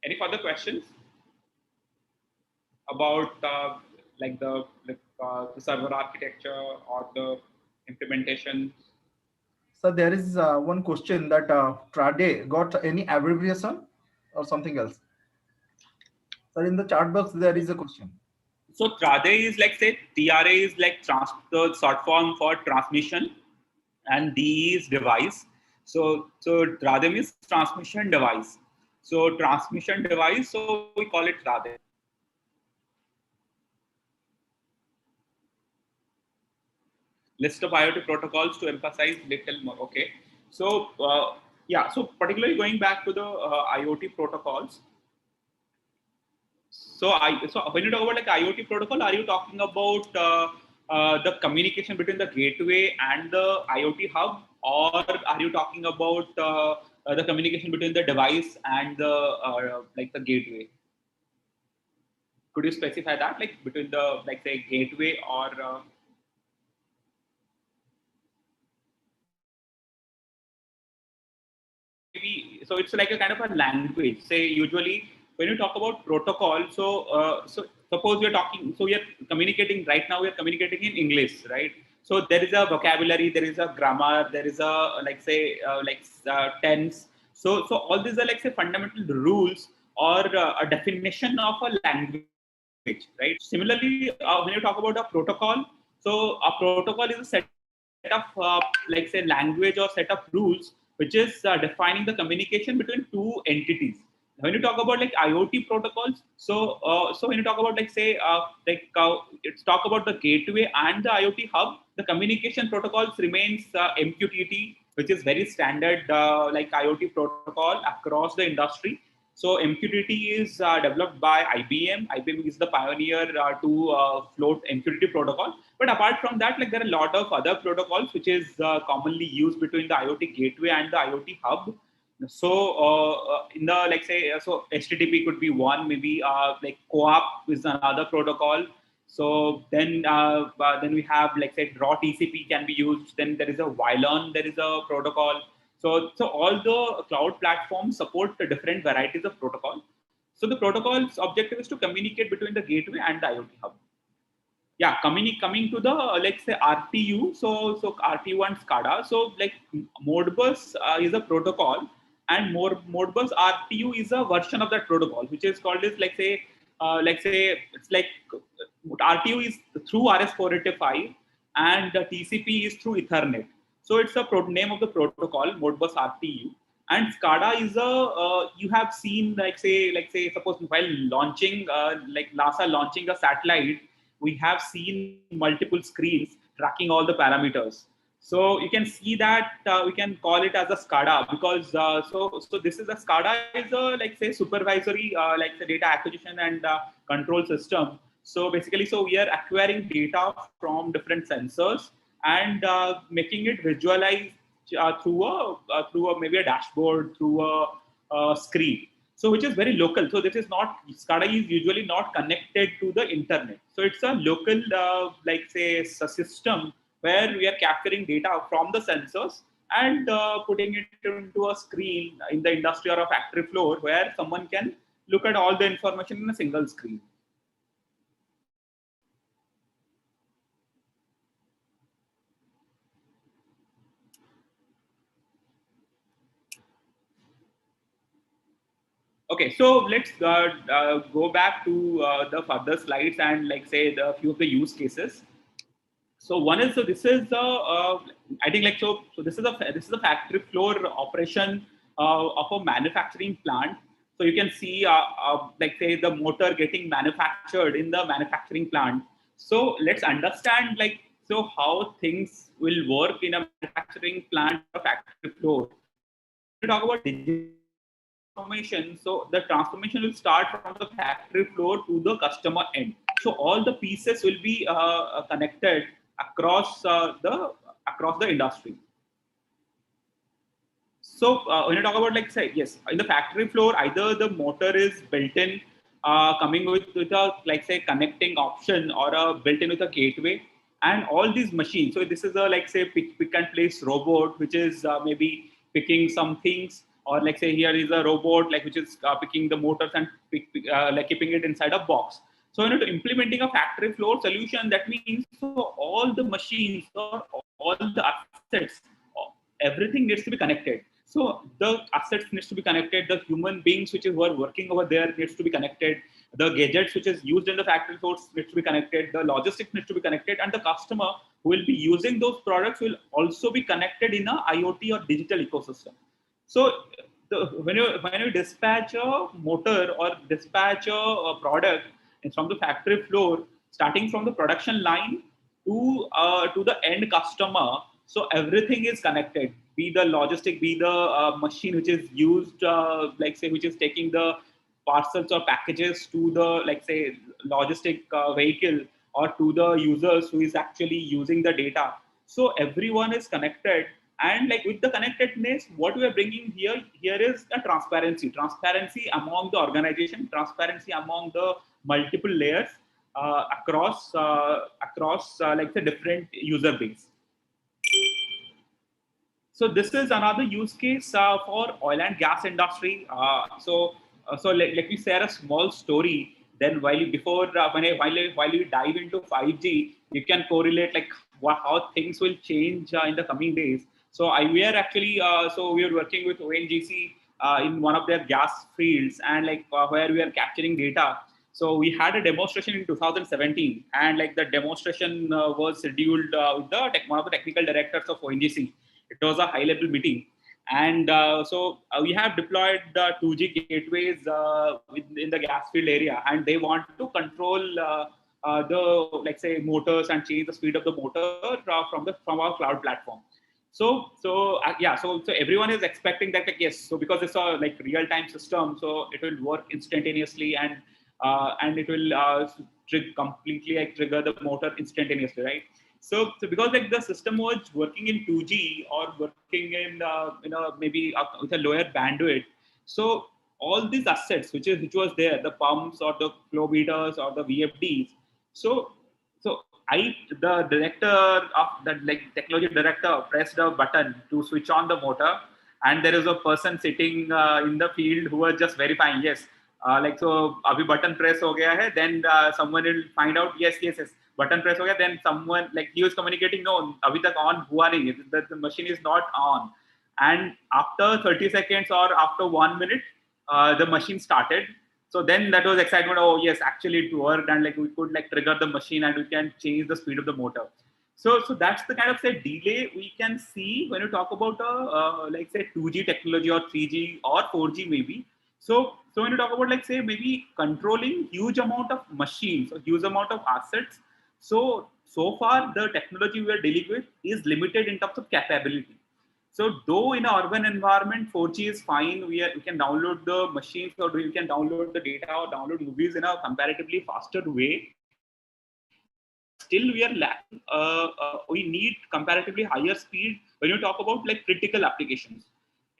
K: Any further questions about like the server architecture or the implementation?
D: So there is one question that Trade got any abbreviation or something else? So in the chat box there is a question.
K: So TRADE is like say TRA is like the short form for transmission, and D is device. So TRADE means transmission device. So transmission device. So we call it TRADE. List of IoT protocols to emphasize little more. Okay. So yeah. So particularly going back to the IoT protocols. So when you talk about like IoT protocol, are you talking about the communication between the gateway and the IoT hub, or are you talking about the communication between the device and the like the gateway? Could you specify that, like between the like say gateway or maybe, so it's like a kind of a language. Say usually when you talk about protocol, so suppose we're talking, so we are communicating right now, we are communicating in English, right? So there is a vocabulary, there is a grammar, there is a tense. So all these are like say fundamental rules or a definition of a language, right? Similarly, when you talk about a protocol, so a protocol is a set of like say language or set of rules which is defining the communication between two entities. When you talk about like IoT protocols, so when you talk about like say it's talk about the gateway and the IoT hub, the communication protocols remains MQTT, which is very standard like IoT protocol across the industry. So MQTT is developed by IBM. IBM is the pioneer to float MQTT protocol. But apart from that, like there are a lot of other protocols which is commonly used between the IoT gateway and the IoT hub. So in the like say so HTTP could be one, maybe like CoAP is another protocol. So then we have like say raw TCP can be used. Then there is a WILON, there is a protocol. So all the cloud platforms support the different varieties of protocol. So the protocol's objective is to communicate between the gateway and the IoT hub. Yeah, coming to the like say RTU. So RTU and SCADA. So like Modbus is a protocol, and Modbus RTU is a version of that protocol, which is called as like say it's like RTU is through RS-485 and the TCP is through Ethernet. So it's a name of the protocol, Modbus RTU. And SCADA is a you have seen like say suppose while launching like NASA launching a satellite, we have seen multiple screens tracking all the parameters. So you can see that we can call it as a SCADA because so this is a SCADA is a like say supervisory like the data acquisition and control system. So basically, so we are acquiring data from different sensors and making it visualize through a maybe a dashboard, through a screen. So which is very local. So this is not, SCADA is usually not connected to the internet. So it's a local like say a system where we are capturing data from the sensors and putting it into a screen in the industry or a factory floor where someone can look at all the information in a single screen. Okay, so let's go back to the further slides and like say the few of the use cases. So one is, so this is the I think like so this is a factory floor operation of a manufacturing plant. So you can see like say the motor getting manufactured in the manufacturing plant. So let's understand like so how things will work in a manufacturing plant or factory floor. To talk about digital transformation, so the transformation will start from the factory floor to the customer end. So all the pieces will be connected across the industry. So when you talk about like say yes, in the factory floor, either the motor is built in, coming with a like say connecting option or built in with a gateway, and all these machines. So this is a like say pick and place robot, which is maybe picking some things, or like say here is a robot like which is picking the motors and like keeping it inside a box. So when you're implementing a factory floor solution, that means so all the machines or all the assets, everything needs to be connected. So the assets needs to be connected, the human beings which were working over there needs to be connected, the gadgets which is used in the factory floors needs to be connected, the logistics needs to be connected, and the customer who will be using those products will also be connected in a IoT or digital ecosystem. So when you dispatch a motor or dispatch a product from the factory floor, starting from the production line to the end customer, so everything is connected. Be the logistic, be the machine which is used, like say which is taking the parcels or packages to the like say logistic vehicle or to the users who is actually using the data. So everyone is connected. And like with the connectedness, what we are bringing here is a transparency among the organization, transparency among the multiple layers across like the different user base. So this is another use case for oil and gas industry. So let me share a small story. Then while you dive into 5G, you can correlate like how things will change in the coming days. So we are actually we are working with ONGC in one of their gas fields, and where we are capturing data. So we had a demonstration in 2017, and like the demonstration was scheduled with one of the technical directors of ONGC. It was a high-level meeting, and we have deployed the 2G gateways in the gas field area, and they want to control the motors and change the speed of the motor from our cloud platform. So everyone is expecting that yes. So because it's a real-time system, so it will work instantaneously, and it will completely trigger the motor instantaneously, right? So because the system was working in 2G or working in maybe with a lower bandwidth, so all these assets which was there, the pumps or the flow meters or the VFDs, so the director of the technology director pressed a button to switch on the motor, and there is a person sitting in the field who was just verifying, yes, so abhi button press ho gaya hai, then someone will find out, yes, button press ho gaya, then someone he was communicating, no, abhi tak on hua nahi hai, the machine is not on, and after 30 seconds or after 1 minute, the machine started. So then that was excitement. Oh yes, actually it worked, and we could trigger the machine, and we can change the speed of the motor. So that's the kind of delay we can see when you talk about 2G technology or 3G or 4G maybe. So when you talk about maybe controlling huge amount of machines or huge amount of assets, so far the technology we are dealing with is limited in terms of capability. So though in an urban environment 4G is fine, we can download the machines, or we can download the data or download movies in a comparatively faster way, but still we are lacking. We need comparatively higher speed when you talk about critical applications.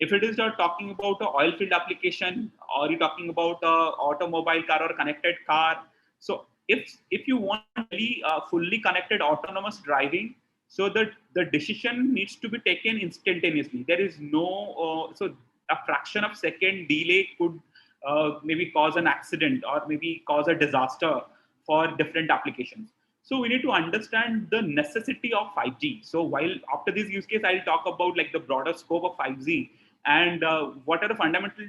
K: If it is not talking about an oil field application, or you're talking about an automobile car or connected car, so if you want really fully connected autonomous driving, so the decision needs to be taken instantaneously. There is no so a fraction of second delay could maybe cause an accident or maybe cause a disaster for different applications. So we need to understand the necessity of 5G. So while after this use case, I'll talk about the broader scope of 5G and what are the fundamental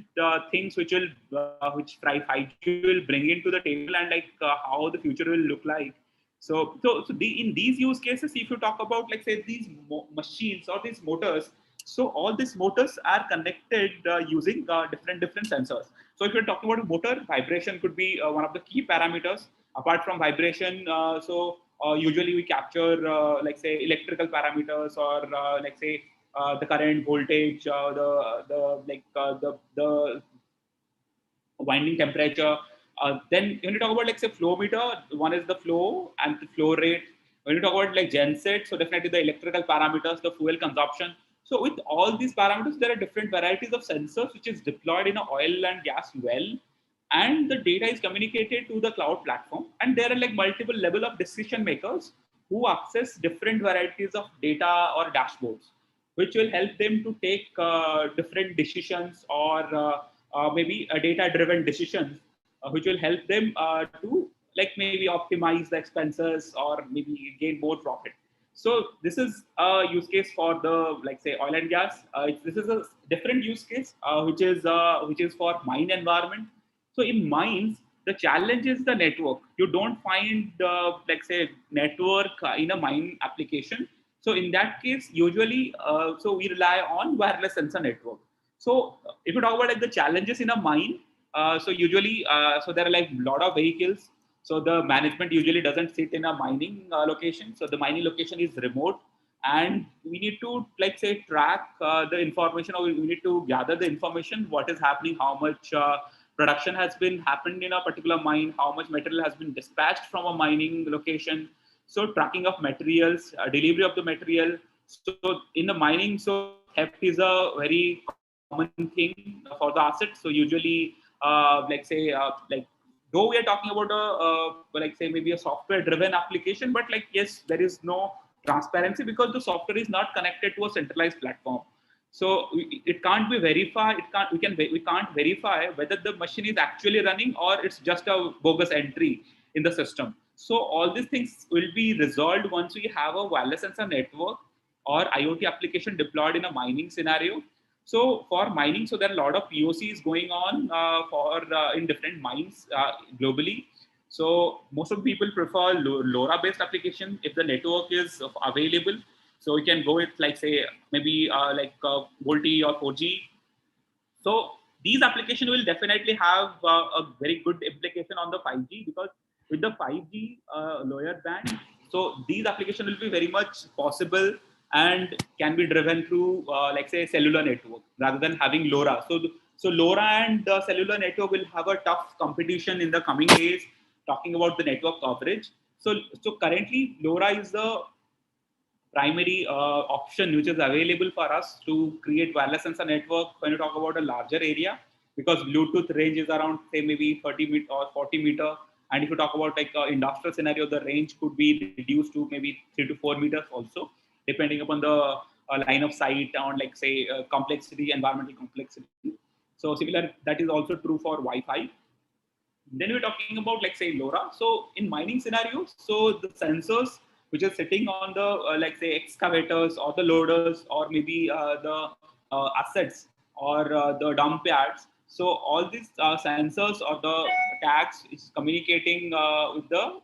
K: things which 5G will bring into the table, and how the future will look like. So in these use cases, if you talk about say these machines or these motors, so all these motors are connected using different sensors. So if you're talking about a motor, vibration could be one of the key parameters. Apart from vibration, usually we capture say electrical parameters, or the current, voltage, the winding temperature. Then when you talk about say flow meter, one is the flow and the flow rate. When you talk about genset, so definitely the electrical parameters, the fuel consumption. So with all these parameters, there are different varieties of sensors which is deployed in an oil and gas well, and the data is communicated to the cloud platform. And there are multiple level of decision makers who access different varieties of data or dashboards, which will help them to take different decisions, or maybe data-driven decisions, which will help them to maybe optimize the expenses or maybe gain more profit. So this is a use case for the say oil and gas. This is a different use case which is for mine environment. So in mines, the challenge is the network. You don't find say network in a mine application. So in that case, usually, so we rely on wireless sensor network. So if you talk about the challenges in a mine, so usually, so there are a lot of vehicles. So the management usually doesn't sit in a mining location. So the mining location is remote, and we need to say track the information, or we need to gather the information, what is happening, how much production has been happened in a particular mine, how much material has been dispatched from a mining location. So tracking of materials, delivery of the material. So in the mining, so theft is a very common thing for the assets. So usually, though we are talking about say maybe a software-driven application, but yes, there is no transparency because the software is not connected to a centralized platform. So it can't be verified. We can't verify whether the machine is actually running or it's just a bogus entry in the system. So all these things will be resolved once we have a wireless sensor network or IoT application deployed in a mining scenario. So for mining, so there are a lot of POCs going on in different mines globally. So most of the people prefer LoRa-based application if the network is available. So we can go with like say maybe VoLTE or 4G. So these applications will definitely have a very good implication on the 5G, because with the 5G lower band, so these applications will be very much possible and can be driven through like say cellular network rather than having LoRa. So LoRa and cellular network will have a tough competition in the coming days, talking about the network coverage. So currently LoRa is the primary option which is available for us to create wireless sensor network when you talk about a larger area, because Bluetooth range is around say maybe 30 meter or 40 meter, and if you talk about like industrial scenario, the range could be reduced to maybe 3 to 4 meters also, depending upon the line of sight on like say complexity, environmental complexity. So similar, that is also true for Wi-Fi. Then we're talking about like say LoRa. So in mining scenarios, so the sensors which are sitting on the like say excavators or the loaders or maybe the assets or the dump yards. So all these sensors or the tags is communicating with the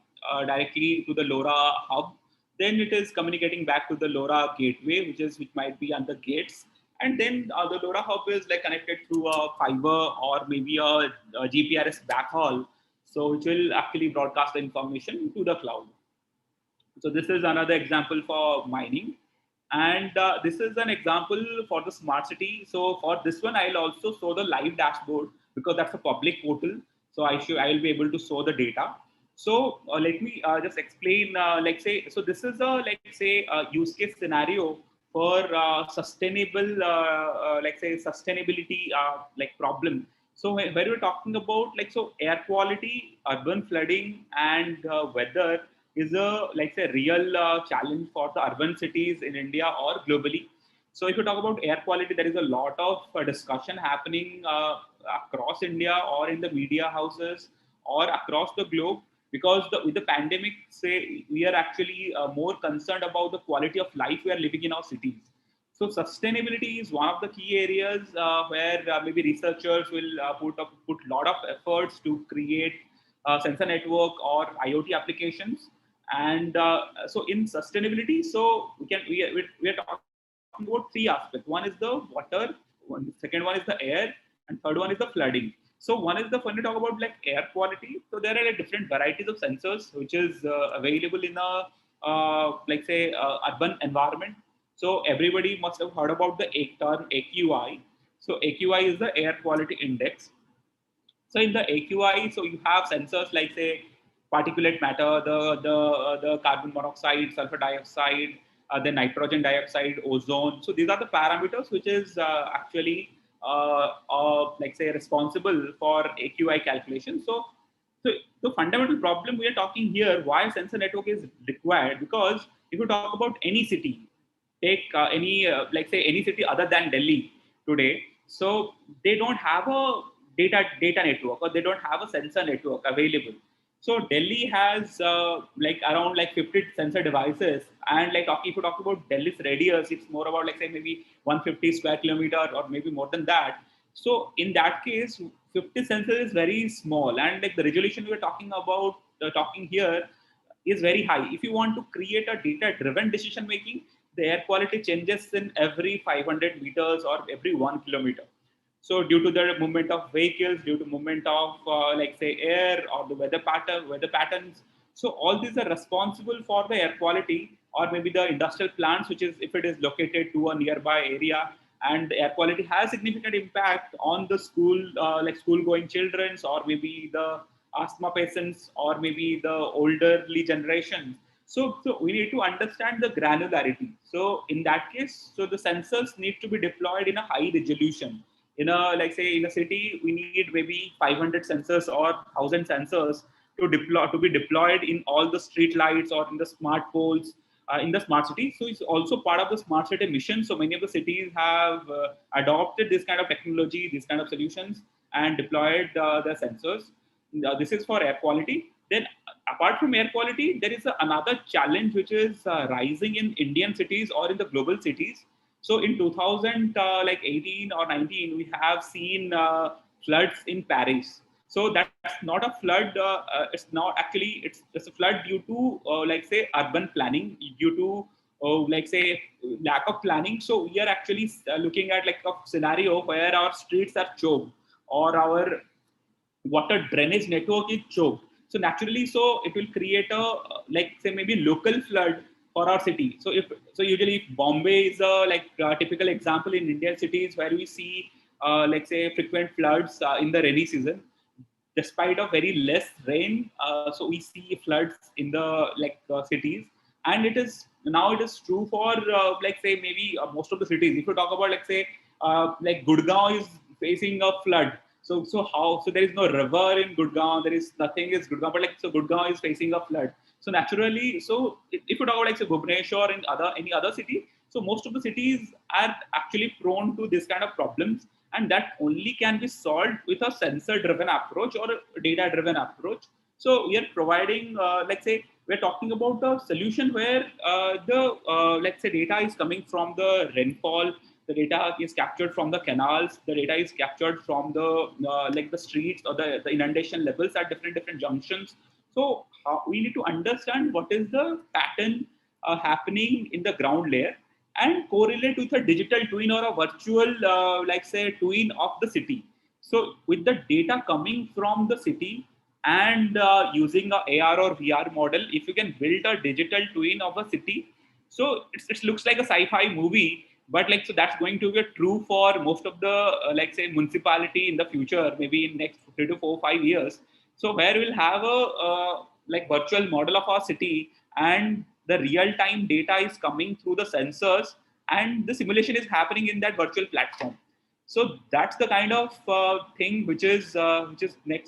K: directly to the LoRa hub. Then it is communicating back to the LoRa gateway, which might be on the gates, and then the LoRa hub is like connected through a fiber or maybe a GPRS backhaul, so which will actually broadcast the information to the cloud. So this is another example for mining, and this is an example for the smart city. So for this one, I'll also show the live dashboard because that's a public portal. So I will be able to show the data. So let me just explain. Like say, so this is a like say use case scenario for sustainable, like say sustainability like problem. So when we're talking about like so air quality, urban flooding, and weather is a like say real challenge for the urban cities in India or globally. So if you talk about air quality, there is a lot of discussion happening across India or in the media houses or across the globe, because with the pandemic, say we are actually more concerned about the quality of life we are living in our cities. So sustainability is one of the key areas where maybe researchers will put a lot of efforts to create sensor network or IoT applications. And so in sustainability, so we are talking about three aspects. One is the water, second one is the air, and third one is the flooding. So one is when you talk about like air quality, so there are like different varieties of sensors which is available in a like say urban environment. So everybody must have heard about the term AQI. So AQI is the air quality index. So in the AQI, so you have sensors like say particulate matter, the carbon monoxide, sulfur dioxide, the nitrogen dioxide, ozone. So these are the parameters which is actually like say responsible for AQI calculation. So the fundamental problem we are talking here, why sensor network is required, because if you talk about any city, take any like say any city other than Delhi today, so they don't have a data network, or they don't have a sensor network available. So Delhi has like around like 50 sensor devices, and like if you talk about Delhi's radius, it's more about like say maybe 150 square kilometer or maybe more than that. So in that case, 50 sensors is very small, and like the resolution we're talking about talking here is very high. If you want to create a data-driven decision making, the air quality changes in every 500 meters or every 1 kilometer. So due to the movement of vehicles, due to movement of like say air or the weather patterns, so all these are responsible for the air quality, or maybe the industrial plants, which is if it is located to a nearby area, and the air quality has significant impact on the school, like school going children, or maybe the asthma patients, or maybe the elderly generation. So we need to understand the granularity. So in that case, so the sensors need to be deployed in a high resolution. In a like say in a city, we need maybe 500 sensors or 1,000 sensors to be deployed in all the street lights or in the smart poles, in the smart city. So it's also part of the smart city mission. So many of the cities have adopted this kind of technology, these kind of solutions, and deployed the sensors. This is for air quality. Then apart from air quality, there is another challenge which is rising in Indian cities or in the global cities. So in 2018 or 19, we have seen floods in Paris. So that's not a flood. It's not actually. It's a flood due to like say urban planning, due to like say lack of planning. So we are actually looking at like a scenario where our streets are choked or our water drainage network is choked. So naturally, so it will create a like say maybe local flood for our city. So usually if Bombay is a like a typical example in Indian cities where we see like say frequent floods in the rainy season, despite of very less rain. So we see floods in the like cities, and it is true for like say maybe most of the cities. If you talk about like say like Gurgaon is facing a flood. So there is no river in Gurgaon. There is nothing is Gurgaon, but like so Gurgaon is facing a flood. So naturally, so if you talk about like say Bhubaneswar and any other city, so most of the cities are actually prone to this kind of problems, and that only can be solved with a sensor-driven approach or a data-driven approach. So we are providing, let's say, we're talking about a solution where let's say data is coming from the rainfall, the data is captured from the canals, the data is captured from the like the streets or the inundation levels at different junctions. So we need to understand what is the pattern happening in the ground layer and correlate with a digital twin or a virtual like say twin of the city. So with the data coming from the city and using a AR or VR model, if you can build a digital twin of a city, so it looks like a sci-fi movie, but like so that's going to be true for most of the like say municipality in the future, maybe in next 3 to 4 5 years. So where we'll have a like virtual model of our city, and the real-time data is coming through the sensors, and the simulation is happening in that virtual platform. So that's the kind of thing which is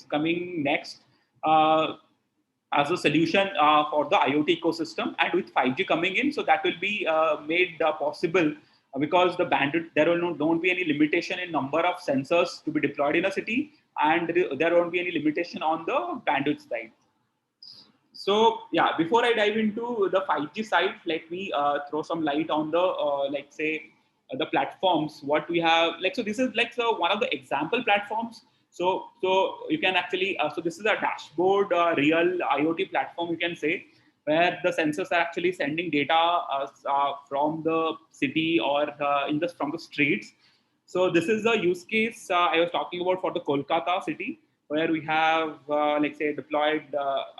K: coming next as a solution for the IoT ecosystem. And with 5G coming in, so that will be made possible because the bandwidth, there don't be any limitation in number of sensors to be deployed in a city, and there won't be any limitation on the bandwidth side. So yeah, before I dive into the 5G side, let me throw some light on the like say the platforms what we have. Like so, this is like so one of the example platforms. So you can actually so this is a dashboard real IoT platform, you can say, where the sensors are actually sending data from the city or from the streets. So this is a use case I was talking about for the Kolkata city, where we have like say deployed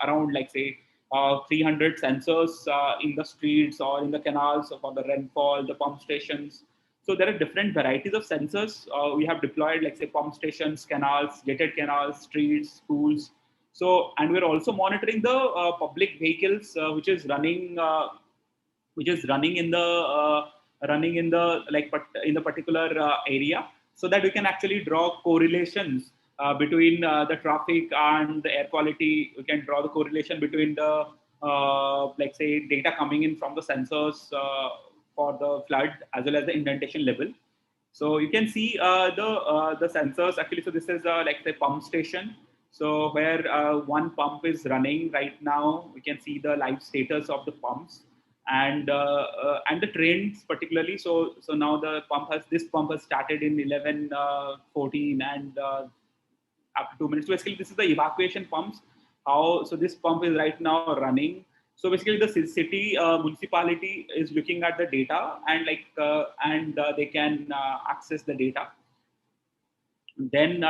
K: around like say 300 sensors in the streets or in the canals for the rainfall, the pump stations. So there are different varieties of sensors. We have deployed like say pump stations, canals, gated canals, streets, schools. So, and we're also monitoring the public vehicles which is running in the like in the particular area, so that we can actually draw correlations between the traffic and the air quality. We can draw the correlation between the like say data coming in from the sensors for the flood as well as the indentation level. So you can see the sensors actually. So this is like the pump station. So where one pump is running right now, we can see the live status of the pumps and the trends particularly. So now this pump has started in 11:14 and after 2 minutes. So basically, this is the evacuation pumps. So this pump is right now running. So basically, the city municipality is looking at the data and they can access the data. Then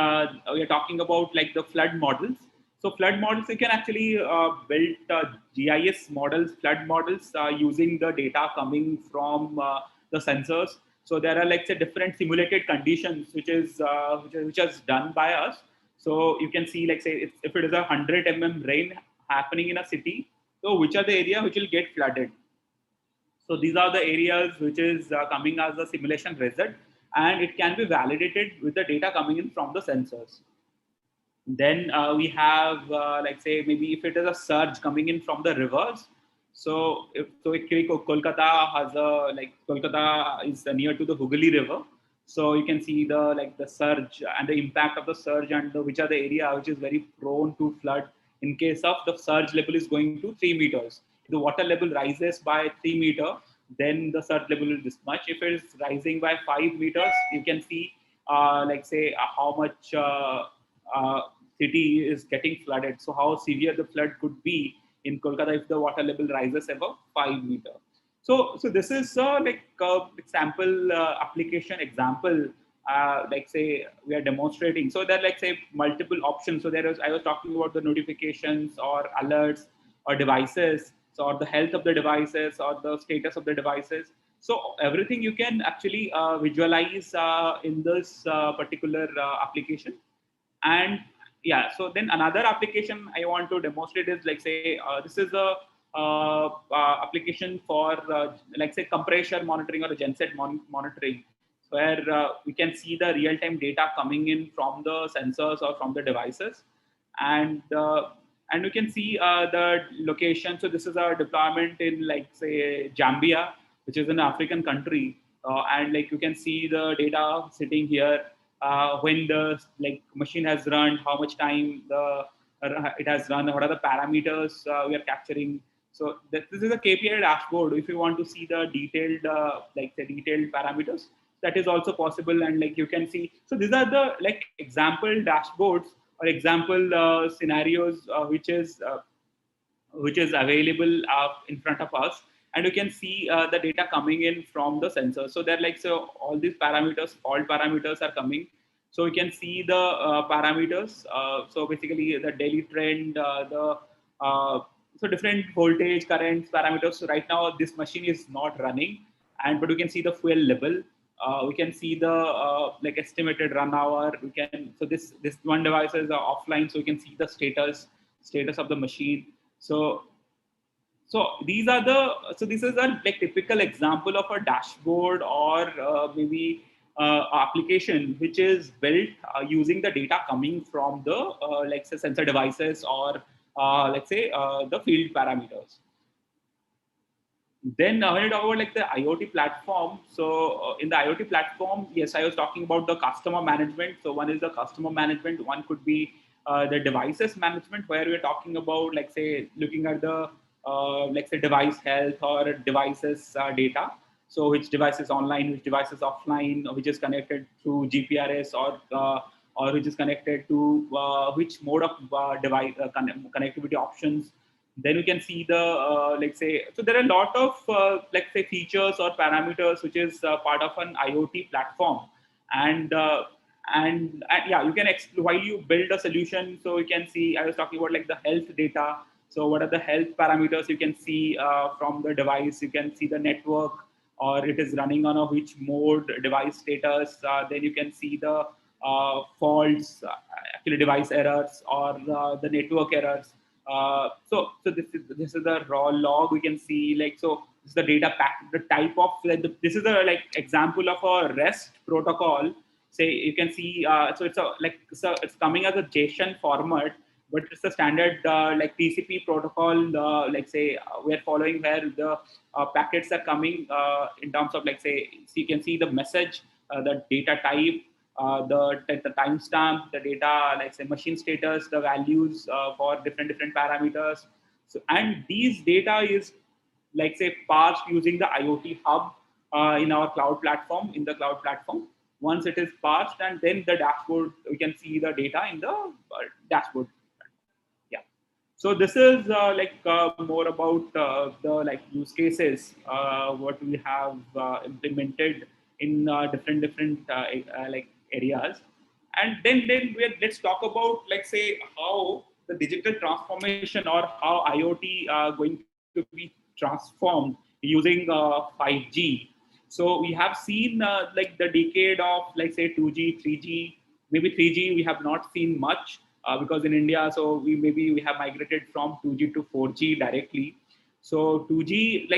K: we are talking about like the flood models. So flood models, you can actually build GIS models, flood models using the data coming from the sensors. So there are like say different simulated conditions which is done by us. So you can see like say if it is 100 mm rain happening in a city, so which are the area which will get flooded. So these are the areas which is coming as a simulation result, and it can be validated with the data coming in from the sensors. Then we have like say maybe if it is a surge coming in from the rivers, Actually Kolkata has Kolkata is near to the Hooghly River. So you can see the surge and the impact of the surge, and which are the area which is very prone to flood in case of the surge level is going to 3 meters. If the water level rises by 3 meter, then the surge level is this much. If it is rising by 5 meters, you can see how much city is getting flooded. So how severe the flood could be in Kolkata if the water level rises above 5 meter. So this is example application example. We are demonstrating. So there are multiple options. So I was talking about the notifications or alerts or devices, or the health of the devices or the status of the devices. So everything you can actually visualize in this particular application. And yeah, so then another application I want to demonstrate is this is a application for compression monitoring or a genset monitoring, where we can see the real-time data coming in from the sensors or from the devices, and we can see the location. So this is our deployment in Zambia, which is an African country, and you can see the data sitting here, when the machine has run, how much time it has run, what are the parameters we are capturing. So this is a KPI dashboard. If you want to see the detailed detailed parameters, that is also possible, and you can see. So these are the example dashboards or example scenarios which is available in front of us, and you can see the data coming in from the sensor. So they're all these parameters, fault parameters are coming. So you can see the parameters. So basically the daily trend, so different voltage, currents, parameters. So right now this machine is not running, but we can see the fuel level. We can see the estimated run hour. So this one device is offline, so you can see the status of the machine. So these are this is a typical example of a dashboard or maybe application which is built using the data coming from the say sensor devices or the field parameters. Then when you talk about the IoT platform, so in the IoT platform, yes, I was talking about the customer management. So one is the customer management, one could be the devices management, where we're talking about looking at the say device health or devices data. So which device is online, which device is offline, which is connected through GPRS or which is connected to which mode of device connectivity options. Then we can see the so there are a lot of features or parameters which is part of an IoT platform, and yeah, you can while you build a solution. So you can see, I was talking about the health data. So what are the health parameters you can see from the device? You can see the network, or it is running on a which mode, device status. Then you can see the faults, actually device errors or the network errors. So this is the raw log. We can see so this is the data pack, the type of this is a example of a REST protocol. Say you can see so it's it's coming as a JSON format, but it's a standard TCP protocol. We are following where the packets are coming in terms of so you can see the message, the data type, the timestamp, the data, say machine status, the values for different parameters. So, and these data is parsed using the IoT hub in our cloud platform, Once it is parsed, and then the dashboard, we can see the data in the dashboard. Yeah. So this is more about the use cases what we have implemented in different areas. And then let's talk about how the digital transformation or how IoT going to be transformed using 5G. So we have seen the decade of say 2G, 3G, maybe 3G we have not seen much because in India, so we have migrated from 2G to 4G directly. So 2G,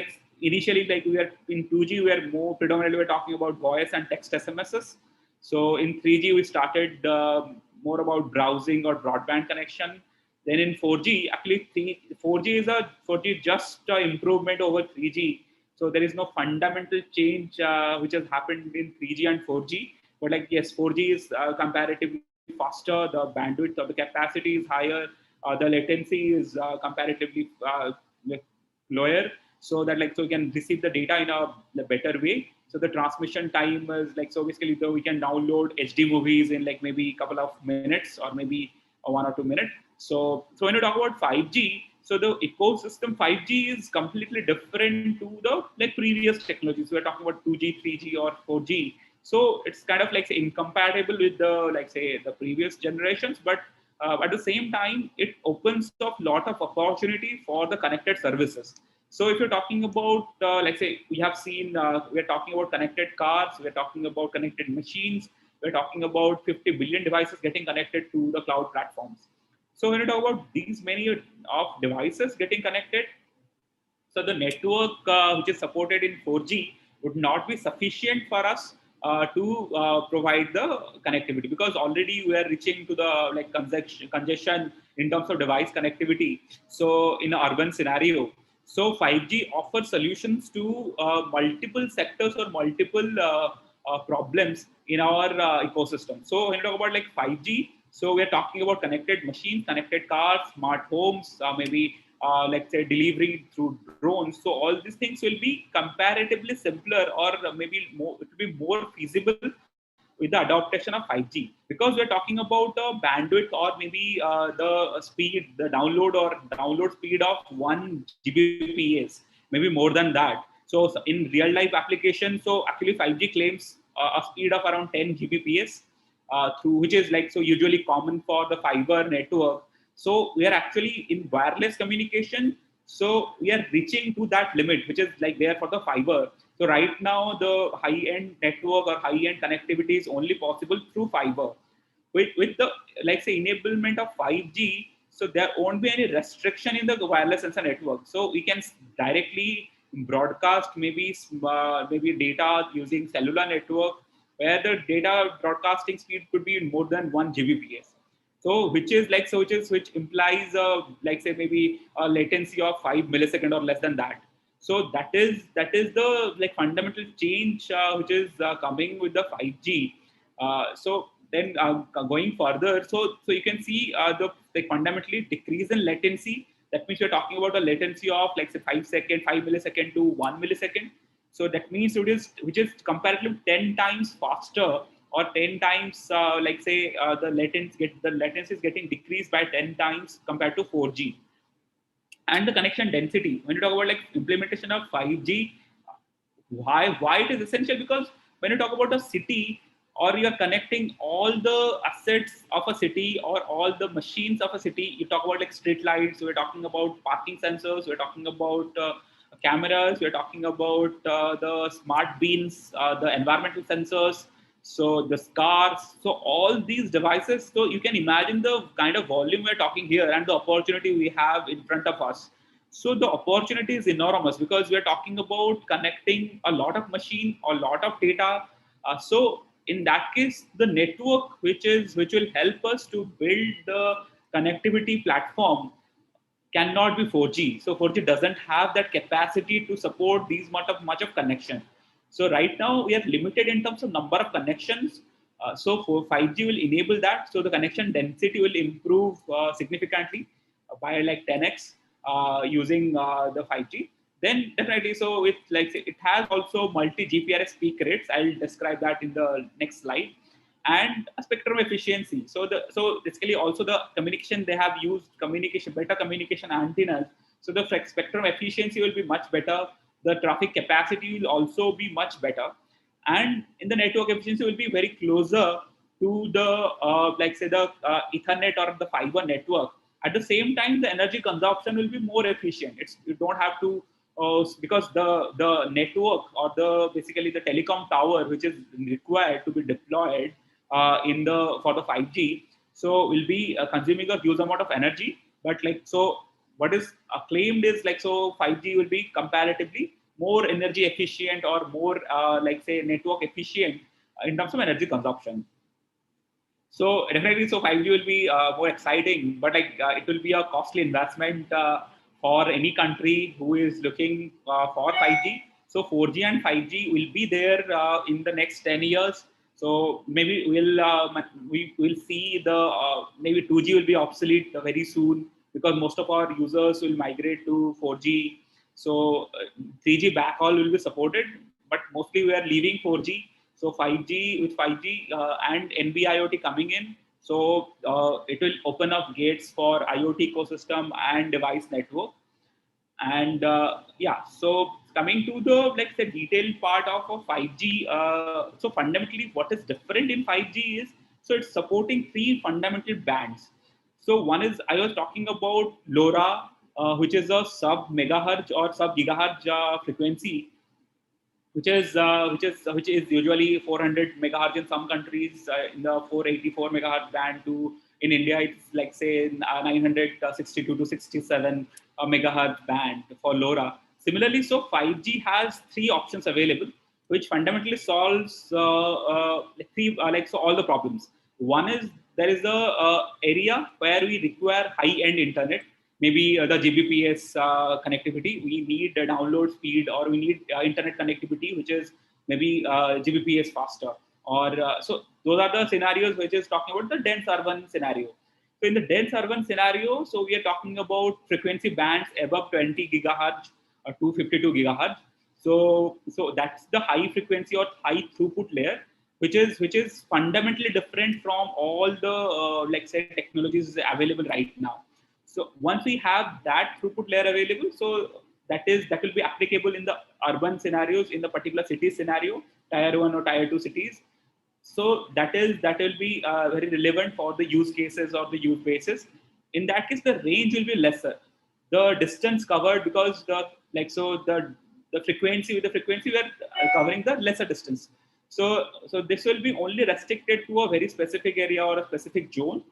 K: initially we are in 2G, we are more predominantly we're talking about voice and text SMSs. So in 3G we started more about browsing or broadband connection. Then in 4G, actually 4G is just improvement over 3G. So there is no fundamental change which has happened in 3G and 4G. But like yes, 4G is comparatively faster. The bandwidth of the capacity is higher. The latency is comparatively lower. So that like so we can receive the data in a better way. So the transmission time is like so basically though we can download HD movies in like maybe a couple of minutes or maybe 1 or 2 minutes. So when you talk about 5G, so the ecosystem 5G is completely different to the like previous technologies. We're talking about 2G, 3G, or 4G. So it's kind of like say, incompatible with the like say the previous generations, but at the same time, it opens up a lot of opportunity for the connected services. So if you're talking about, like say, we have seen, we're talking about connected cars, we're talking about connected machines, we're talking about 50 billion devices getting connected to the cloud platforms. So when you talk about these many of devices getting connected, so the network which is supported in 4G would not be sufficient for us to provide the connectivity, because already we are reaching to the like congestion in terms of device connectivity. So in an urban scenario, so 5G offers solutions to multiple sectors or multiple problems in our ecosystem. So when you talk about like 5G, so we're talking about connected machines, connected cars, smart homes, maybe let's say delivery through drones. So all these things will be comparatively simpler, or maybe more, it will be more feasible with the adoption of 5G, because we're talking about bandwidth or maybe the speed, the download speed of 1 Gbps, maybe more than that. So in real life application, so actually 5G claims a speed of around 10 Gbps through, which is like so usually common for the fiber network. So we are actually in wireless communication. So we are reaching to that limit, which is like there for the fiber. So right now, the high-end network or high-end connectivity is only possible through fiber. With the like say enablement of 5G, so there won't be any restriction in the wireless sensor network. So we can directly broadcast maybe data using cellular network, where the data broadcasting speed could be more than 1 Gbps. So which implies like say maybe a latency of 5 milliseconds or less than that. So that is the like fundamental change which is coming with the 5G. So then going further, so you can see the fundamentally decrease in latency. That means you're talking about a latency of like say 5 millisecond to 1 millisecond. So that means which is comparatively 10 times faster, or 10 times like say the latency is getting decreased by 10 times compared to 4G. And the connection density, when you talk about like implementation of 5G, why it is essential, because when you talk about a city, or you are connecting all the assets of a city or all the machines of a city, you talk about like street lights, we're talking about parking sensors, we're talking about cameras, we're talking about the smart beans, the environmental sensors, so the cars, so all these devices. So you can imagine the kind of volume we're talking here and the opportunity we have in front of us. So the opportunity is enormous, because we're talking about connecting a lot of machine, a lot of data. So in that case, the network which will help us to build the connectivity platform cannot be 4G. So 4G doesn't have that capacity to support these much of connection. So right now we are limited in terms of number of connections. So for 5G will enable that. So the connection density will improve significantly by like 10x using the 5G. Then definitely, so it has also multi GPRS peak rates. I'll describe that in the next slide. And a spectrum efficiency. So basically also the communication, they have used better communication antennas. So the spectrum efficiency will be much better. The traffic capacity will also be much better. And in the network efficiency will be very closer to the like say the Ethernet or the fiber network. At the same time, the energy consumption will be more efficient. You don't have to because the network or the basically the telecom tower which is required to be deployed for the 5G, so will be consuming a huge amount of energy. But like so, what is claimed is like so 5G will be comparatively more energy efficient or more like say network efficient in terms of energy consumption. So definitely, so 5G will be more exciting, but it will be a costly investment for any country who is looking for 5G. So 4G and 5G will be there in the next 10 years. So maybe we will see the maybe 2G will be obsolete very soon because most of our users will migrate to 4G. So 3G backhaul will be supported, but mostly we are leaving 4G. So 5G with 5G and NB-IoT coming in, so it will open up gates for IoT ecosystem and device network. And yeah, so coming to the detailed part of a 5G. So fundamentally, what is different in 5G is so it's supporting three fundamental bands. So one is I was talking about LoRa, which is a sub megahertz or sub gigahertz frequency, which is usually 400 megahertz in some countries, in the 484 megahertz band. To in India it's like say 962 to 67 megahertz band for LoRa. Similarly, so 5G has three options available, which fundamentally solves so all the problems. One is there is a area where we require high-end internet, maybe the GBPS connectivity. We need a download speed, or we need internet connectivity, which is maybe GBPS faster. Or so those are the scenarios which is talking about the dense urban scenario. So in the dense urban scenario, so we are talking about frequency bands above 20 gigahertz or 252 gigahertz. So that's the high frequency or high throughput layer, which is fundamentally different from all the say technologies available right now. So once we have that throughput layer available, so that will be applicable in the urban scenarios, in the particular city scenario, tier 1 or tier 2 cities. So that will be very relevant for the use cases or the use bases. In that case, the range will be lesser. The distance covered, because the frequency, with the frequency we are covering the lesser distance. So this will be only restricted to a very specific area or a specific zone.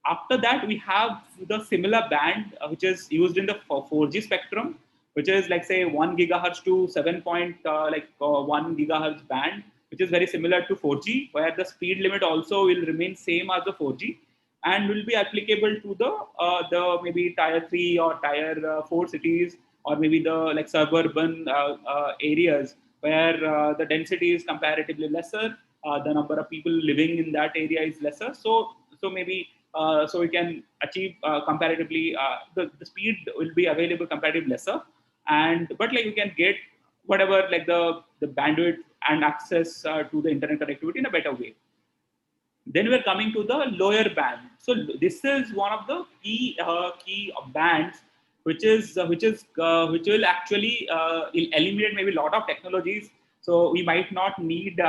K: After that, we have the similar band which is used in the 4G spectrum, which is like say 1 gigahertz to 7.1 gigahertz band, which is very similar to 4G, where the speed limit also will remain same as the 4G, and will be applicable to the maybe tier 3 or tier 4 cities, or maybe the suburban areas where the density is comparatively lesser, the number of people living in that area is lesser. So maybe so we can achieve comparatively the speed will be available comparatively lesser, but you can get whatever the bandwidth and access to the internet connectivity in a better way. Then we're coming to the lower band. So this is one of the key bands, which will actually eliminate maybe a lot of technologies. So we might not need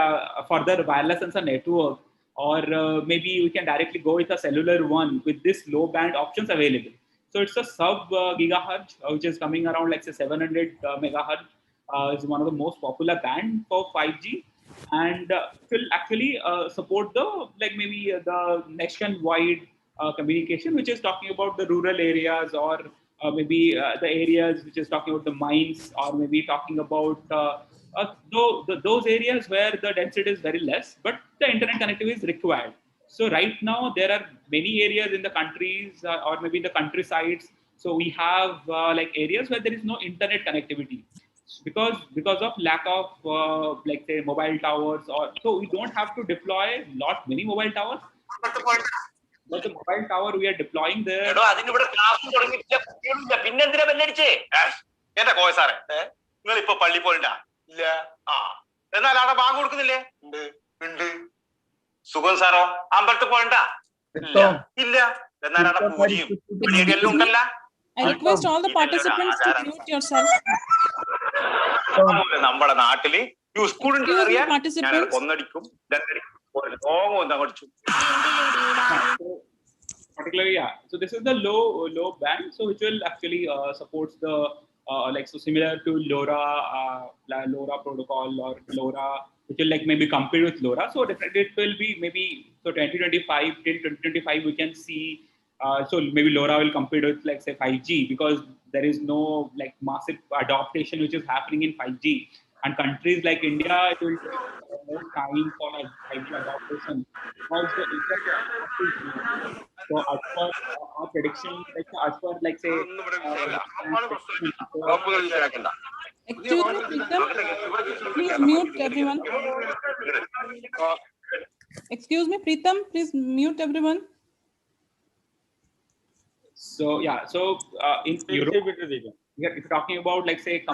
K: further wireless sensor network, or maybe we can directly go with a cellular one with this low band options available. So it's a sub gigahertz, which is coming around say 700 megahertz. Is one of the most popular band for 5G, and will actually support the maybe the nation-wide communication, which is talking about the rural areas, or maybe the areas which is talking about the mines, or maybe talking about those areas where the density is very less, but the internet connectivity is required. So right now there are many areas in the countries or maybe in the countrysides. So we have areas where there is no internet connectivity, because of lack of say mobile towers, or so we don't have to deploy many mobile towers, but the mobile tower we are deploying there.
C: I request all the participants to mute yourself. Excuse me, participants.
K: Particularly, yeah. So this is the low band, so which will actually supports the so similar to LoRa, LoRa protocol, or LoRa, which will maybe compete with LoRa. So definitely it will be maybe 2025 till 2025 we can see. So maybe LoRa will compete with say 5G, because there is no massive adaptation which is happening in 5G, and countries like India, it will take more time for 5G adaptation. because the infrastructure is new. So as per our prediction, as per say prediction, so
C: Excuse me, Pritam. Please mute everyone. Excuse me, Pritam. Please mute everyone.
K: So yeah, so in Europe, if you're talking about say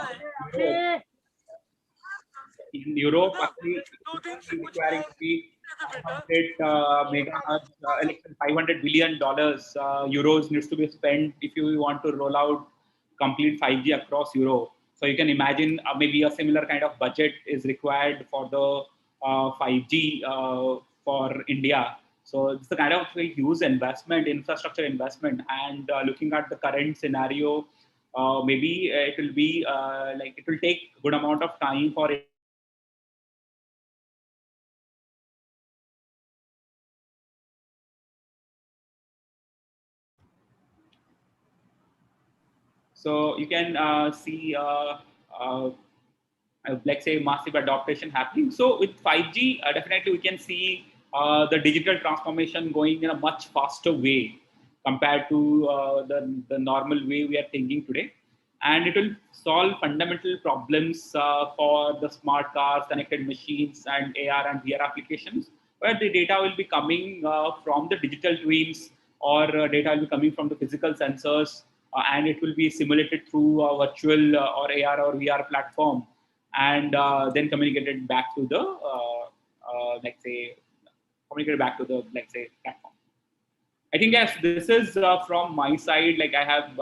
K: in Europe, actually, requiring to be 100 megahertz, $500 billion euros needs to be spent if you want to roll out complete 5G across Europe. So you can imagine maybe a similar kind of budget is required for the 5G for India. So it's the kind of a huge investment, infrastructure investment, and looking at the current scenario, maybe it will be it will take good amount of time for So you can see, say, massive adoption happening. So with 5G, definitely we can see the digital transformation going in a much faster way compared to the normal way we are thinking today. And it will solve fundamental problems for the smart cars, connected machines, and AR and VR applications, where the data will be coming from the digital twins, or data will be coming from the physical sensors, and it will be simulated through a virtual or AR or VR platform, and then communicated back to the communicated back to the platform. I think yes, this is from my side. I have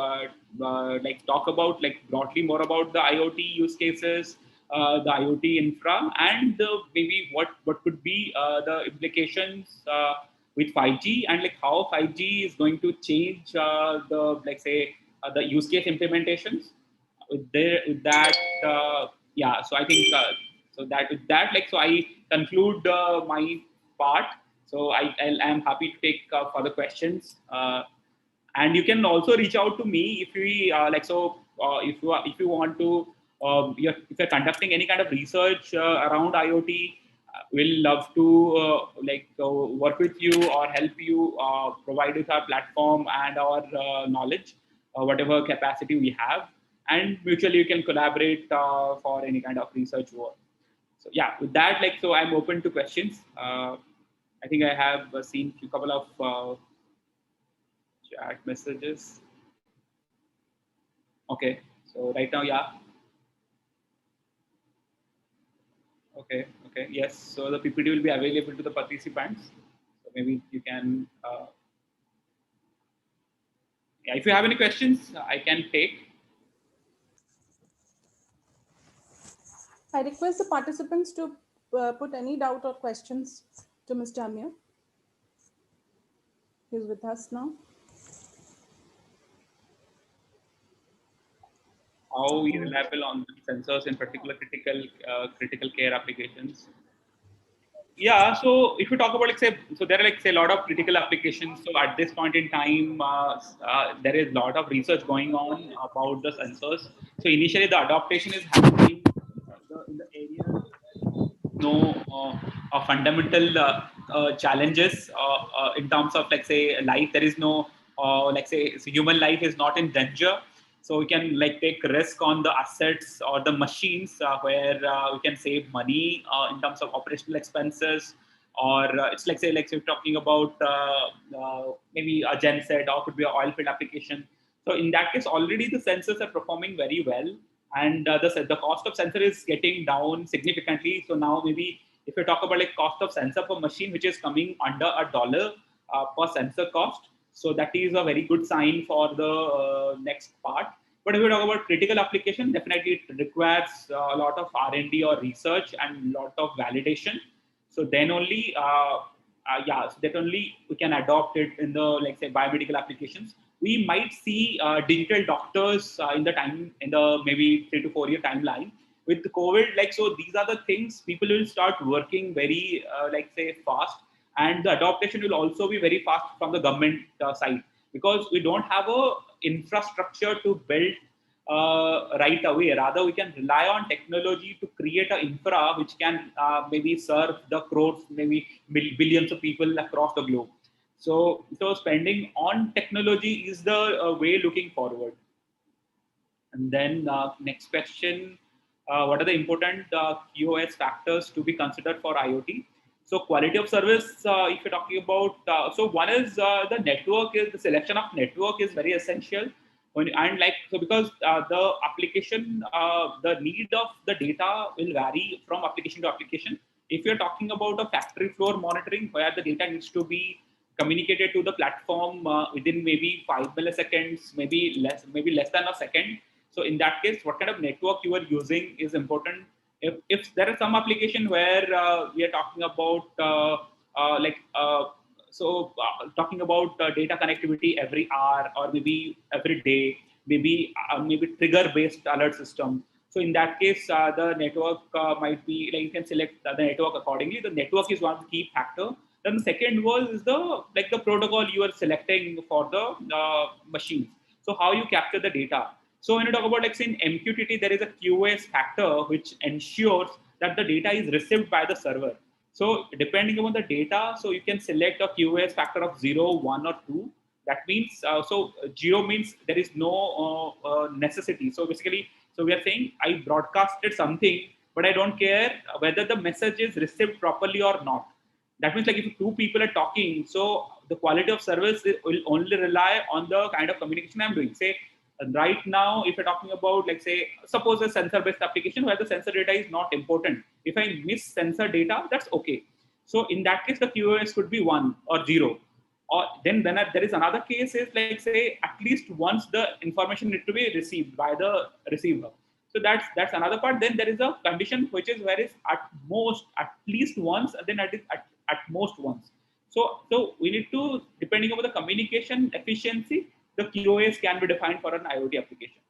K: talk about broadly more about the IoT use cases, the IoT infra, and maybe what could be the implications with 5G, and how 5G is going to change the use case implementations. With that, yeah. So I think so that with that, so I conclude my part. So I am happy to take further questions, and you can also reach out to me if we if you want to if you're conducting any kind of research around IoT. We'll love to work with you or help you provide with our platform and our knowledge, whatever capacity we have, and mutually you can collaborate for any kind of research work. So yeah, with that, so I'm open to questions. I think I have seen a couple of chat messages. Okay, so right now, yeah. Okay, yes. So the PPT will be available to the participants. So maybe you can. Yeah, if you have any questions, I can take.
C: I request the participants to put any doubt or questions to Mr. Amiya. He's with us now.
K: How reliable on the sensors in particular critical care applications? Yeah, so if you talk about so there are a lot of critical applications. So at this point in time, there is a lot of research going on about the sensors. So initially, the adaptation is happening in the areas no fundamental challenges in terms of life. There is no so human life is not in danger, so we can take risk on the assets or the machines where we can save money in terms of operational expenses, or it's say we're talking about maybe a genset, or could be an oil field application. So in that case, already the sensors are performing very well, and the cost of sensor is getting down significantly. So now maybe if you talk about cost of sensor per machine, which is coming under $1 per sensor cost, so that is a very good sign for the next part. But if we talk about critical application, definitely it requires a lot of R&D or research and a lot of validation. So then only so that only we can adopt it in the biomedical applications. We might see digital doctors in the maybe 3 to 4 year timeline. With the COVID, so these are the things people will start working very fast, and the adaptation will also be very fast from the government side, because we don't have a infrastructure to build right away. Rather, we can rely on technology to create an infra which can maybe serve the crores, maybe billions of people across the globe. So spending on technology is the way looking forward. And then next question, what are the important QoS factors to be considered for IoT? So quality of service, if you're talking about, so one is the network, is the selection of network is very essential. And like, so because the application, the need of the data will vary from application to application. If you're talking about a factory floor monitoring where the data needs to be communicated to the platform within maybe 5 milliseconds, maybe less than a second. So in that case, what kind of network you are using is important. If there is some application where we are talking about talking about data connectivity every hour or maybe every day, maybe trigger based alert system. So in that case, the network might be like you can select the network accordingly. The network is one key factor. Then the second was is the protocol you are selecting for the machines. So how you capture the data. So when you talk about say in MQTT, there is a QoS factor which ensures that the data is received by the server. So depending upon the data, so you can select a QoS factor of 0, 1 or 2. That means, 0 means there is no necessity. So basically, so we are saying I broadcasted something, but I don't care whether the message is received properly or not. That means like if two people are talking, so the quality of service will only rely on the kind of communication I'm doing. Say right now, if you're talking about like say, suppose a sensor-based application where the sensor data is not important. If I miss sensor data, that's okay. So in that case, the QoS could be 1 or 0. Or then there is another case is like say at least once the information need to be received by the receiver. So that's another part. Then there is a condition which is where is at least once, and then at most once. So we need to, depending on the communication efficiency, the QoS can be defined for an IoT application.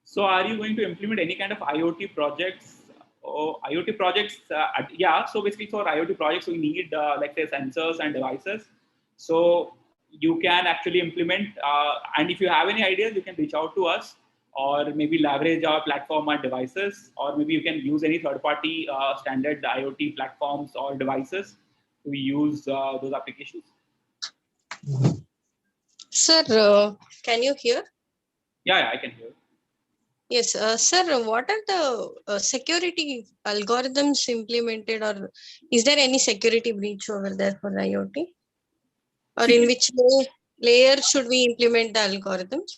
K: So are you going to implement any kind of IoT projects? IoT projects, yeah. So basically for IoT projects, we need like say sensors and devices. So you can actually implement, and if you have any ideas, you can reach out to us, or maybe leverage our platform and devices, or maybe you can use any third-party standard IoT platforms or devices to use those applications.
M: Sir, can you hear?
K: Yeah, I can hear.
M: Yes, sir, what are the security algorithms implemented, or is there any security breach over there for IoT? Or in which layer should we implement the algorithms?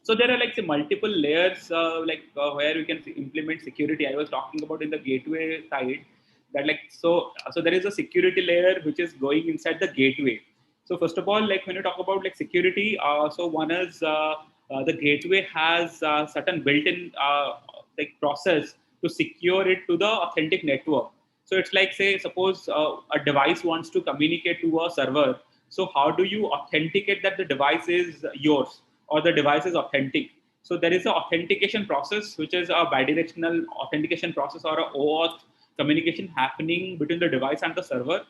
K: So there are like say multiple layers where you can implement security. I was talking about in the gateway side that so there is a security layer which is going inside the gateway. So first of all, like when you talk about like security, so one is the gateway has certain built-in process to secure it to the authentic network. So it's like say suppose a device wants to communicate to a server. So how do you authenticate that the device is yours or the device is authentic? So there is an authentication process, which is a bidirectional authentication process or a OAuth communication happening between the device and the server.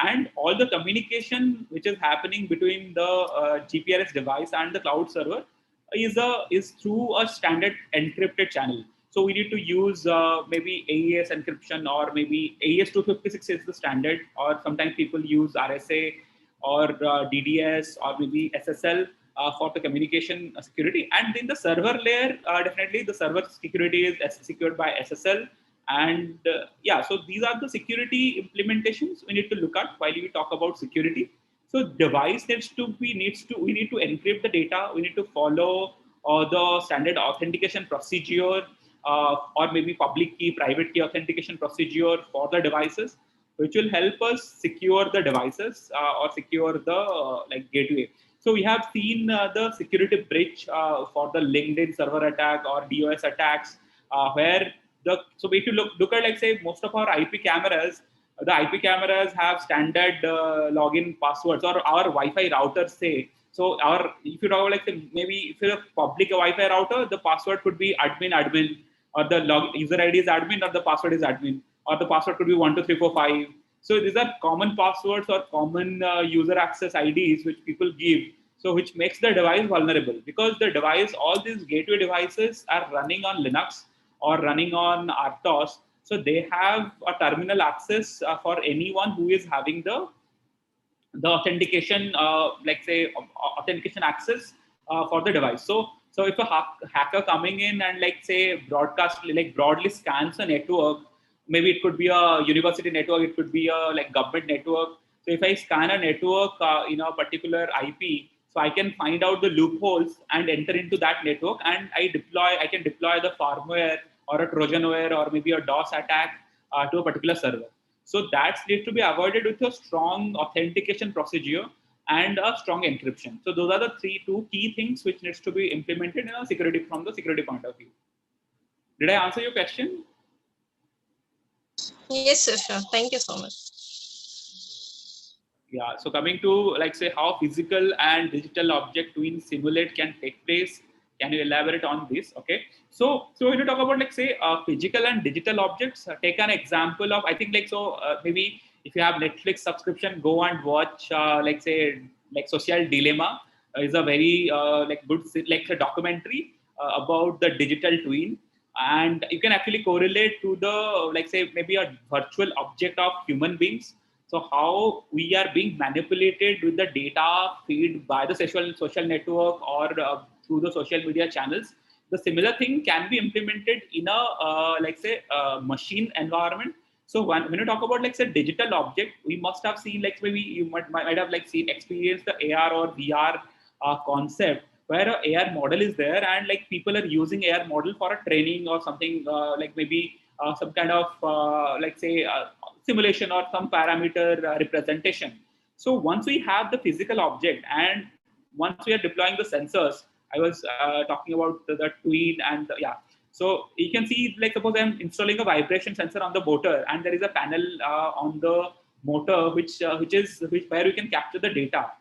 K: And all the communication which is happening between the GPRS device and the cloud server is through a standard encrypted channel. So we need to use maybe AES encryption, or maybe AES 256 is the standard, or sometimes people use RSA or DDS or maybe SSL for the communication security. And in the server layer, definitely the server security is secured by SSL. And yeah, so these are the security implementations we need to look at while we talk about security. So device we need to encrypt the data. We need to follow the standard authentication procedure, or maybe public key, private key authentication procedure for the devices, which will help us secure the devices or secure the gateway. So we have seen the security breach for the LinkedIn server attack or DOS attacks, where so if you look at say most of our IP cameras, the IP cameras have standard login passwords, or our Wi-Fi routers say. So if you talk about say maybe if you're a public Wi-Fi router, the password could be admin, or the user ID is admin, or the password is admin, or the password could be 12345. So these are common passwords or common user access IDs which people give. So which makes the device vulnerable, because the device, all these gateway devices are running on Linux or running on RTOS. So they have a terminal access for anyone who is having the authentication, like say authentication access for the device. So if a hacker coming in and like say broadly scans a network, maybe it could be a university network, it could be a like government network. So if I scan a network in a particular IP, so I can find out the loopholes and enter into that network, and I can deploy the firmware or a Trojanware or maybe a DOS attack to a particular server. So that needs to be avoided with a strong authentication procedure and a strong encryption. So those are the two key things which needs to be implemented in a security from the security point of view. Did I answer your question?
M: Yes, sir, sure. Thank you so much.
K: Yeah, so coming to like say how physical and digital object twin simulate can take place, can you elaborate on this? Okay, so when you talk about like say physical and digital objects, take an example of, I think like maybe if you have Netflix subscription, go and watch like say like Social Dilemma is a very like good like a documentary about the digital twin, and you can actually correlate to the like say maybe a virtual object of human beings. So how we are being manipulated with the data feed by the social network or through the social media channels. The similar thing can be implemented in a like say machine environment. So when you talk about like say digital object, we must have seen like maybe you might have like seen experienced the AR or VR concept where a AR model is there and like people are using AR model for a training or something like maybe some kind of like say simulation or some parameter representation. So once we have the physical object and once we are deploying the sensors, I was talking about the tween and yeah. So you can see like suppose I'm installing a vibration sensor on the motor and there is a panel on the motor where we can capture the data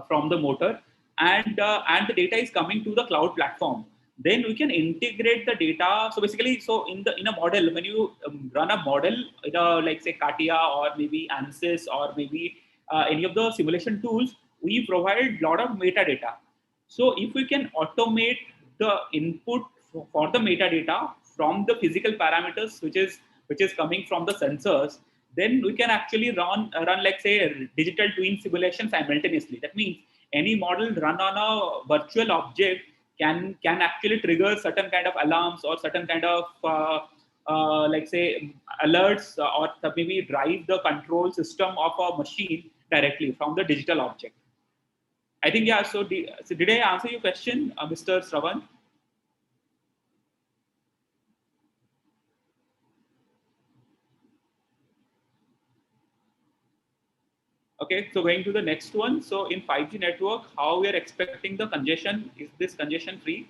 K: from the motor, and the data is coming to the cloud platform. Then we can integrate the data. So basically, so in a model, when you run a model in a like say Katia or maybe ANSYS or maybe any of the simulation tools, we provide a lot of metadata. So if we can automate the input for the metadata from the physical parameters, which is coming from the sensors, then we can actually run like say a digital twin simulation simultaneously. That means any model run on a virtual object can actually trigger certain kind of alarms or certain kind of like say alerts or maybe drive the control system of a machine directly from the digital object. I think yeah. So did I answer your question, Mr. Sravan? Okay, so going to the next one. So in 5G network, how we are expecting the congestion? Is this congestion free?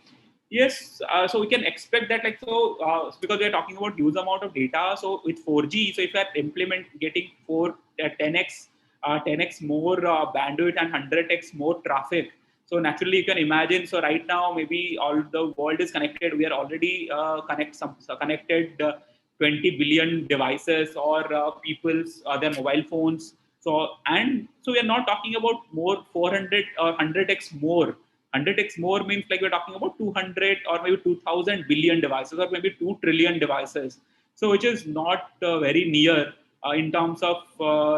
K: Yes, so we can expect that like so because we are talking about huge amount of data. So with 4G, so if you are getting 10x more bandwidth and 100x more traffic. So naturally you can imagine. So right now maybe all the world is connected. We are already connected 20 billion devices or people's their mobile phones. So we are not talking about more 400 or 100x more. 100x more means like we're talking about 200 or maybe 2000 billion devices or maybe 2 trillion devices. So which is not very near in terms of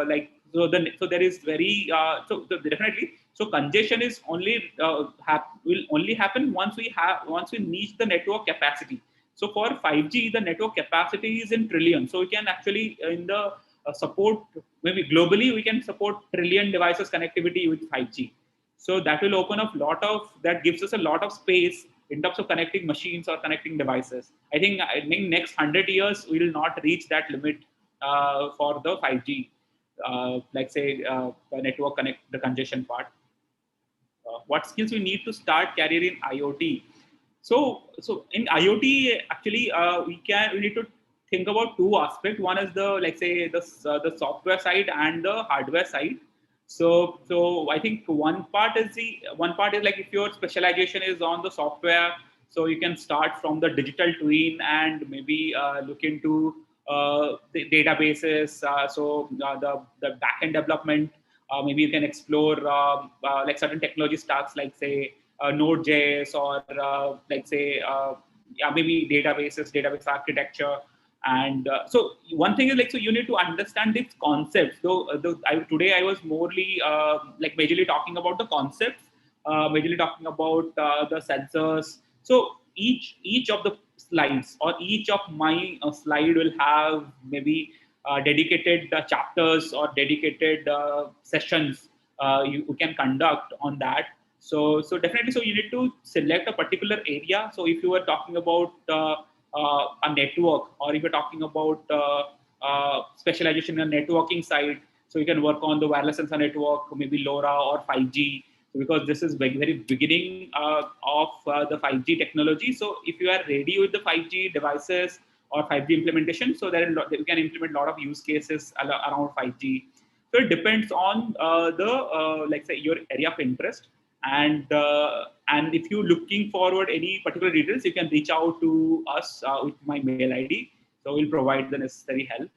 K: like so there is very so definitely so congestion is only will only happen once we reach the network capacity. So for 5G the network capacity is in trillions. So we can actually in the support maybe globally we can support trillion devices connectivity with 5G. So that will open up that gives us a lot of space in terms of connecting machines or connecting devices. I think next 100 years we will not reach that limit for the 5G, like say the network connect the congestion part. What skills we need to start carrying in IoT? So in IoT actually we need to think about two aspects. One is the like say the software side and the hardware side. So I think one part is like if your specialization is on the software, so you can start from the digital twin and maybe look into the databases. The backend development Maybe you can explore like certain technology stacks, like say Node.js, or like say yeah, maybe database architecture. And so one thing is like, so you need to understand these concepts. Today I was morely like majorly talking about the concepts, majorly talking about the sensors. So each of the slides, or each of my slide, will have maybe dedicated chapters or dedicated sessions you can conduct on that. So definitely, so you need to select a particular area. So if you are talking about a network, or if you're talking about specialization in a networking side, so you can work on the wireless sensor network, maybe LoRa or 5G, because this is very, very beginning of the 5G technology. So if you are ready with the 5G devices or 5G implementation, so that you can implement a lot of use cases around 5G. So it depends on the like say your area of interest, and if you're looking forward any particular details, you can reach out to us with my mail ID. So we'll provide the necessary help.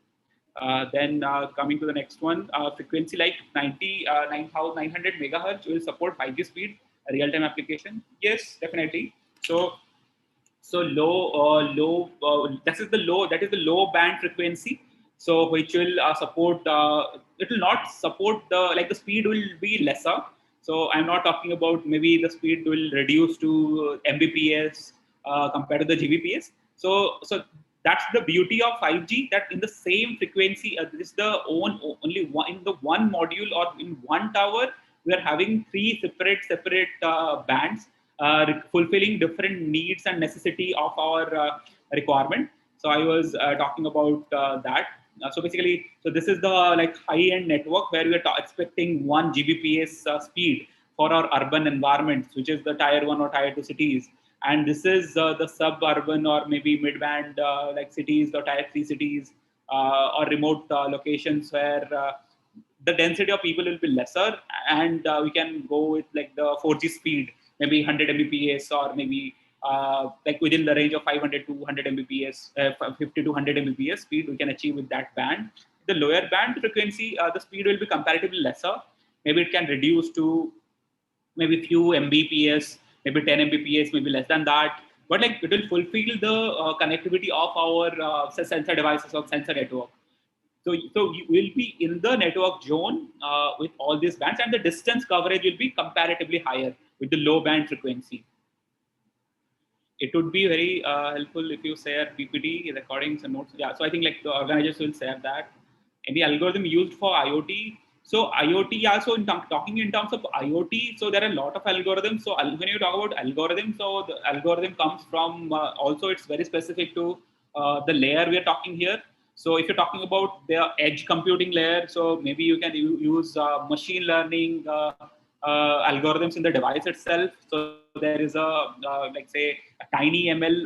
K: Then coming to the next one, frequency like 900 megahertz will support 5G speed, a real-time application. Yes, definitely. So that is the low band frequency. So which will support, it will not support the speed will be lesser. So I'm not talking about maybe the speed will reduce to Mbps compared to the Gbps. So that's the beauty of 5G, that in the same frequency, this is the only one in the one module, or in one tower, we are having three separate bands, fulfilling different needs and necessity of our requirement. So I was talking about that. So basically, so this is the like high-end network where we are expecting 1 Gbps speed for our urban environments, which is the tier 1 or tier 2 cities. And this is the suburban or maybe mid-band like cities or tier 3 cities or remote locations where the density of people will be lesser, and we can go with like the 4G speed, maybe 100 Mbps, or maybe like within the range of 500 to 100 Mbps, 50 to 100 Mbps speed we can achieve with that band. The lower band frequency, the speed will be comparatively lesser. Maybe it can reduce to maybe few Mbps, maybe 10 Mbps, maybe less than that. But like it will fulfill the connectivity of our sensor devices or sensor network. So you will be in the network zone with all these bands, and the distance coverage will be comparatively higher with the low band frequency. It would be very helpful if you share PPT recordings and notes. Yeah, so I think like the organizers will share that. Any algorithm used for IoT. So IoT, yeah, so talking in terms of IoT, so there are a lot of algorithms. So when you talk about algorithms, so the algorithm comes from, also it's very specific to the layer we are talking here. So if you're talking about the edge computing layer, so maybe you can use machine learning algorithms in the device itself. So there is like say a TinyML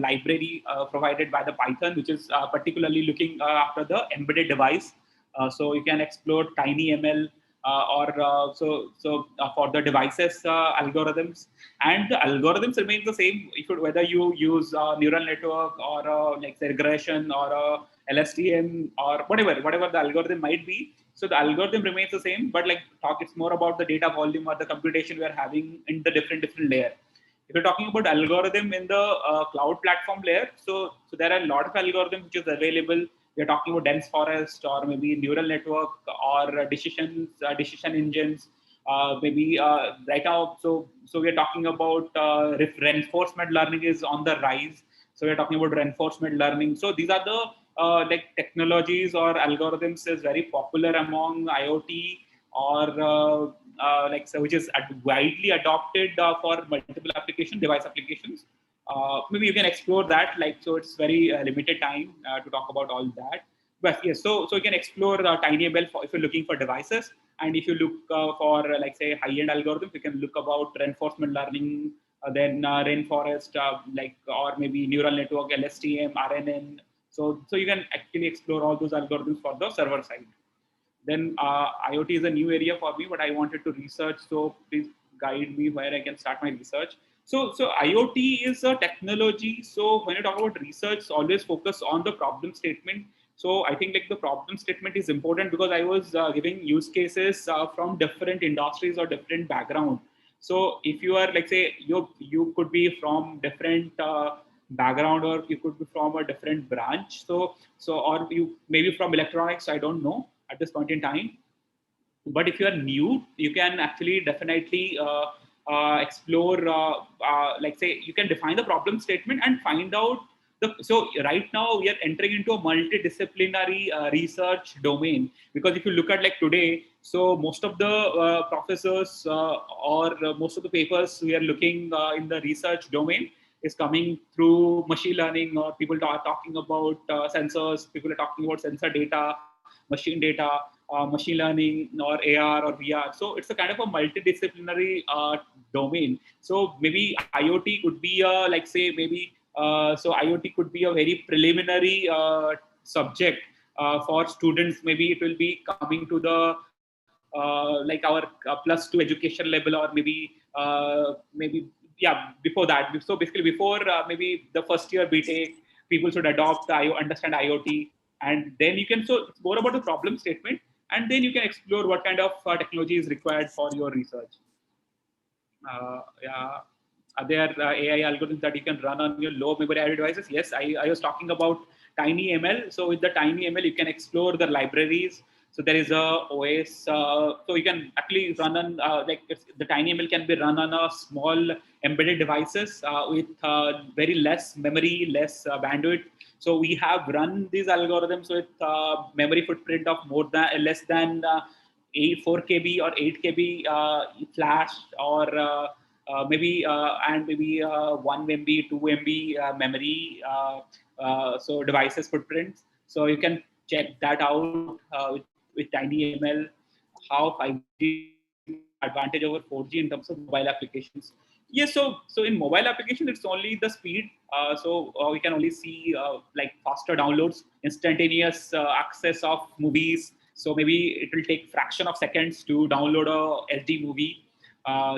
K: library provided by the Python, which is particularly looking after the embedded device. So you can explore TinyML for the devices algorithms, and the algorithms remain the same whether you use neural network or like say regression or LSTM or whatever the algorithm might be. So the algorithm remains the same, but like it's more about the data volume or the computation we are having in the different layer. If you're talking about algorithm in the cloud platform layer, so there are a lot of algorithms which is available. We're talking about dense forest or maybe neural network or decision engines. Maybe right now, so we're talking about reinforcement learning is on the rise. So we're talking about reinforcement learning. So these are the like technologies or algorithms is very popular among IoT or like so which is widely adopted for multiple device applications. Maybe you can explore that. Like so, it's very limited time to talk about all that. But yes, so you can explore TinyML if you're looking for devices, and if you look for like say high-end algorithms, you can look about reinforcement learning, then rainforest, like or maybe neural network, LSTM, RNN. So you can actually explore all those algorithms for the server side. Then IoT is a new area for me, but I wanted to research. So please guide me where I can start my research. So IoT is a technology. So when you talk about research, always focus on the problem statement. So I think like the problem statement is important because I was giving use cases from different industries or different background. So if you are like say you could be from different background or you could be from a different branch. So or you maybe from electronics. I don't know at this point in time. But if you are new, you can actually definitely explore, like say, you can define the problem statement and find out so right now we are entering into a multidisciplinary research domain, because if you look at like today, so most of the professors or most of the papers we are looking in the research domain is coming through machine learning, or people are talking about sensors, people are talking about sensor data, machine data, machine learning, or AR or VR. So it's a kind of a multidisciplinary domain. So maybe IoT could be a, like say maybe, so IoT could be a very preliminary subject for students. Maybe it will be coming to the like our +2 education level, or maybe yeah, before that. So basically before maybe the first year BTech, people should adopt understand IoT, and then you can, so it's more about the problem statement, and then you can explore what kind of technology is required for your research. Yeah. Are there AI algorithms that you can run on your low memory IO devices? Yes, I was talking about TinyML. So with the TinyML, you can explore the libraries. So there is a OS. So you can actually run on like the TinyML can be run on a small embedded devices with very less memory, less bandwidth. So we have run these algorithms with memory footprint of more than less than 4 KB or 8 KB flash, or maybe and maybe 1 MB, 2 MB memory. So devices footprints. So you can check that out with TinyML, how 5G advantage over 4G in terms of mobile applications. Yes, so in mobile application, it's only the speed. So we can only see like faster downloads, instantaneous access of movies. So maybe it will take fraction of seconds to download a SD movie.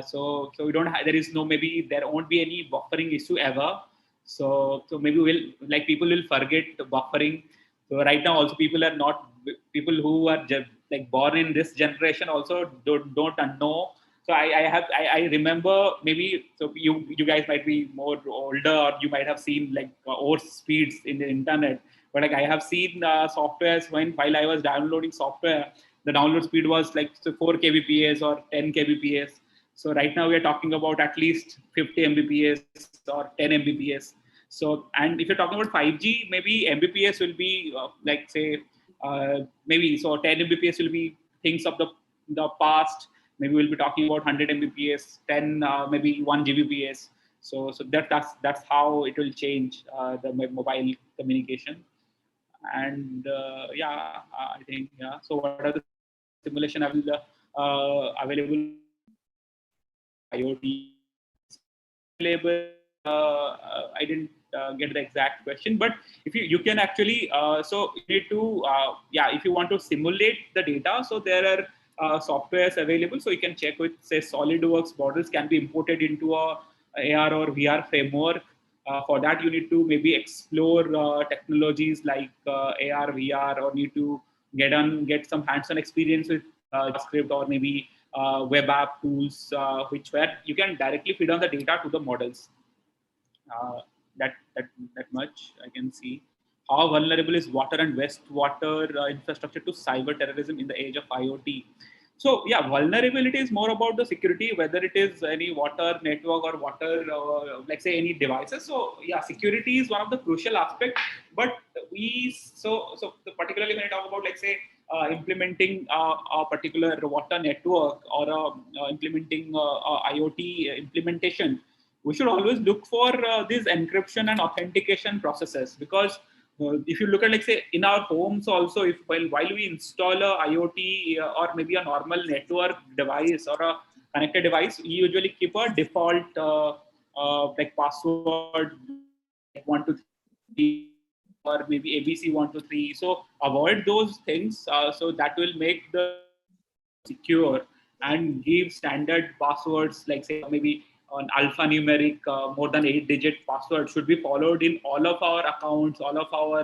K: So we don't have, there is no, maybe there won't be any buffering issue ever. So maybe like people will forget buffering. So right now also people are not, people who are like born in this generation also don't know. So I remember, maybe, so you guys might be more older, or you might have seen like horse speeds in the internet. But like I have seen softwares while I was downloading software, the download speed was like 4 kbps or 10 kbps. So right now we are talking about at least 50 mbps or 10 mbps. So, and if you're talking about 5G, maybe mbps will be like say maybe, so 10 mbps will be things of the past. Maybe we'll be talking about 100 mbps, 10 maybe 1 gbps. So that's how it will change the mobile communication. And yeah, I think, yeah. So what are the simulation available IoT available? I didn't get the exact question, but if you can actually, so you need to, yeah, if you want to simulate the data, so there are softwares available. So you can check with, say, SolidWorks models can be imported into a AR or VR framework. For that, you need to maybe explore technologies like AR, VR, or need to get some hands-on experience with JavaScript, or maybe web app tools, where you can directly feed on the data to the models. That much I can see. How vulnerable is water and wastewater infrastructure to cyber terrorism in the age of IoT? So yeah, vulnerability is more about the security, whether it is any water network or water, let's say any devices. So yeah, security is one of the crucial aspects. But so particularly when I talk about, let's say, implementing a particular water network, or implementing IoT implementation, we should always look for these encryption and authentication processes, because if you look at, like, say, in our homes also, if while we install a IoT or maybe a normal network device or a connected device, we usually keep a default like password, like 123, or maybe ABC123. So avoid those things. So that will make the secure, and give standard passwords, like say maybe an alphanumeric more than 8-digit password should be followed in all of our accounts, all of our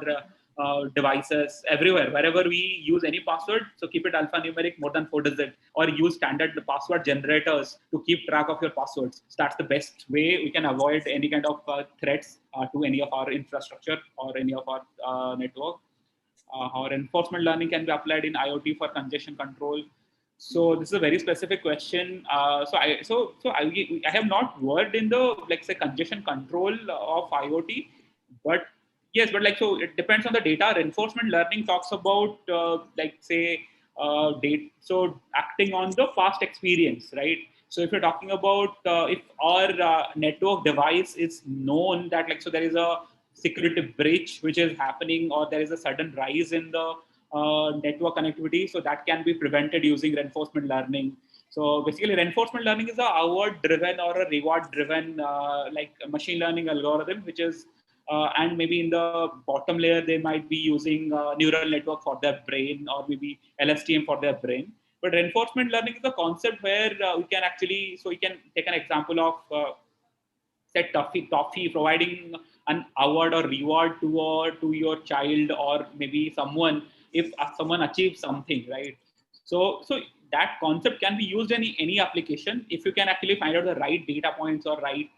K: devices, everywhere, wherever we use any password. So keep it alphanumeric, more than 4 digits, or use standard password generators to keep track of your passwords. So that's the best way we can avoid any kind of threats to any of our infrastructure or any of our network. How reinforcement learning can be applied in IoT for congestion control. So this is a very specific question. I have not worked in the, like, say, congestion control of IoT, but yes, but like, so it depends on the data. Reinforcement learning talks about like, say, data. So acting on the past experience, right? So if you're talking about if our network device is known that, like, so there is a security breach which is happening, or there is a sudden rise in the network connectivity, so that can be prevented using reinforcement learning. So basically, reinforcement learning is a award-driven or a reward-driven like a machine learning algorithm, which is and maybe in the bottom layer they might be using neural network for their brain, or maybe LSTM for their brain. But reinforcement learning is a concept where we can actually, so we can take an example of say toffee, providing an award or reward to your child, or maybe someone, if someone achieves something, right? So that concept can be used in any application if you can actually find out the right data points or right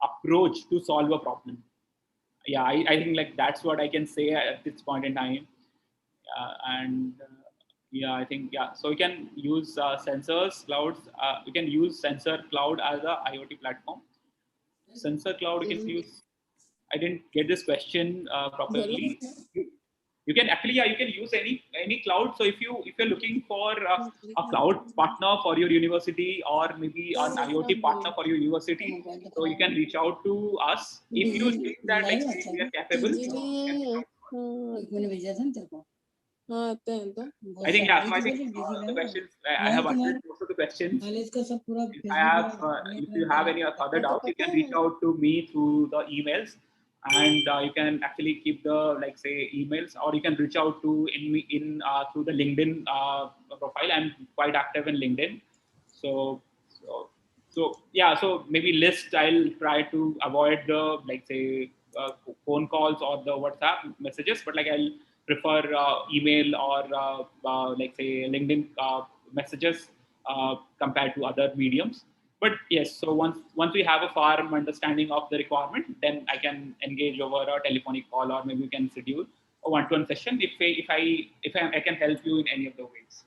K: approach to solve a problem. Yeah, I think, like, that's what I can say at this point in time. And yeah, I think, yeah, so we can use sensors clouds. We can use sensor cloud as a IoT platform. Sensor cloud you can use. I didn't get this question properly. You can actually, yeah, you can use any cloud. So if you're looking for a cloud partner for your university, or maybe an IoT partner for your university, so you can reach out to us. If you think that, like, we are capable, I think, yeah. So I think the questions I have answered most of the questions. If you have any other doubts, you can reach out to me through the emails, and you can actually keep the, like, say, emails, or you can reach out to in through the LinkedIn profile. I'm quite active in LinkedIn, so yeah. So maybe list, I'll try to avoid the, like, say, phone calls or the WhatsApp messages, but, like, I'll prefer email or like, say, LinkedIn messages compared to other mediums. But yes, so once we have a firm understanding of the requirement, then I can engage over a telephonic call, or maybe we can schedule a one-to-one session if I can help you in any of the ways.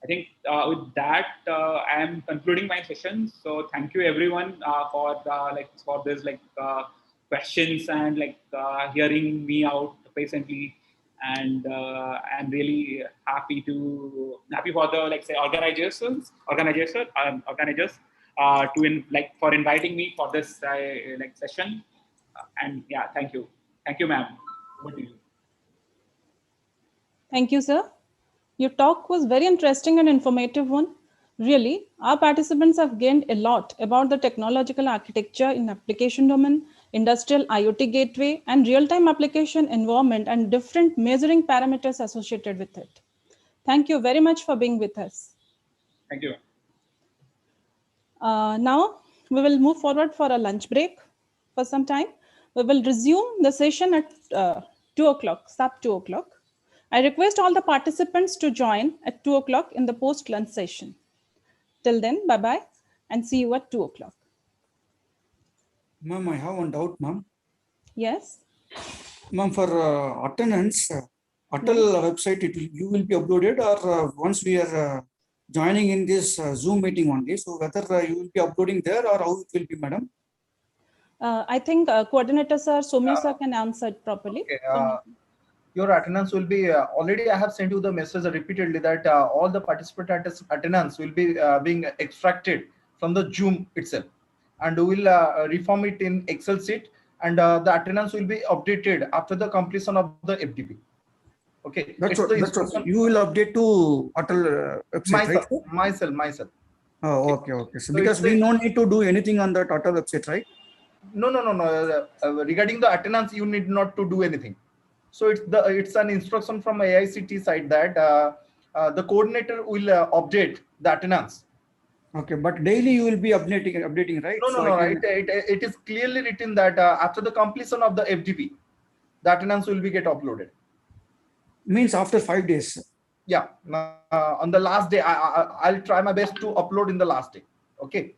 K: I think with that, I am concluding my session. So thank you everyone for this, like, questions, and, like, hearing me out patiently. And I'm really happy for the, like, say, organizers for inviting me for this like session. And yeah, thank you, ma'am. Over to you.
C: Thank you, sir. Your talk was very interesting and informative one. Really, our participants have gained a lot about the technological architecture in application domain, industrial IoT gateway, and real-time application environment, and different measuring parameters associated with it. Thank you very much for being with us.
K: Thank you.
C: Now, we will move forward for a lunch break for some time. We will resume the session at 2 o'clock, sub 2 o'clock. I request all the participants to join at 2 o'clock in the post-lunch session. Till then, bye-bye, and see you at 2 o'clock.
N: Ma'am, I have one doubt, ma'am.
C: Yes?
N: Ma'am, for attendance, Atal website, you will be uploaded, or once we are joining in this Zoom meeting only, so whether you will be uploading there, or how it will be, madam?
C: I think coordinator sir, Soumya sir can answer it properly.
O: Okay. Your attendance will be already. I have sent you the message repeatedly that all the participant attendance will be being extracted from the Zoom itself, and we will reform it in Excel sheet, and the attendance will be updated after the completion of the FDP. Okay,
N: that's what you will update to Atal website,
O: myself, right? Myself.
N: Oh, okay. So because we no need to do anything on the Atal website, right?
O: No. Regarding the attendance, you need not to do anything. So it's an instruction from AICT side that the coordinator will update the attendance.
N: Okay, but daily you will be updating, right?
O: No. It is clearly written that after the completion of the FDP, the attendance will be get uploaded.
N: Means after 5 days.
O: Yeah, on the last day, I'll try my best to upload in the last day. Okay.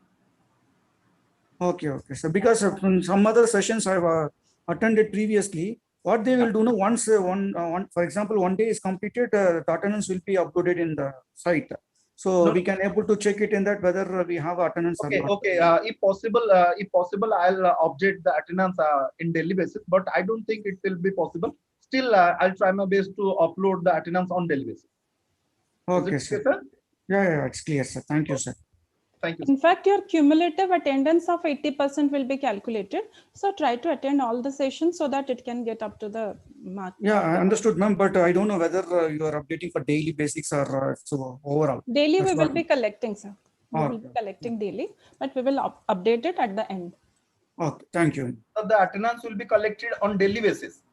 N: Okay. So because from some other sessions I've attended previously, what they will do now, once for example, one day is completed, the attendance will be uploaded in the site. So we can able to check it in that whether we have attendance or not.
O: Okay. If possible, I'll update the attendance in daily basis, but I don't think it will be possible. Still, I'll try my best to upload the attendance on daily basis.
N: Okay,
O: Is it
N: sir.
O: okay, sir?
N: Yeah, it's clear, sir. Thank you, sir.
O: Thank you.
C: In fact, your cumulative attendance of 80% will be calculated. So try to attend all the sessions so that it can get up to the mark.
N: Yeah, I understood, ma'am, but I don't know whether you are updating for daily basics or so overall.
C: Daily
N: That's
C: we will be collecting, sir. We will
N: Okay.
C: be collecting daily, but we will update it at the end.
N: Okay, thank you.
O: So the attendance will be collected on daily basis.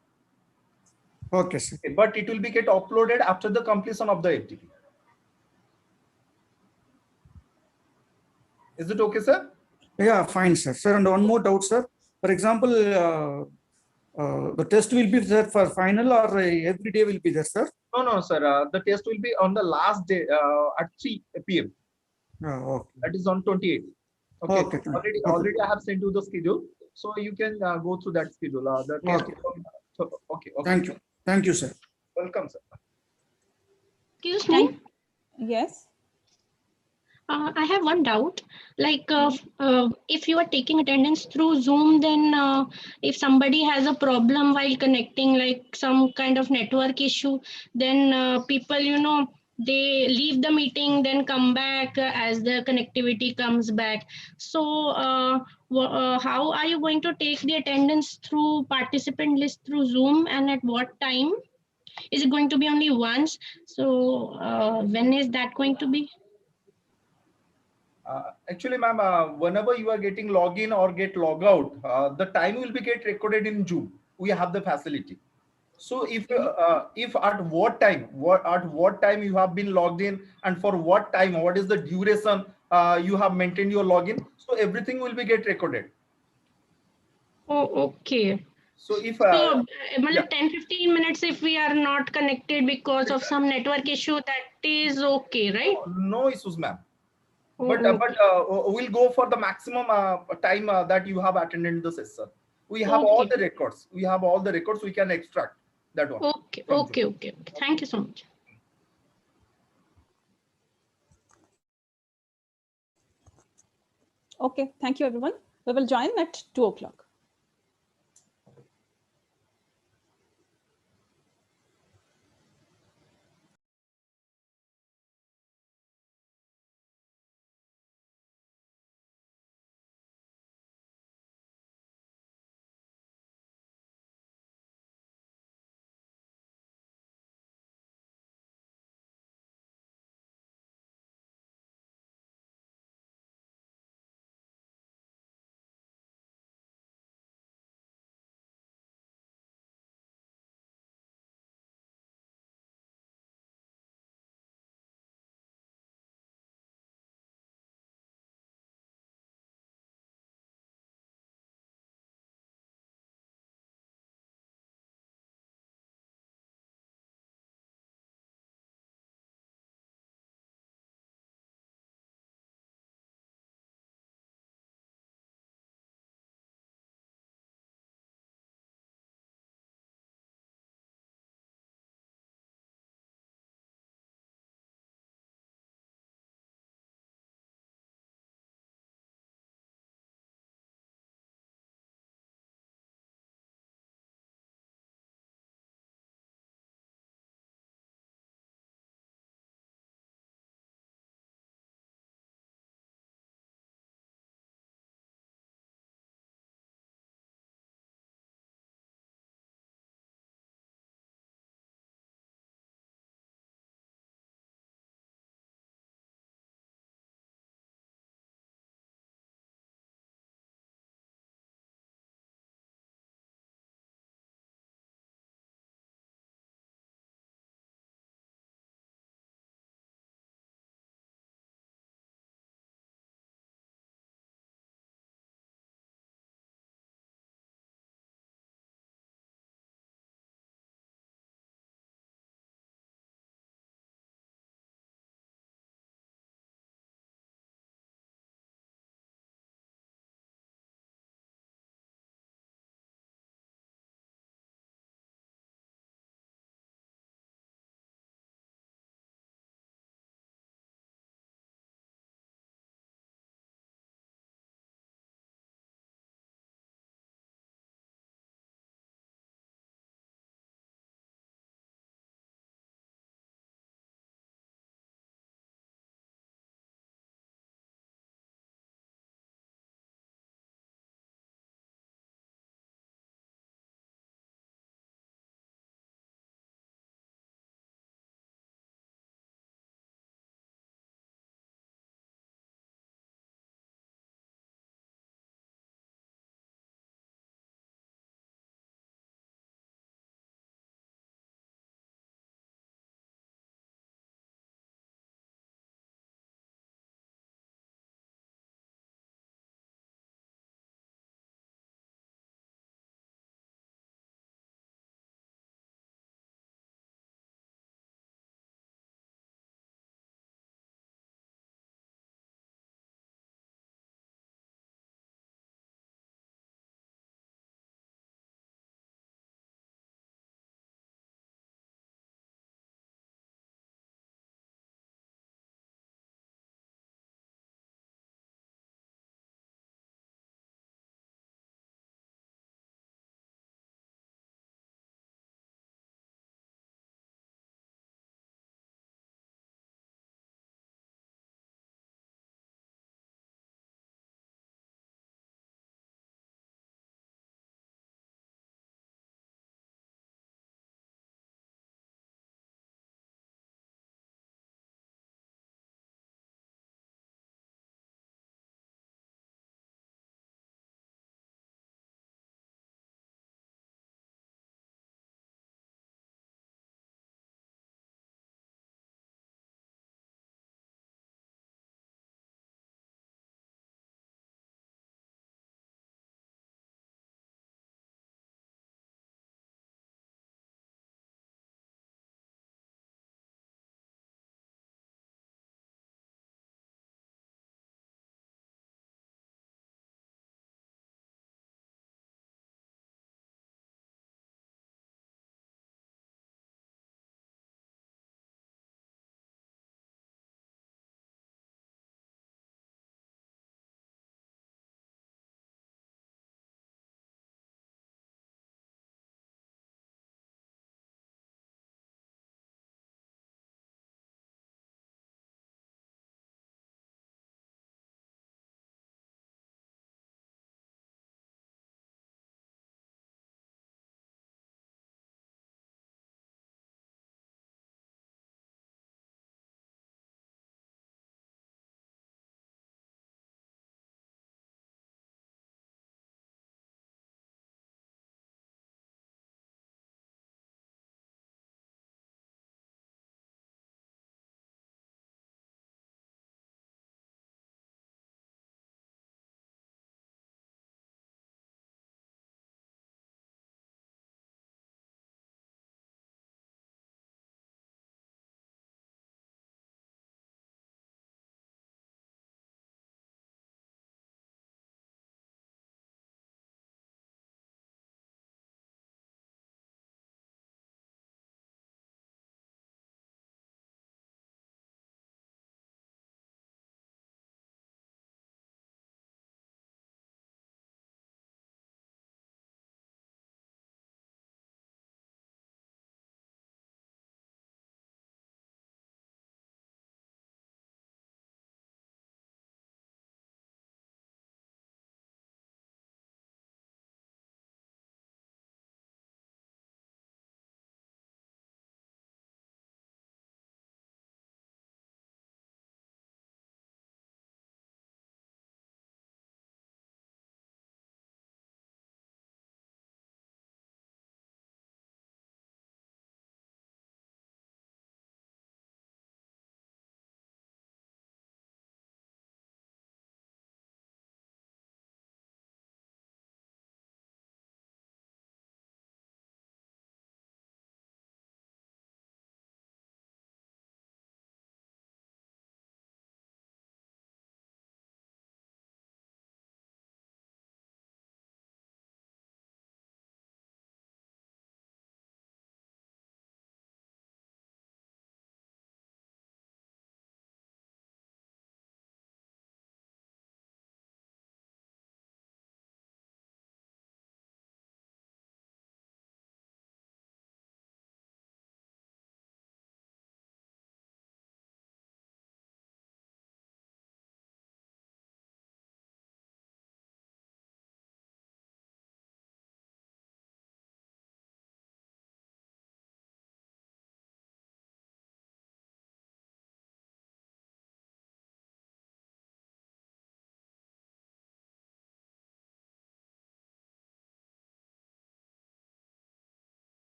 N: Okay, sir.
O: But it will be get uploaded after the completion of the FTP. Is it okay, sir?
N: Yeah, fine, sir. Sir, and one more doubt, sir. For example, the test will be there for final or every day will be there, sir?
O: No, sir. The test will be on the last day at 3 p.m.
N: Okay.
O: That is on 28th. Okay. Already I have sent you the schedule, so you can go through that schedule. The test. Okay.
N: Thank you, sir.
O: Welcome, sir.
J: Excuse me.
C: Yes.
J: I have one doubt. Like, if you are taking attendance through Zoom, then if somebody has a problem while connecting, like some kind of network issue, then people, they leave the meeting, then come back as the connectivity comes back. So, how are you going to take the attendance through participant list through Zoom, and at what time? Is it going to be only once? So, when is that going to be?
O: Actually, ma'am, whenever you are getting login or get log out, the time will be get recorded in Zoom. We have the facility. So if at what time you have been logged in and for what time, what is the duration you have maintained your login, so everything will be get recorded.
J: Oh, okay.
O: So if
J: 10-15 minutes if we are not connected because of some network issue, that is okay, right?
O: No issues, ma'am. But
J: Okay.
O: we'll go for the maximum time that you have attended the session. We have
J: Okay.
O: all the records. We can extract that one.
J: Okay. Thank you so much.
C: Okay, thank you, everyone. We will join at 2 o'clock.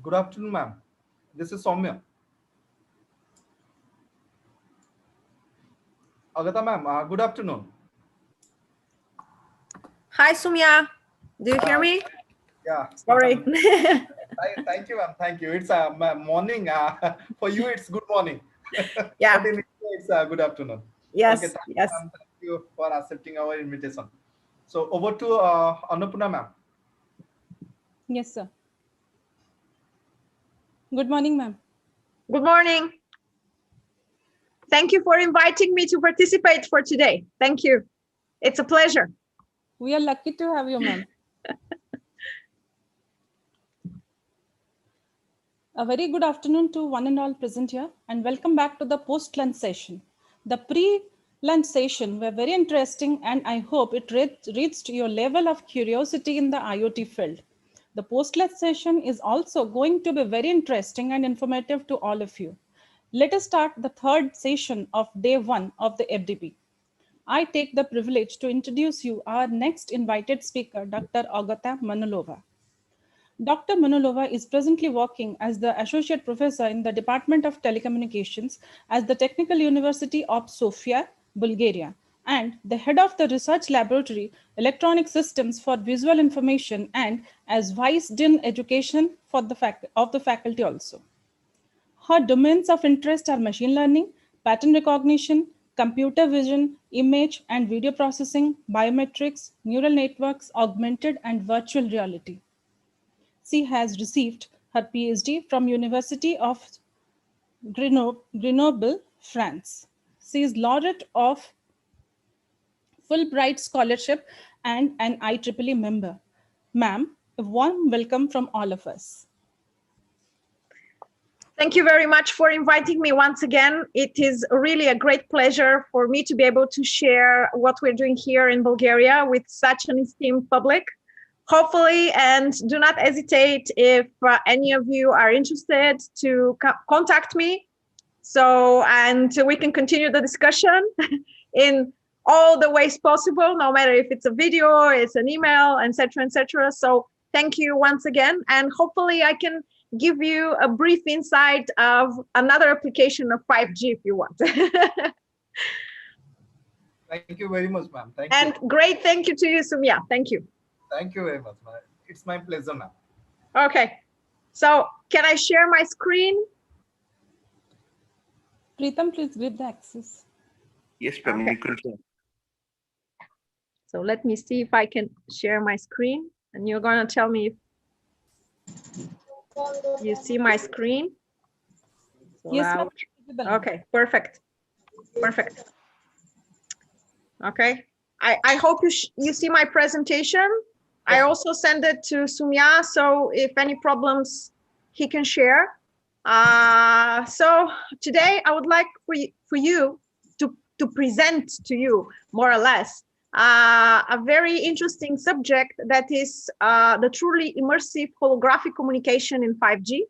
O: Good afternoon, ma'am. This is Soumya. Agata ma'am, good afternoon.
L: Hi, Soumya. Do you hear me?
O: Yeah.
L: Sorry.
O: Thank you, ma'am. Thank you. It's morning. For you, it's good morning.
L: Yeah.
O: But in India, it's good afternoon.
L: Yes.
O: Okay. Thank
L: Yes.
O: you, ma'am. Thank you for accepting our invitation. So over to Annapurna, ma'am.
C: Yes, sir. Good morning, ma'am.
L: Good morning. Thank you for inviting me to participate for today. Thank you. It's a pleasure.
C: We are lucky to have you, ma'am. A very good afternoon to one and all present here, and welcome back to the post-lunch session. The pre-lunch session were very interesting, and I hope it reached your level of curiosity in the IoT field. The post-lunch session is also going to be very interesting and informative to all of you. Let us start the third session of day 1 of the FDP. I take the privilege to introduce you our next invited speaker, Dr. Agata Manolova. Dr. Manolova is presently working as the Associate Professor in the Department of Telecommunications at the Technical University of Sofia, Bulgaria, and the head of the Research Laboratory, Electronic Systems for Visual Information, and as Vice Dean Education for the faculty also. Her domains of interest are machine learning, pattern recognition, computer vision, image and video processing, biometrics, neural networks, augmented and virtual reality. She has received her PhD from University of Grenoble, France. She is laureate of Fulbright Scholarship and an IEEE member. Ma'am, a warm welcome from all of us.
L: Thank you very much for inviting me once again. It is really a great pleasure for me to be able to share what we're doing here in Bulgaria with such an esteemed public. Hopefully, and do not hesitate if any of you are interested to contact me. So, and we can continue the discussion in all the ways possible, no matter if it's a video, or it's an email, etc., etc. So thank you once again. And hopefully I can give you a brief insight of another application of 5G if you want.
O: Thank you very much, ma'am. Thank
L: and
O: you.
L: Great thank you to you, Soumya. Thank you.
O: Thank you very much, ma'am. It's my pleasure, ma'am.
L: Okay. So can I share my screen?
C: Preetham, please give the access.
P: Yes, ma'am.
L: Okay.
P: You can share.
L: So let me see if I can share my screen, and you're going to tell me if you see my screen.
C: Yes, ma'am.
L: Okay, perfect. Perfect. Okay. I hope you see my presentation. I also send it to Soumya, so if any problems, he can share. So today I would like for you to present to you more or less a very interesting subject that is the truly immersive holographic communication in 5G,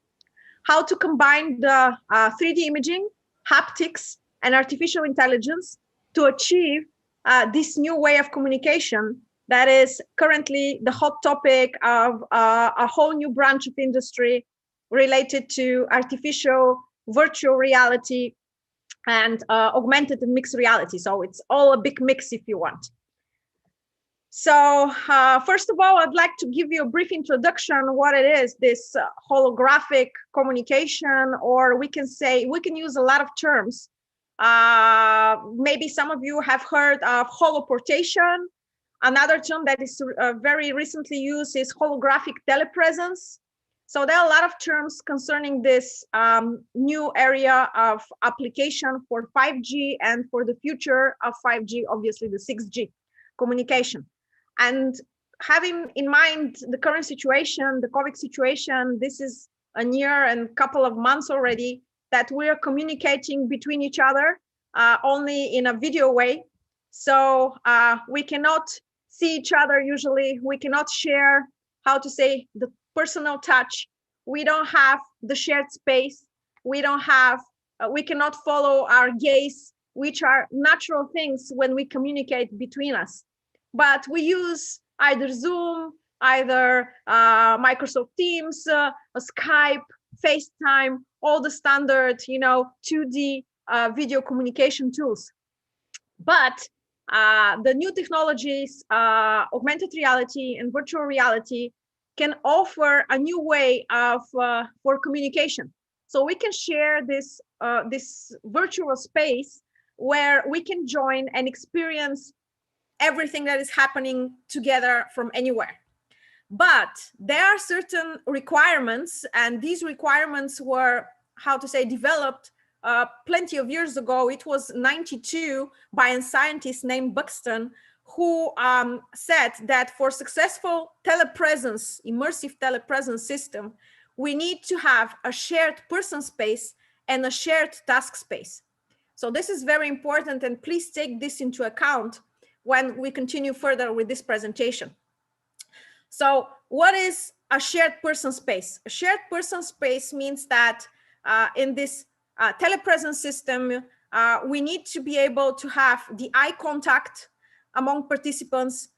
L: how to combine the 3D imaging, haptics, and artificial intelligence to achieve this new way of communication that is currently the hot topic of a whole new branch of industry related to artificial virtual reality and augmented and mixed reality. So it's all a big mix if you want. So first of all, I'd like to give you a brief introduction what it is, this holographic communication, or we can say, we can use a lot of terms. Maybe some of you have heard of holoportation. Another term that is very recently used is holographic telepresence. So there are a lot of terms concerning this new area of application for 5G and for the future of 5G, obviously the 6G communication. And having in mind the current situation, the COVID situation, this is a year and a couple of months already that we're communicating between each other only in a video way. So we cannot see each other usually. We cannot share, how to say, the personal touch. We don't have the shared space. We don't have, we cannot follow our gaze, which are natural things when we communicate between us. But we use either Zoom, either Microsoft Teams, Skype, FaceTime, all the standard, 2D video communication tools. But the new technologies, augmented reality and virtual reality, can offer a new way of for communication. So we can share this this virtual space where we can join and experience everything that is happening together from anywhere. But there are certain requirements, and these requirements were, how to say, developed plenty of years ago. It was 92 by a scientist named Buxton, who said that for successful telepresence, immersive telepresence system, we need to have a shared person space and a shared task space. So this is very important, and please take this into account when we continue further with this presentation. So what is a shared person space? A shared person space means that in this telepresence system, we need to be able to have the eye contact among participants.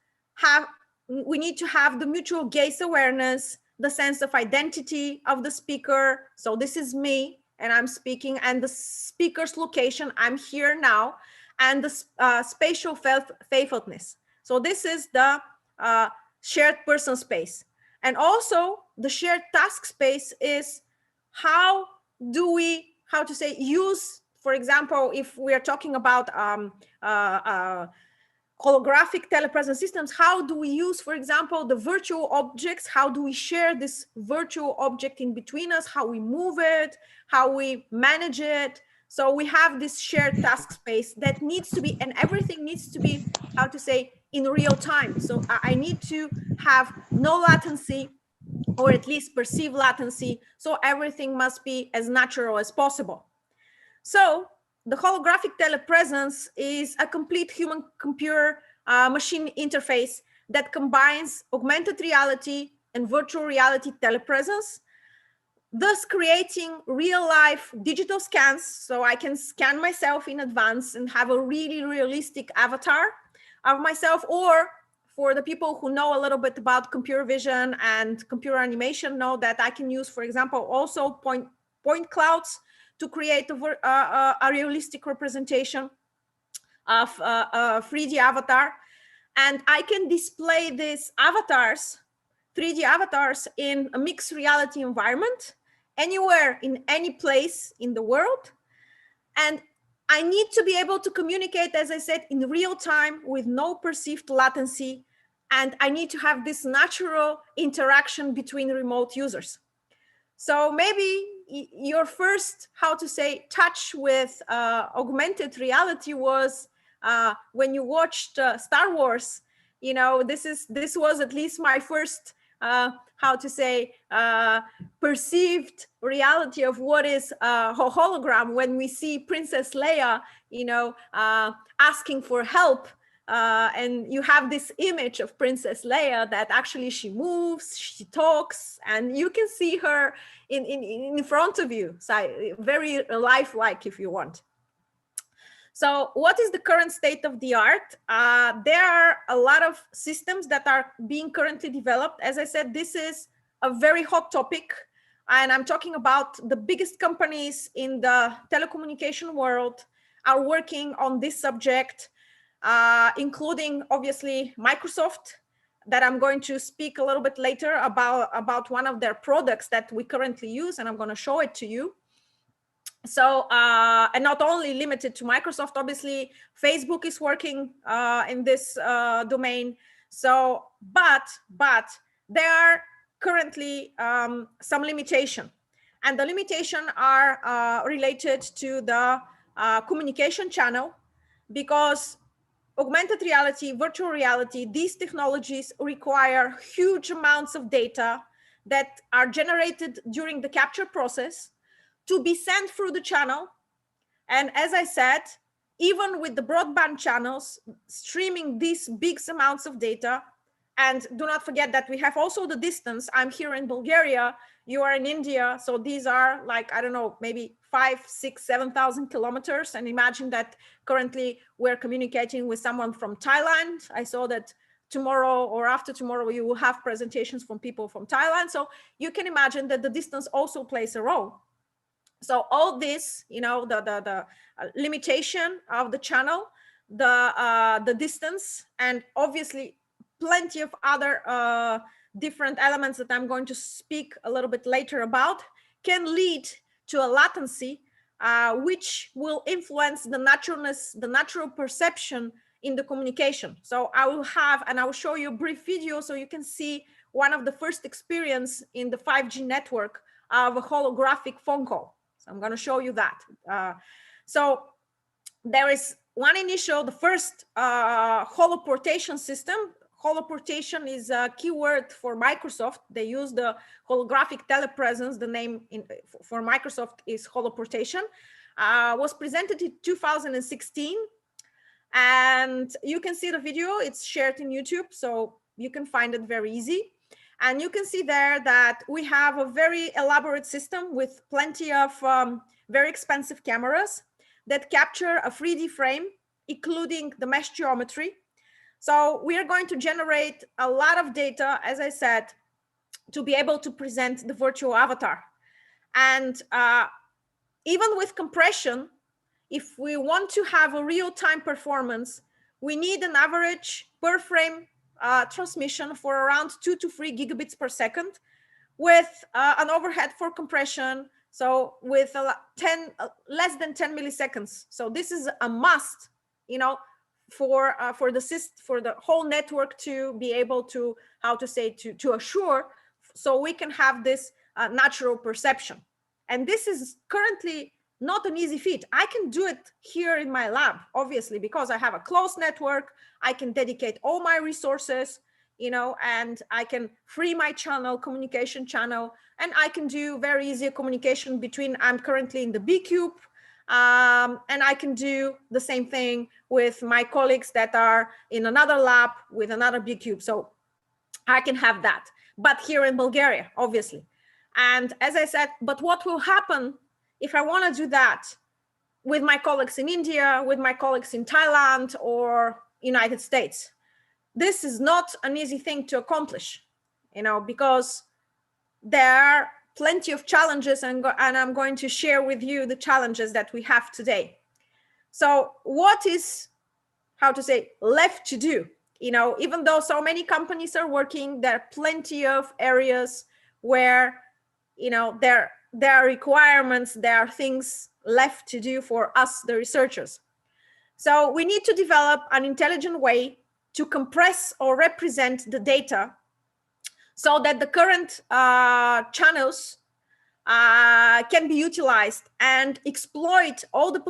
L: We need to have the mutual gaze awareness, the sense of identity of the speaker. So this is me and I'm speaking, and the speaker's location, I'm here now, and the spatial faithfulness. So this is the shared person space. And also the shared task space is how do we, how to say, use, for example, if we are talking about holographic telepresence systems, how do we use, for example, the virtual objects? How do we share this virtual object in between us? How we move it, how we manage it? So we have this shared task space that needs to be, and everything needs to be, how to say, in real time. So I need to have no latency, or at least perceived latency. So everything must be as natural as possible. So the holographic telepresence is a complete human-computer machine interface that combines augmented reality and virtual reality telepresence, thus creating real-life digital scans. So I can scan myself in advance and have a really realistic avatar of myself. Or for the people who know a little bit about computer vision and computer animation, know that I can use, for example, also point clouds to create a realistic representation of a 3D avatar. And I can display these avatars, 3D avatars, in a mixed reality environment, anywhere in any place in the world. And I need to be able to communicate, as I said, in real time with no perceived latency. And I need to have this natural interaction between remote users. So maybe your first, how to say, touch with augmented reality was when you watched Star Wars. You know, this was at least my first, how to say, perceived reality of what is a hologram, when we see Princess Leia, you know, asking for help. And you have this image of Princess Leia that actually she moves, she talks, and you can see her in front of you. So very lifelike, if you want. So what is the current state of the art? There are a lot of systems that are being currently developed. As I said, this is a very hot topic, and I'm talking about the biggest companies in the telecommunication world are working on this subject. Including obviously Microsoft, that I'm going to speak a little bit later about one of their products that we currently use, and I'm going to show it to you. So, and not only limited to Microsoft, obviously, Facebook is working in this domain. So, but there are currently some limitation, and the limitation are related to the communication channel, because augmented reality, virtual reality, these technologies require huge amounts of data that are generated during the capture process to be sent through the channel. And as I said, even with the broadband channels streaming these big amounts of data, and do not forget that we have also the distance. I'm here in Bulgaria, you are in India. So these are like, I don't know, maybe 5, 6, 7,000 kilometers. And imagine that currently we're communicating with someone from Thailand. I saw that tomorrow or after tomorrow, you will have presentations from people from Thailand. So you can imagine that the distance also plays a role. So all this, you know, the limitation of the channel, the distance, and obviously plenty of other different elements that I'm going to speak a little bit later about, can lead to a latency, which will influence the naturalness, the natural perception in the communication. So I will have, and I will show you a brief video so you can see one of the first experience in the 5G network of a holographic phone call. So I'm going to show you that. So there is one initial, the first holoportation system. Holoportation is a keyword for Microsoft. They use the holographic telepresence. The name for Microsoft is holoportation. Was presented in 2016. And you can see the video. It's shared in YouTube, so you can find it very easy. And you can see there that we have a very elaborate system with plenty of very expensive cameras that capture a 3D frame, including the mesh geometry. So we are going to generate a lot of data, as I said, to be able to present the virtual avatar. And even with compression, if we want to have a real-time performance, we need an average per frame transmission for around 2 to 3 gigabits per second, with an overhead for compression, so with less than 10 milliseconds. So this is a must, you know, for the whole network to be able to, how to say, to assure, so we can have this natural perception. And this is currently not an easy feat. I can do it here in my lab, obviously, because I have a closed network. I can dedicate all my resources, you know, and I can free my channel, communication channel, and I can do very easy communication between, I'm currently in the B cube, and I can do the same thing with my colleagues that are in another lab with another B cube. So I can have that, but here in Bulgaria, obviously. And as I said, but what will happen if I want to do that with my colleagues in India, with my colleagues in Thailand or United States? This is not an easy thing to accomplish, you know, because there are plenty of challenges, and I'm going to share with you the challenges that we have today. So what is, how to say, left to do? You know, even though so many companies are working, there are plenty of areas where, you know, there are requirements, there are things left to do for us, the researchers. So we need to develop an intelligent way to compress or represent the data so that the current channels can be utilized and exploit all the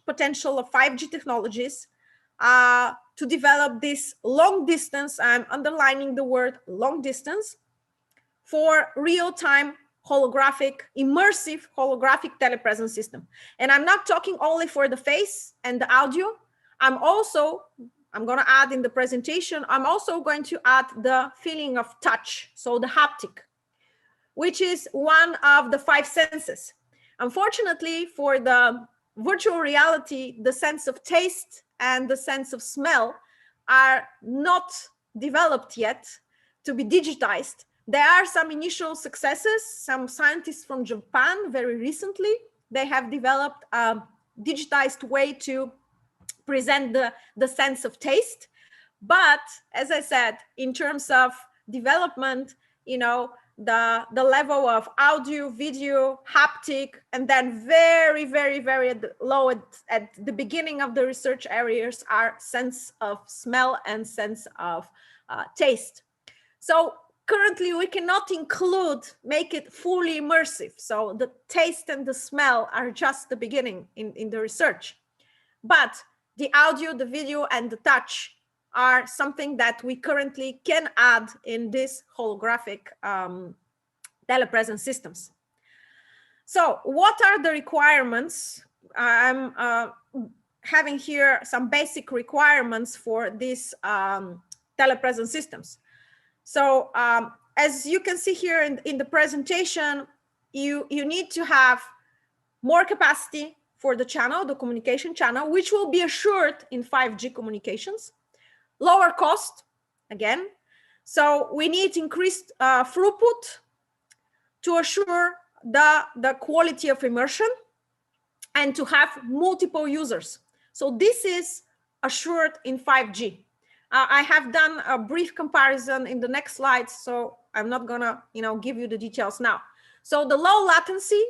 L: potential of 5G technologies to develop this long distance, I'm underlining the word long distance, for real-time holographic, immersive holographic telepresence system. And I'm not talking only for the face and the audio. I'm going to add in the presentation, I'm also going to add the feeling of touch, so the haptic, which is one of the 5 senses. Unfortunately, for the virtual reality, the sense of taste and the sense of smell are not developed yet to be digitized. There are some initial successes. Some scientists from Japan very recently, they have developed a digitized way to present the sense of taste. But as I said, in terms of development, you know, the level of audio, video, haptic, and then very, very, very low at the beginning of the research areas are sense of smell and sense of taste. So currently we cannot make it fully immersive. So the taste and the smell are just the beginning in the research. But the audio, the video, and the touch are something that we currently can add in this holographic telepresence systems. So what are the requirements? I'm having here some basic requirements for these telepresence systems. So as you can see here in the presentation, you need to have more capacity for the channel, the communication channel, which will be assured in 5G communications, lower cost, again. So we need increased throughput to assure the quality of immersion and to have multiple users. So this is assured in 5G. I have done a brief comparison in the next slides, so I'm not gonna, give you the details now. So the low latency,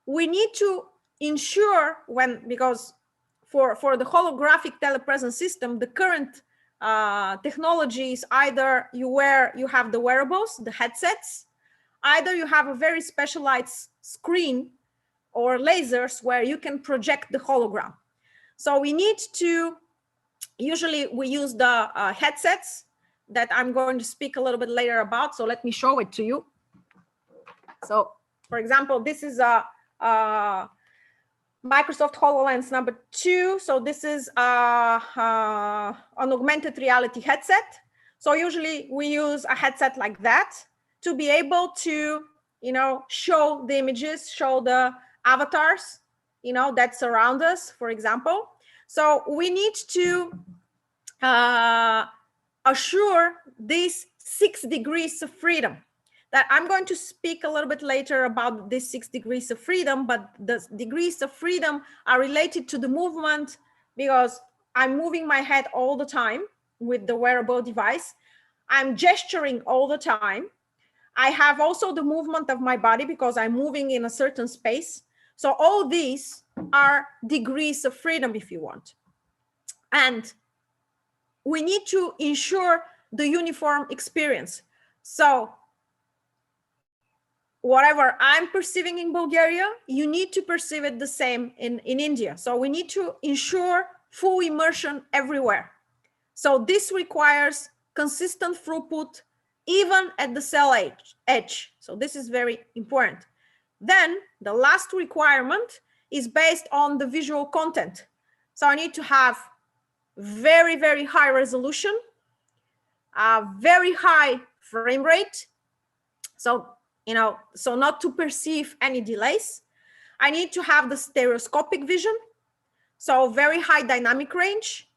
L: we need to ensure because for the holographic telepresence system, the current technology is either you have the wearables, the headsets, either you have a very specialized screen or lasers where you can project the hologram. So we need to, usually we use the headsets that I'm going to speak a little bit later about. So let me show it to you. So for example, this is a Microsoft HoloLens number 2. So this is an augmented reality headset. So usually we use a headset like that to be able to, show the images, show the avatars, that surround us, for example. So we need to assure these 6 degrees of freedom. That I'm going to speak a little bit later about these 6 degrees of freedom, but the degrees of freedom are related to the movement because I'm moving my head all the time with the wearable device. I'm gesturing all the time. I have also the movement of my body because I'm moving in a certain space. So all these are degrees of freedom, if you want. And we need to ensure the uniform experience. So whatever I'm perceiving in Bulgaria, you need to perceive it the same in India. So we need to ensure full immersion everywhere. So this requires consistent throughput, even at the cell edge. So this is very important. Then the last requirement is based on the visual content. So I need to have very, very high resolution, very high frame rate. So, so not to perceive any delays. I need to have the stereoscopic vision. So very high dynamic range,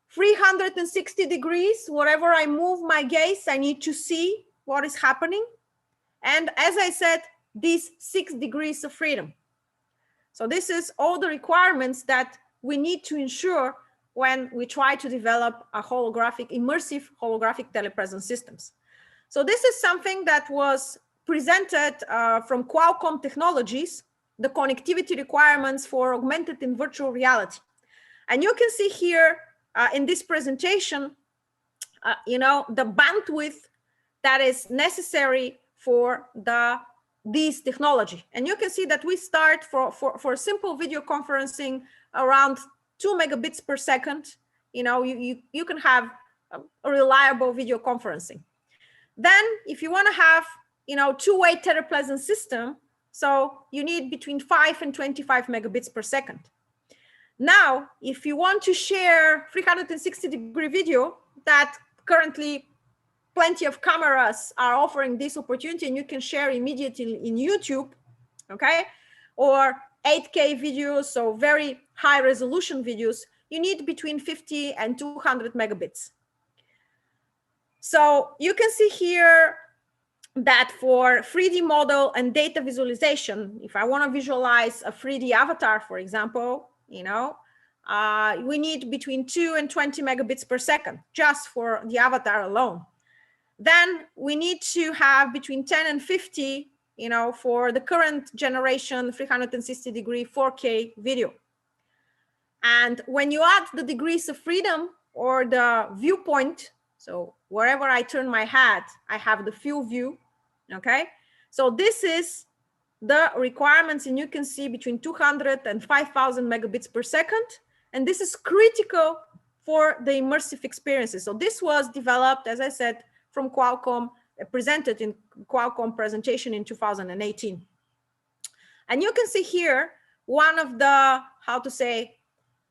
L: 360 degrees, wherever I move my gaze, I need to see what is happening. And as I said, these 6 degrees of freedom. So this is all the requirements that we need to ensure when we try to develop a immersive holographic telepresence systems. So this is something that was presented from Qualcomm Technologies, the connectivity requirements for augmented and virtual reality. And you can see here in this presentation, the bandwidth that is necessary for this technology. And you can see that we start for simple video conferencing around 2 megabits per second. You can have a reliable video conferencing. Then if you want to have, two-way telepresence system, so you need between 5 and 25 megabits per second. Now, if you want to share 360-degree video, that currently plenty of cameras are offering this opportunity, and you can share immediately in YouTube, okay? Or 8K videos, so very high resolution videos, you need between 50 and 200 megabits. So you can see here that for 3D model and data visualization, if I want to visualize a 3D avatar, for example, we need between 2 and 20 megabits per second just for the avatar alone. Then we need to have between 10 and 50, for the current generation 360-degree 4K video. And when you add the degrees of freedom or the viewpoint, so wherever I turn my head, I have the full view, okay? So this is the requirements, and you can see between 200 and 5,000 megabits per second. And this is critical for the immersive experiences. So this was developed, as I said, from Qualcomm, presented in Qualcomm presentation in 2018. And you can see here, one of the,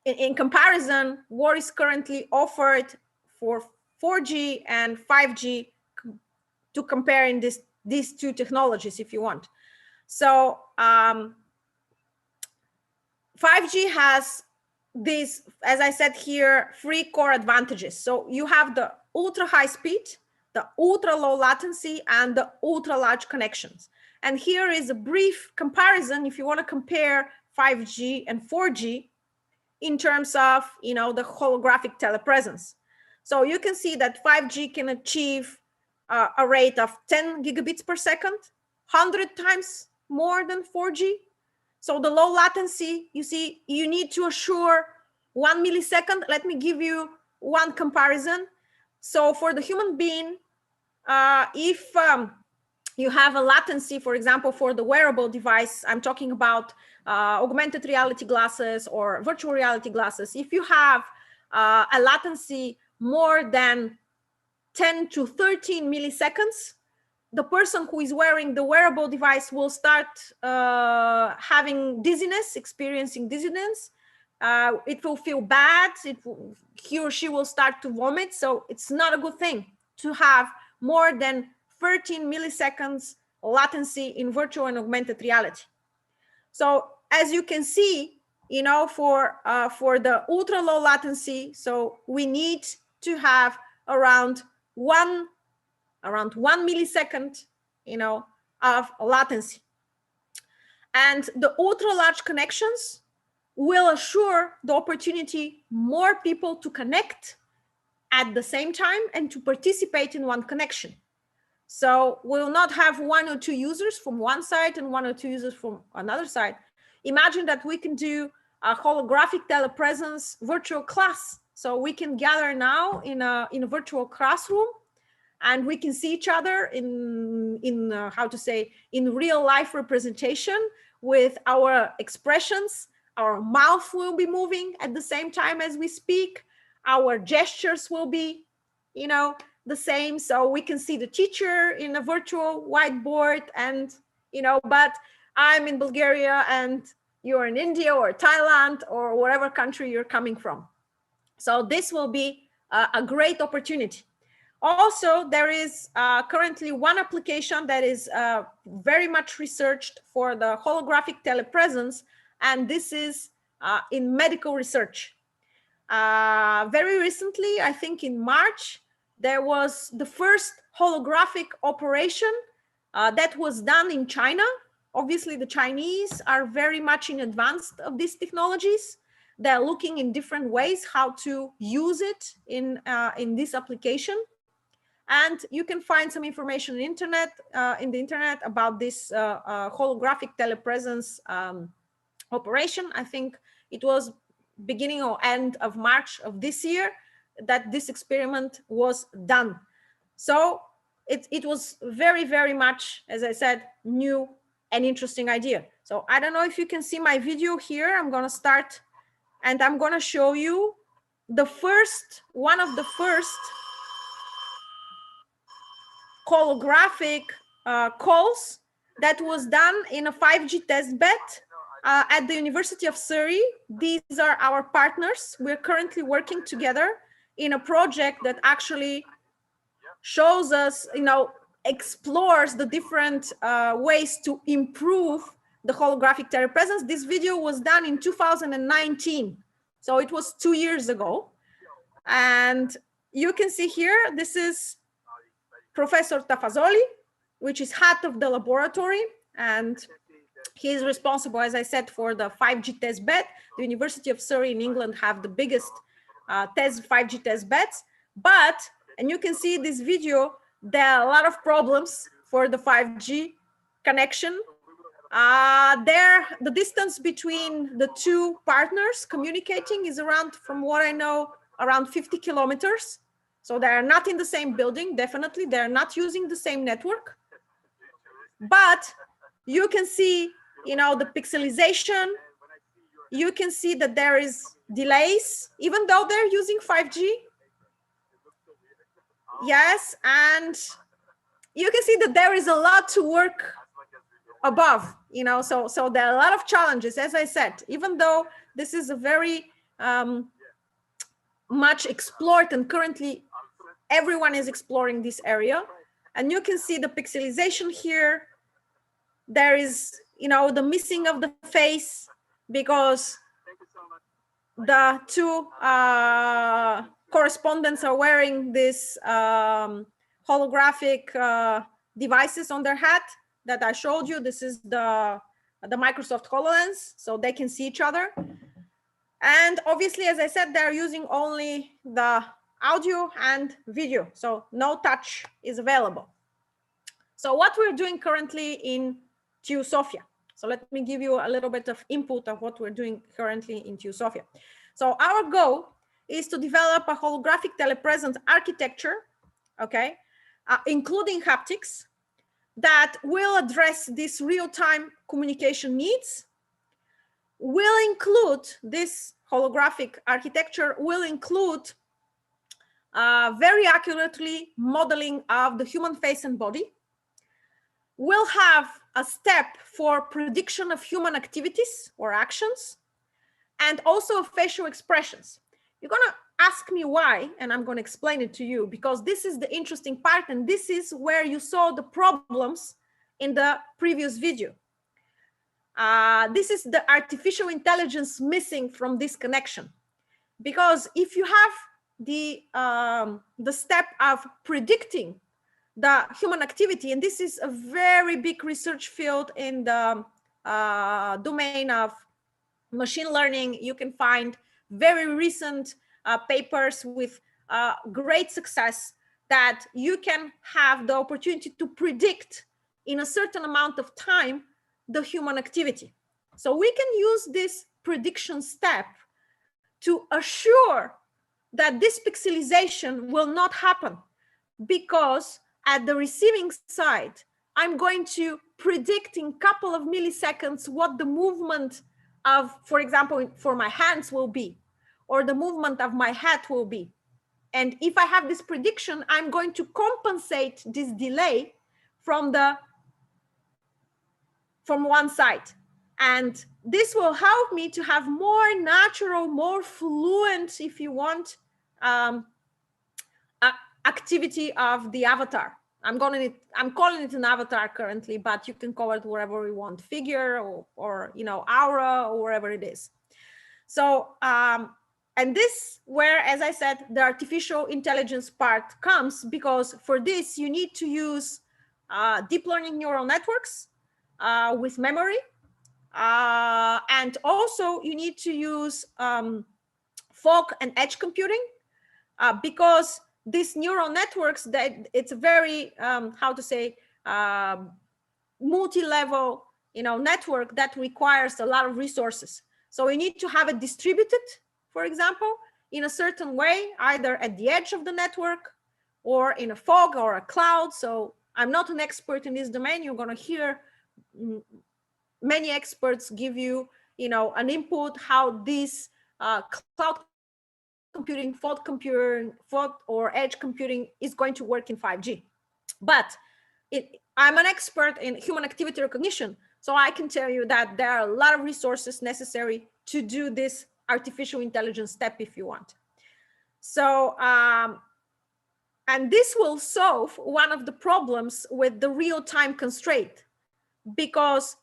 L: in comparison, what is currently offered for 4G and 5G to compare in these two technologies, if you want. So 5G has these, as I said here, 3 core advantages. So you have the ultra high speed, the ultra low latency, and the ultra large connections. And here is a brief comparison if you want to compare 5G and 4G in terms of, you know, the holographic telepresence. So you can see that 5G can achieve a rate of 10 gigabits per second, 100 times more than 4G. So the low latency, you see, you need to assure 1 millisecond. Let me give you one comparison. So for the human being, if you have a latency, for example, for the wearable device, I'm talking about augmented reality glasses or virtual reality glasses. If you have a latency more than 10 to 13 milliseconds, the person who is wearing the wearable device will start having dizziness, experiencing dizziness. It will feel bad. He or she will start to vomit. So it's not a good thing to have more than 13 milliseconds latency in virtual and augmented reality. So as you can see, you know, for the ultra low latency, so we need to have around one millisecond, you know, of latency. And the ultra large connections will assure the opportunity more people to connect at the same time and to participate in one connection. So we'll not have one or two users from one side and one or two users from another side. Imagine that we can do a holographic telepresence virtual class. So we can gather now in a virtual classroom, and we can see each other in how to say, in real life representation with our expressions. Our mouth will be moving at the same time as we speak. Our gestures will be, you know, the same. So we can see the teacher in a virtual whiteboard, and, you know, but I'm in Bulgaria and you're in India or Thailand or whatever country you're coming from. So this will be a great opportunity. Also, there is currently one application that is very much researched for the holographic telepresence, and this is in medical research. Very recently, I think in March, there was the first holographic operation that was done in China. Obviously, the Chinese are very much in advance of these technologies. They're looking in different ways how to use it in this application. And you can find some information in the internet about this holographic telepresence operation. I think it was beginning or end of March of this year that this experiment was done. So it was very, very much, as I said, new and interesting idea. So I don't know if you can see my video here. I'm going to start and I'm going to show you one of the first holographic calls that was done in a 5G test bed at the University of Surrey. These are our partners. We're currently working together in a project that actually shows us, you know, explores the different ways to improve the holographic telepresence. This video was done in 2019. So it was 2 years ago. And you can see here, this is Professor Tafazoli, which is head of the laboratory. And he is responsible, as I said, for the 5G test bed. The University of Surrey in England have the biggest 5G test beds. But, and you can see this video, there are a lot of problems for the 5G connection. The distance between the two partners communicating is around, from what I know, around 50 kilometers. So they are not in the same building, definitely. They're not using the same network. But you can see, you know, the pixelization. You can see that there is delays, even though they're using 5G. Yes, and you can see that there is a lot to work above, you know, so there are a lot of challenges, as I said, even though this is a very much explored, and currently everyone is exploring this area. And you can see the pixelization here. There is, you know, the missing of the face because the two correspondents are wearing this holographic devices on their hat that I showed you. This is the Microsoft HoloLens, so they can see each other. And obviously, as I said, they're using only the audio and video, so no touch is available. So what we're doing currently in TU Sofia. So let me give you a little bit of input of what we're doing currently in TU Sofia. So our goal is to develop a holographic telepresence architecture, okay, including haptics, that will address these real-time communication needs, will include this holographic architecture, will include very accurately modeling of the human face and body, will have a step for prediction of human activities or actions, and also facial expressions. You're gonna ask me why, and I'm gonna explain it to you, because this is the interesting part, and this is where you saw the problems in the previous video. This is the artificial intelligence missing from this connection. Because if you have the step of predicting the human activity, and this is a very big research field in the domain of machine learning, you can find very recent papers with great success that you can have the opportunity to predict in a certain amount of time the human activity. So we can use this prediction step to assure that this pixelization will not happen, because at the receiving side, I'm going to predict in a couple of milliseconds what the movement of, for example, for my hands will be, or the movement of my head will be. And if I have this prediction, I'm going to compensate this delay from one side. And this will help me to have more natural, more fluent, if you want, activity of the avatar. I'm calling it an avatar currently, but you can call it whatever you want, figure or you know, aura, or wherever it is. So, and this where, as I said, the artificial intelligence part comes, because for this you need to use deep learning neural networks with memory. And also you need to use fog and edge computing, because these neural networks, that it's a very how to say, multi-level, you know, network that requires a lot of resources. So we need to have it distributed, for example, in a certain way, either at the edge of the network or in a fog or a cloud. So I'm not an expert in this domain. You're going to hear many experts give you, you know, an input how this cloud computing, fog or edge computing is going to work in 5G. But I'm an expert in human activity recognition, so I can tell you that there are a lot of resources necessary to do this artificial intelligence step if you want. So, and this will solve one of the problems with the real-time constraint, because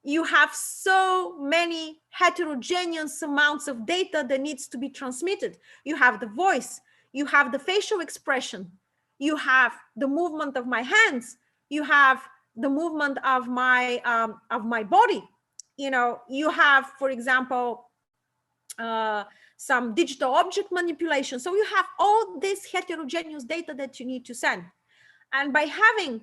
L: you have so many heterogeneous amounts of data that needs to be transmitted. You have the voice, you have the facial expression, you have the movement of my hands, you have the movement of my body. You know, you have, for example, some digital object manipulation. So you have all this heterogeneous data that you need to send. And by having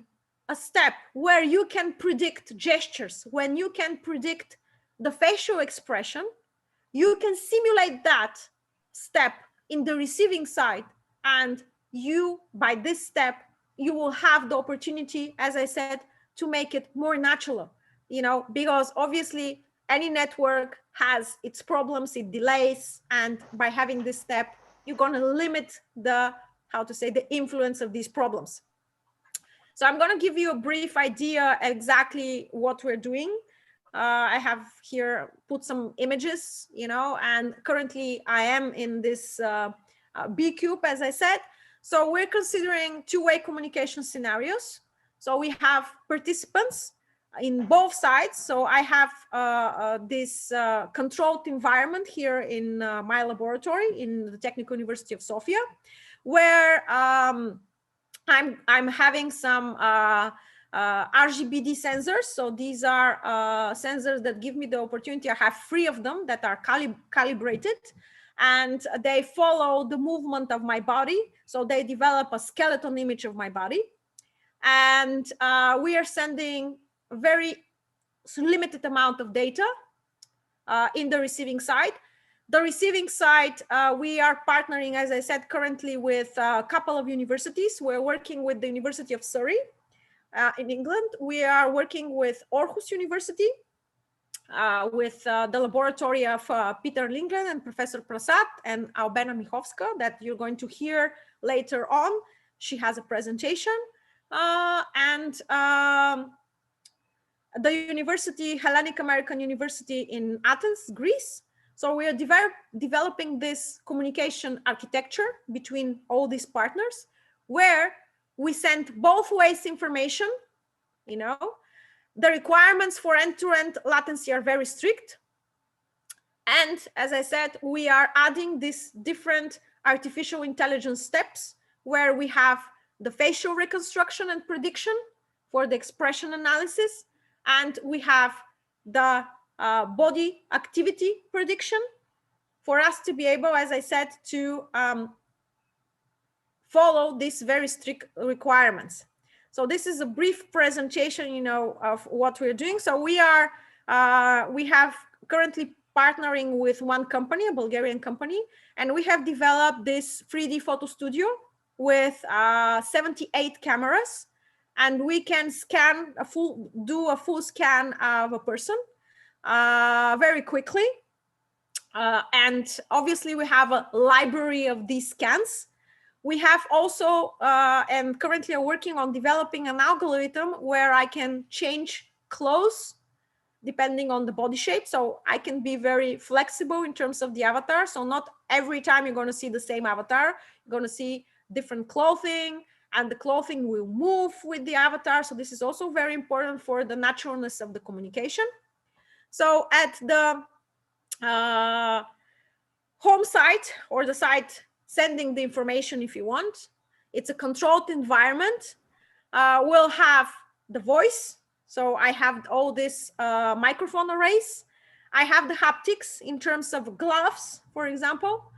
L: a step where you can predict gestures, when you can predict the facial expression, you can simulate that step in the receiving side. And you, by this step, you will have the opportunity, as I said, to make it more natural, you know, because obviously any network has its problems, it delays. And by having this step, you're going to limit the, how to say, the influence of these problems. So I'm going to give you a brief idea exactly what we're doing. I have here put some images, you know, and currently I am in this B cube, as I said. So we're considering two-way communication scenarios. So we have participants in both sides. So I have this controlled environment here in my laboratory in the Technical University of Sofia, where I'm having some RGBD sensors. So these are sensors that give me the opportunity. I have 3 of them that are calibrated, and they follow the movement of my body. So they develop a skeleton image of my body. And we are sending a very limited amount of data in the receiving side. The receiving side, we are partnering, as I said, currently with a couple of universities. We're working with the University of Surrey in England. We are working with Aarhus University, with the laboratory of Peter Lindgren and Professor Prasad and Albena Michovska that you're going to hear later on. She has a presentation. The university, Hellenic American University in Athens, Greece. So we are developing this communication architecture between all these partners, where we send both ways information. You know, the requirements for end-to-end latency are very strict. And as I said, we are adding these different artificial intelligence steps where we have the facial reconstruction and prediction for the expression analysis. And we have the body activity prediction for us to be able, as I said, to follow these very strict requirements. So this is a brief presentation, you know, of what we're doing. So we have currently partnering with one company, a Bulgarian company, and we have developed this 3D photo studio with 78 cameras. And we can do a full scan of a person very quickly. And obviously we have a library of these scans. We have also, and currently are working on developing an algorithm where I can change clothes depending on the body shape. So I can be very flexible in terms of the avatar. So not every time you're going to see the same avatar, you're going to see different clothing, and the clothing will move with the avatar. So this is also very important for the naturalness of the communication. So at the home site, or the site sending the information, if you want, it's a controlled environment. We'll have the voice. So I have all this microphone arrays. I have the haptics in terms of gloves, for example.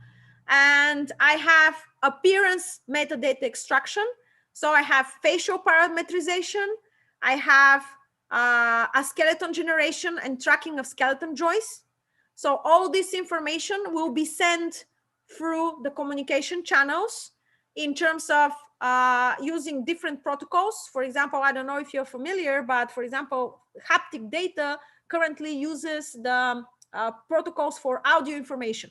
L: And I have appearance metadata extraction. So I have facial parametrization. I have a skeleton generation and tracking of skeleton joints. So all this information will be sent through the communication channels in terms of using different protocols. For example, I don't know if you're familiar, but for example, haptic data currently uses the protocols for audio information.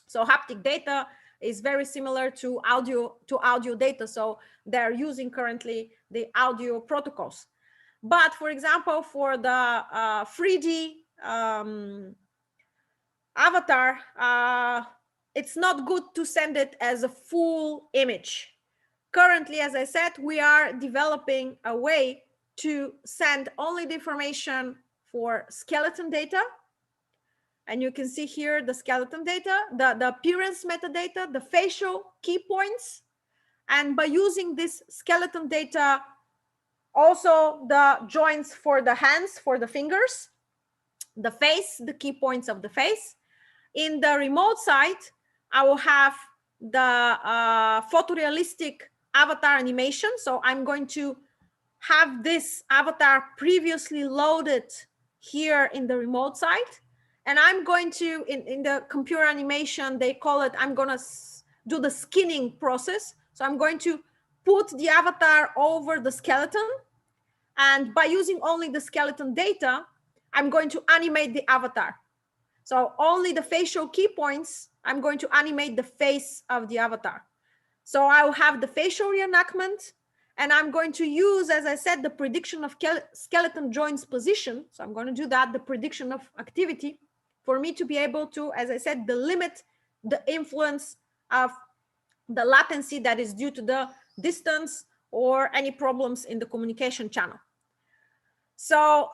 L: So haptic data is very similar to audio data. So they're using currently the audio protocols. But for example, for the 3D avatar, it's not good to send it as a full image. Currently, as I said, we are developing a way to send only the information for skeleton data. And you can see here the skeleton data, the appearance metadata, the facial key points. And by using this skeleton data, also the joints for the hands, for the fingers, the face, the key points of the face. In the remote site, I will have the photorealistic avatar animation. So I'm going to have this avatar previously loaded here in the remote site. And I'm going to, in the computer animation, they call it, I'm going to do the skinning process. So I'm going to put the avatar over the skeleton. And by using only the skeleton data, I'm going to animate the avatar. So only the facial key points, I'm going to animate the face of the avatar. So I'll have the facial reenactment, and I'm going to use, as I said, the prediction of skeleton joints position. So I'm going to do that, the prediction of activity, for me to be able to, as I said, limit the influence of the latency that is due to the distance or any problems in the communication channel. So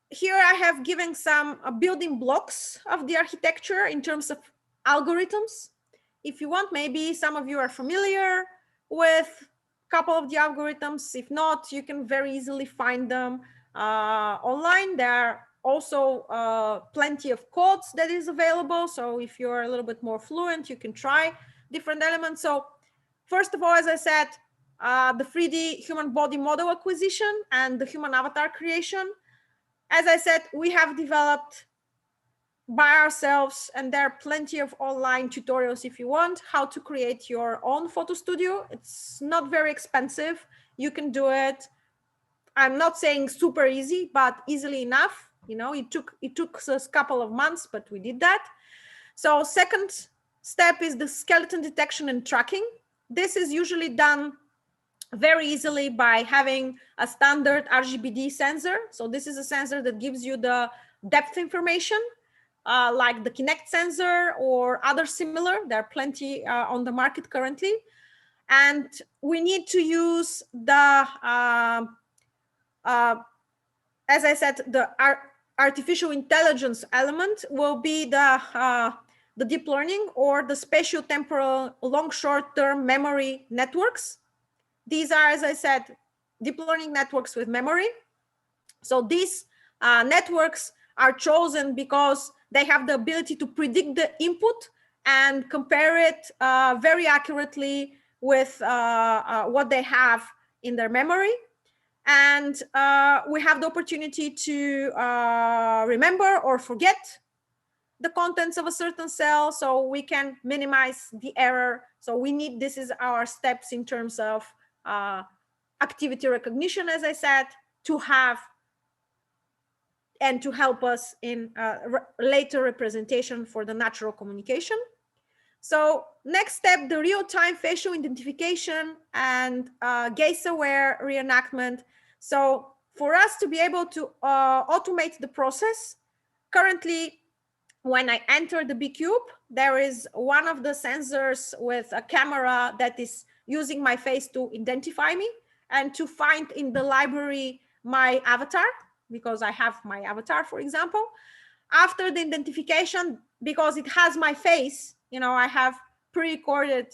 L: here I have given some building blocks of the architecture in terms of algorithms. If you want, maybe some of you are familiar with a couple of the algorithms. If not, you can very easily find them online. There are also plenty of codes that is available. So if you're a little bit more fluent, you can try different elements. So first of all, as I said, the 3D human body model acquisition and the human avatar creation. As I said, we have developed by ourselves, and there are plenty of online tutorials if you want how to create your own photo studio. It's not very expensive. You can do it. I'm not saying super easy, but easily enough. You know, it took us a couple of months, but we did that. So second step is the skeleton detection and tracking. This is usually done very easily by having a standard RGBD sensor. So this is a sensor that gives you the depth information, like the Kinect sensor or other similar. There are plenty on the market currently. And we need to use the, as I said, the artificial intelligence element will be the deep learning or the spatio-temporal long short-term memory networks. These are, as I said, deep learning networks with memory. So these networks are chosen because they have the ability to predict the input and compare it very accurately with what they have in their memory. And we have the opportunity to remember or forget the contents of a certain cell, so we can minimize the error. So we need, this is our steps in terms of activity recognition, as I said, to have and to help us in later representation for the natural communication. So next step, the real-time facial identification and gaze-aware reenactment. So for us to be able to automate the process, currently, when I enter the B-Cube, there is one of the sensors with a camera that is using my face to identify me and to find in the library my avatar, because I have my avatar, for example. After the identification, because it has my face, you know, I have pre-recorded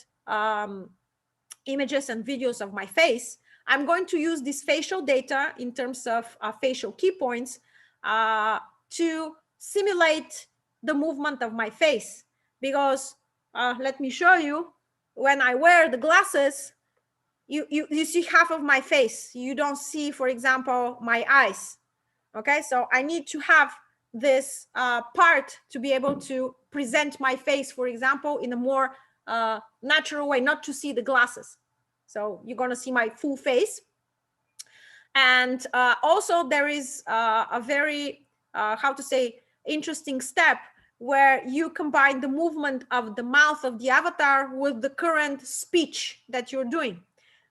L: images and videos of my face. I'm going to use this facial data in terms of facial key points to simulate the movement of my face, because let me show you, when I wear the glasses, you see half of my face. You don't see, for example, my eyes. Okay, so I need to have this part to be able to present my face, for example, in a more natural way, not to see the glasses. So you're going to see my full face. And also there is a very, how to say, interesting step where you combine the movement of the mouth of the avatar with the current speech that you're doing.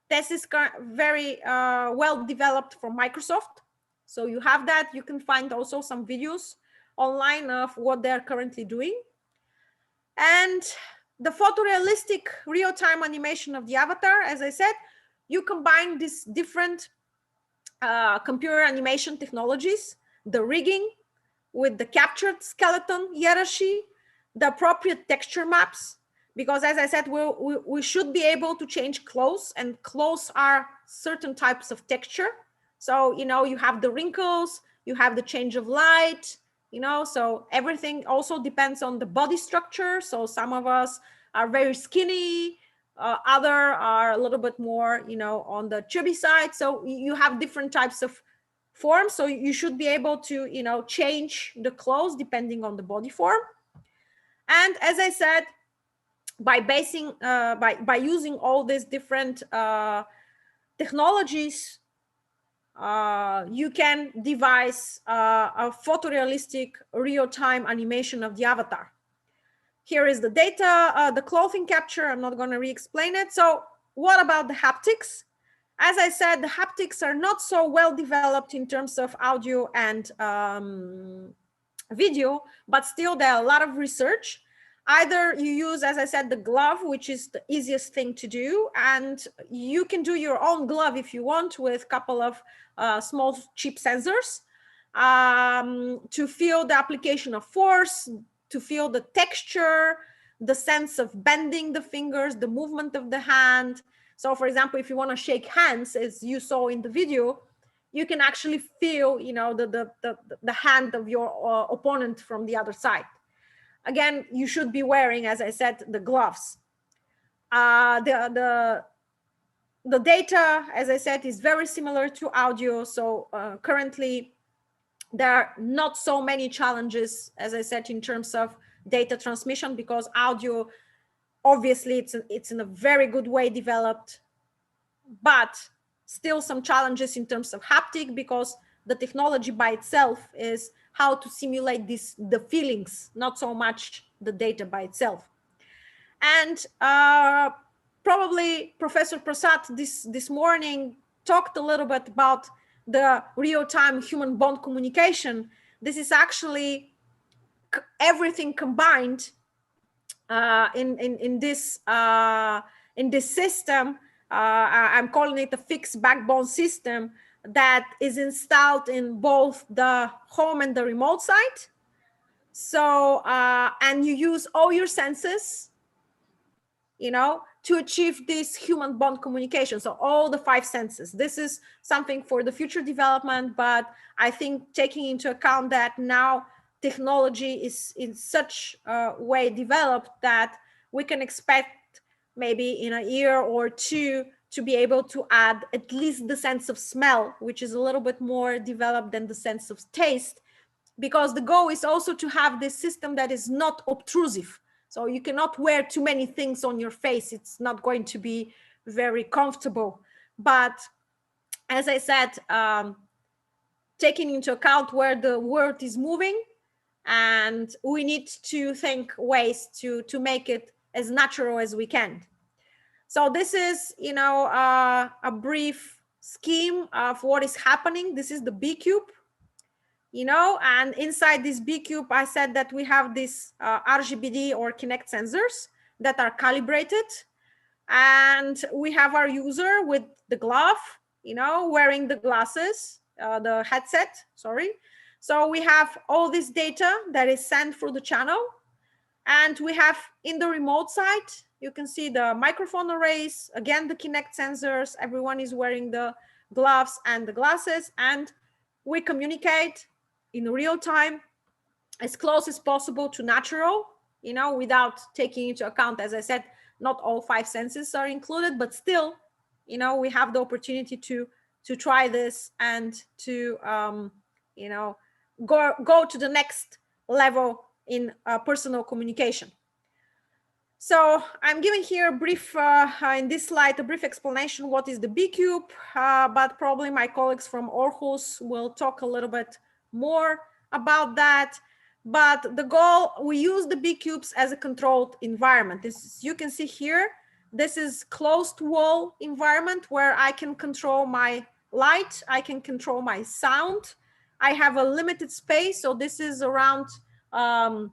L: This is very well developed from Microsoft. So you have that. You can find also some videos online of what they're currently doing. And the photorealistic real-time animation of the avatar, as I said, you combine these different computer animation technologies, the rigging with the captured skeleton hierarchy, the appropriate texture maps, because as I said, we should be able to change clothes, and clothes are certain types of texture. So, you know, you have the wrinkles, you have the change of light, you know, so everything also depends on the body structure. So some of us are very skinny, other are a little bit more, you know, on the chubby side. So you have different types of forms. So you should be able to, you know, change the clothes depending on the body form. And as I said, by basing, by using all these different technologies, you can devise a photorealistic real-time animation of the avatar. Here is the data, the clothing capture. I'm not going to re-explain it. So what about the haptics? As I said, the haptics are not so well developed in terms of audio and video, but still there are a lot of research. Either you use, as I said, the glove, which is the easiest thing to do, and you can do your own glove if you want with a couple of small cheap sensors to feel the application of force, to feel the texture, the sense of bending the fingers, the movement of the hand. So for example, if you want to shake hands, as you saw in the video, you can actually feel, you know, the hand of your opponent from the other side. Again, you should be wearing, as I said, the gloves. The data, as I said, is very similar to audio. So currently, there are not so many challenges, as I said, in terms of data transmission, because audio, obviously, it's in a very good way developed, but still some challenges in terms of haptic, because the technology by itself is how to simulate the feelings, not so much the data by itself. And probably Professor Prasad this morning talked a little bit about the real-time human bond communication. This is actually everything combined in this system. I'm calling it a fixed backbone system that is installed in both the home and the remote site. So, and you use all your senses, you know, to achieve this human bond communication. So all the 5 senses. This is something for the future development, but I think taking into account that now technology is in such a way developed that we can expect maybe in a year or 2 to be able to add at least the sense of smell, which is a little bit more developed than the sense of taste, because the goal is also to have this system that is not obtrusive. So you cannot wear too many things on your face. It's not going to be very comfortable. But as I said, taking into account where the world is moving, and we need to think ways to make it as natural as we can. So this is, you know, a brief scheme of what is happening. This is the B cube, you know, and inside this B cube, I said that we have these RGBD or Kinect sensors that are calibrated, and we have our user with the glove, you know, wearing the glasses, the headset, sorry. So we have all this data that is sent through the channel, and we have in the remote side, you can see the microphone arrays, again, the Kinect sensors, everyone is wearing the gloves and the glasses, and we communicate in real time as close as possible to natural, you know, without taking into account, as I said, not all 5 senses are included, but still, you know, we have the opportunity to try this and to, you know, go to the next level in personal communication. So I'm giving here a brief, in this slide, a brief explanation what is the B cube, but probably my colleagues from Aarhus will talk a little bit more about that. But the goal, we use the B cubes as a controlled environment. This is, you can see here, this is closed wall environment where I can control my light, I can control my sound. I have a limited space, so this is around a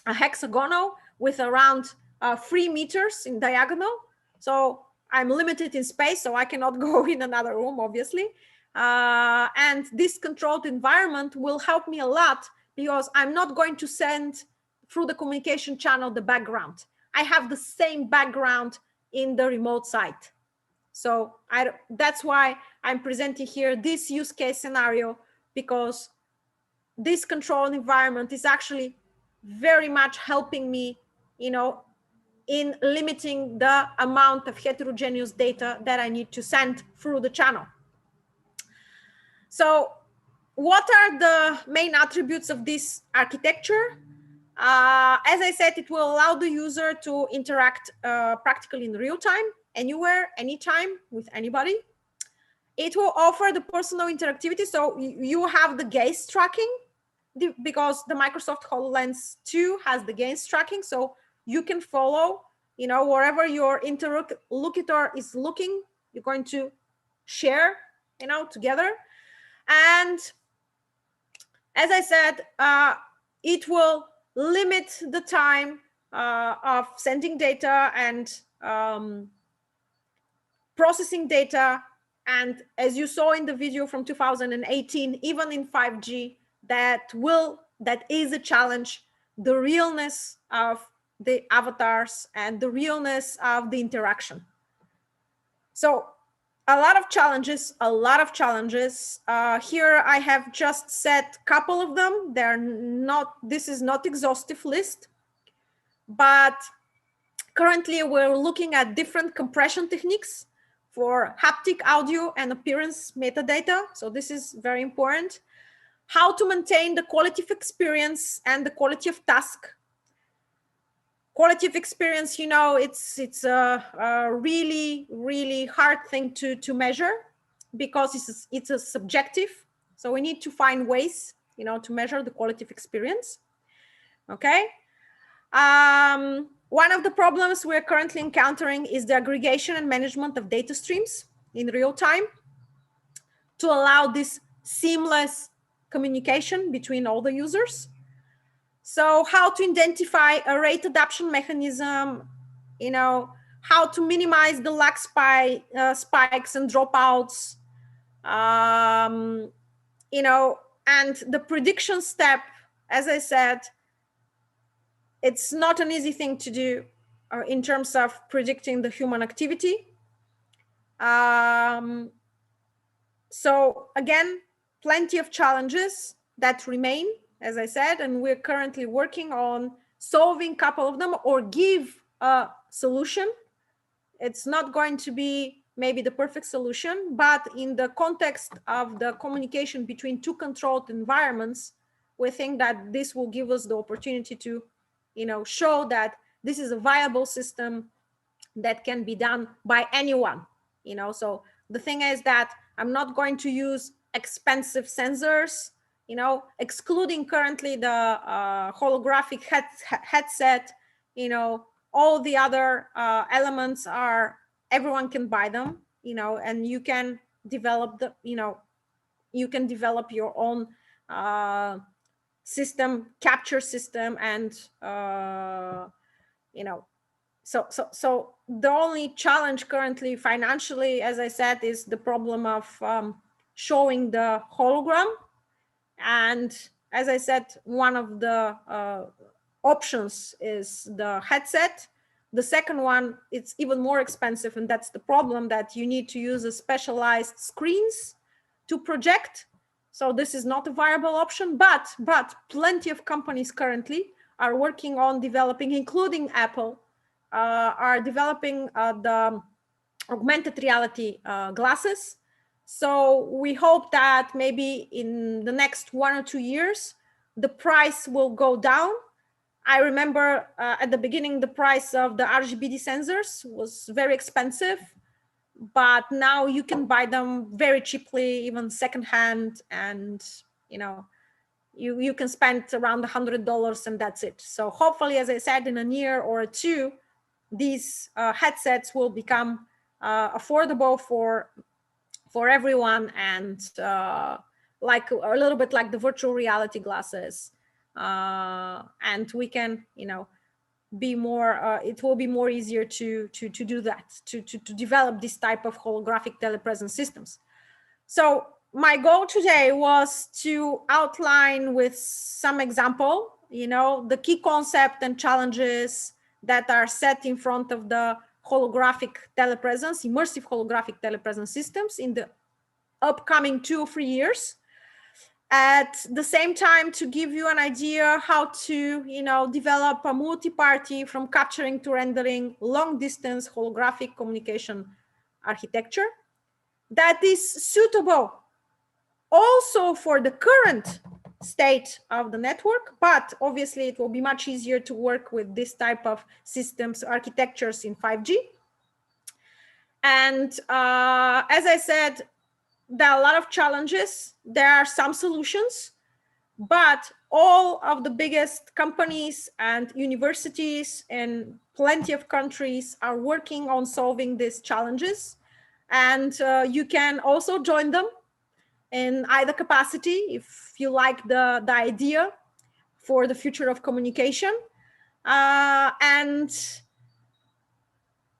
L: hexagonal with around 3 meters in diagonal. So I'm limited in space, so I cannot go in another room, obviously. And this controlled environment will help me a lot, because I'm not going to send through the communication channel the background. I have the same background in the remote site. So that's why I'm presenting here this use case scenario, because this controlled environment is actually very much helping me, you know, in limiting the amount of heterogeneous data that I need to send through the channel. So what are the main attributes of this architecture? As I said, it will allow the user to interact practically in real time, anywhere, anytime, with anybody. It will offer the personal interactivity. So you have the gaze tracking, because the Microsoft HoloLens 2 has the gaze tracking. So you can follow, you know, wherever your interlocutor is looking, you're going to share, you know, together. And as I said, it will limit the time of sending data and processing data. And as you saw in the video from 2018, even in 5G, that is a challenge, the realness of the avatars and the realness of the interaction. So a lot of challenges, here I have just set a couple of them. This is not exhaustive list, but currently we're looking at different compression techniques for haptic, audio, and appearance metadata. So this is very important. How to maintain the quality of experience and the quality of task. Quality of experience, you know, it's a really, really hard thing to measure because it's a subjective. So we need to find ways, you know, to measure the quality of experience. Okay. One of the problems we're currently encountering is the aggregation and management of data streams in real time to allow this seamless communication between all the users. So how to identify a rate adaptation mechanism, you know, how to minimize the lag spikes and dropouts, you know, and the prediction step, as I said, it's not an easy thing to do in terms of predicting the human activity. So again, plenty of challenges that remain, as I said, and we're currently working on solving a couple of them or give a solution. It's not going to be maybe the perfect solution, but in the context of the communication between two controlled environments, we think that this will give us the opportunity to, you know, show that this is a viable system that can be done by anyone, you know. So the thing is that I'm not going to use expensive sensors, you know, excluding currently the holographic headset, you know, all the other elements are, everyone can buy them, you know, and you can develop the, you know, you can develop your own capture system, and you know, so the only challenge currently financially, as I said, is the problem of showing the hologram. And as I said, one of the options is the headset. The second one, it's even more expensive, and that's the problem, that you need to use a specialized screens to project. So this is not a viable option, but plenty of companies currently are working on developing, including Apple, are developing the augmented reality glasses. So we hope that maybe in the next 1 or 2 years, the price will go down. I remember at the beginning, the price of the RGBD sensors was very expensive, but now you can buy them very cheaply, even secondhand, and you know, you can spend around $100 and that's it. So hopefully, as I said, in a year or two, these headsets will become affordable for everyone, and like a little bit like the virtual reality glasses, and we can, you know, be more. It will be more easier to do that, to develop this type of holographic telepresence systems. So my goal today was to outline with some example, you know, the key concept and challenges that are set in front of the holographic telepresence, immersive holographic telepresence systems in the upcoming 2 or 3 years. At the same time, to give you an idea how to, you know, develop a multi-party from capturing to rendering long distance holographic communication architecture that is suitable also for the current state of the network, but obviously it will be much easier to work with this type of systems architectures in 5G. And as I said, there are a lot of challenges. There are some solutions, but all of the biggest companies and universities in plenty of countries are working on solving these challenges. And you can also join them in either capacity if you like the idea for the future of communication. And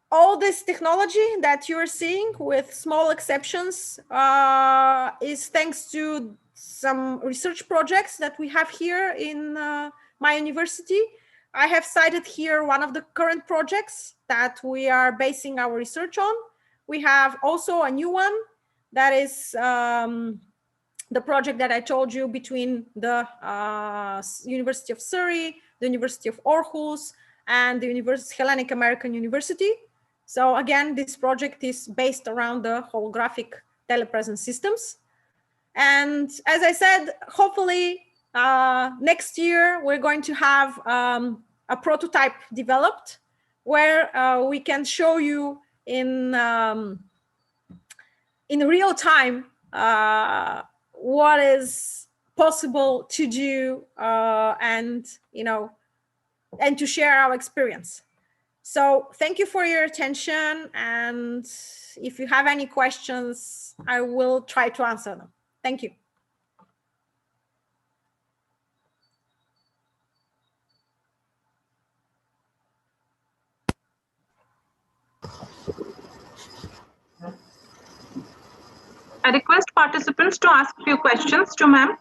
L: all this technology that you're seeing, with small exceptions, is thanks to some research projects that we have here in my university. I have cited here one of the current projects that we are basing our research on. We have also a new one that is the project that I told you between the University of Surrey, the University of Aarhus, and the Hellenic American University. So again, this project is based around the holographic telepresence systems. And as I said, hopefully next year, we're going to have a prototype developed where we can show you in real time what is possible to do and to share our experience. So thank you for your attention, and if you have any questions, I will try to answer them. Thank you.
C: I request participants to ask a few questions to ma'am.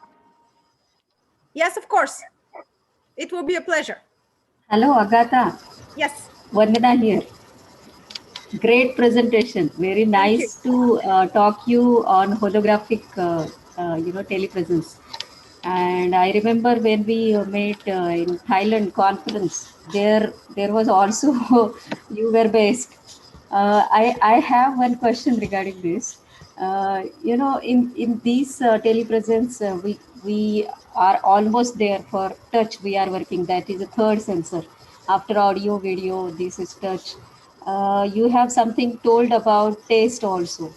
L: Yes, of course. It will be a pleasure.
B: Hello, Agata.
L: Yes.
B: Vandana here. Great presentation. Very nice to talk you on holographic, telepresence. And I remember when we met in Thailand conference, there was also you were based. I have one question regarding this. In these telepresence, we are almost there for touch. We are working. That is a third sensor. After audio, video, this is touch. You have something told about taste also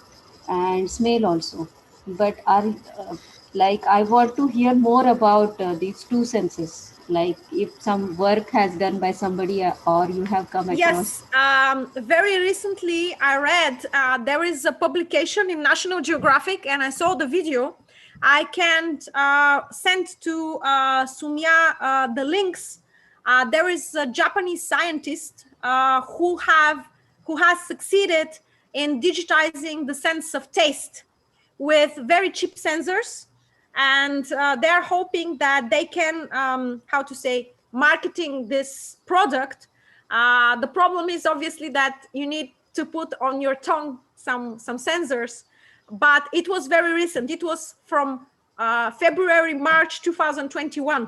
B: and smell also, but I want to hear more about these two senses, like if some work has done by somebody or you have come across.
L: Yes, very recently I read there is a publication in National Geographic, and I saw the video. I can send to Soumya the links. There is a Japanese scientist who has succeeded in digitizing the sense of taste with very cheap sensors, and they're hoping that they can marketing this product. The problem is obviously that you need to put on your tongue some sensors, but it was very recent. It was from February, March 2021.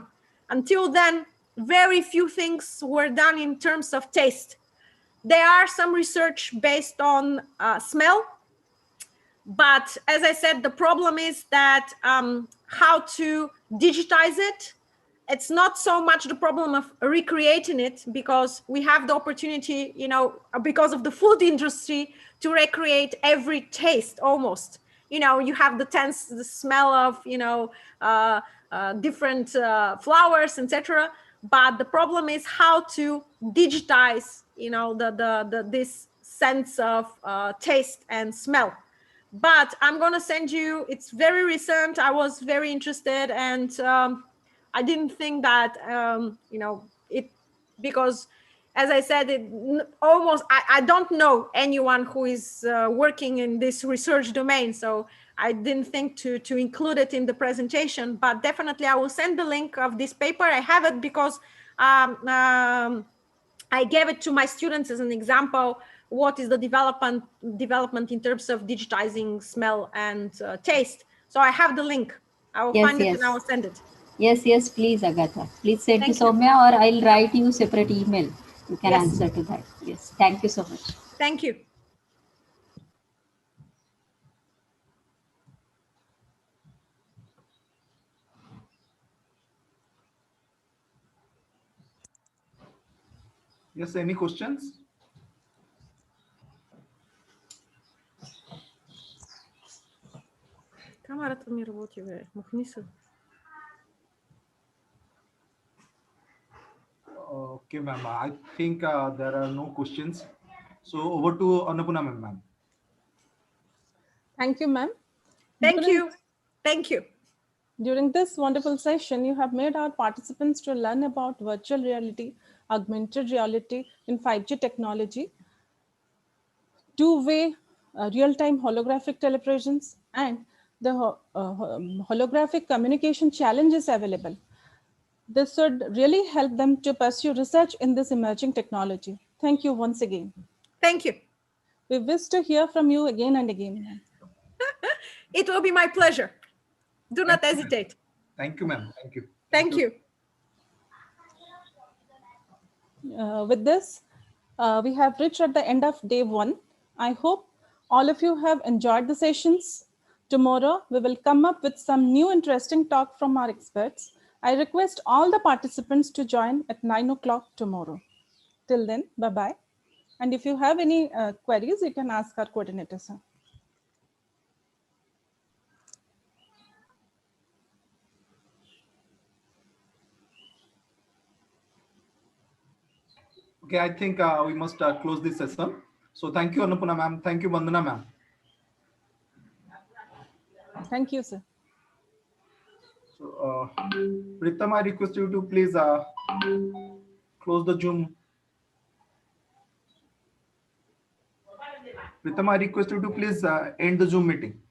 L: Until then, very few things were done in terms of taste. There are some research based on smell, but as I said, the problem is that how to digitize it. It's not so much the problem of recreating it, because we have the opportunity, because of the food industry, to recreate every taste almost. You have the smell of, different flowers, etc. But the problem is how to digitize, this sense of taste and smell. But I'm going to send you, it's very recent. I was very interested, and I didn't think that, because as I said, I don't know anyone who is working in this research domain. So I didn't think to include it in the presentation, but definitely I will send the link of this paper. I have it because I gave it to my students as an example. What is the development in terms of digitizing smell and taste? So I have the link. I will find it and I will send it.
B: Yes, please, Agata. Please send to Soumya, or I'll write you separate email. You can answer to that. Yes, thank you so much.
L: Thank you.
O: Yes, any questions?
L: Камерата ми работи, бе. Махни се.
O: Okay, ma'am. I think there are no questions. So over to Annapurna, ma'am.
C: Thank you, ma'am.
L: Thank you. Thank you.
C: During this wonderful session, you have made our participants to learn about virtual reality, augmented reality in 5G technology, two-way real-time holographic telepresence, and the holographic communication challenges available. This would really help them to pursue research in this emerging technology. Thank you once again.
L: Thank you.
C: We wish to hear from you again and again.
L: It will be my pleasure. Do not hesitate.
O: Thank you, ma'am. Thank you.
L: Thank you.
C: With this, we have reached at the end of day 1. I hope all of you have enjoyed the sessions. Tomorrow, we will come up with some new interesting talk from our experts. I request all the participants to join at 9 o'clock tomorrow. Till then, bye-bye. And if you have any queries, you can ask our coordinator, sir.
O: Okay, I think we must close this session. So thank you, Annapurna ma'am. Thank you, Vandana ma'am.
C: Thank you, sir.
O: So, Pritam, I request you to please close the Zoom. Pritam, I request you to please end the Zoom meeting.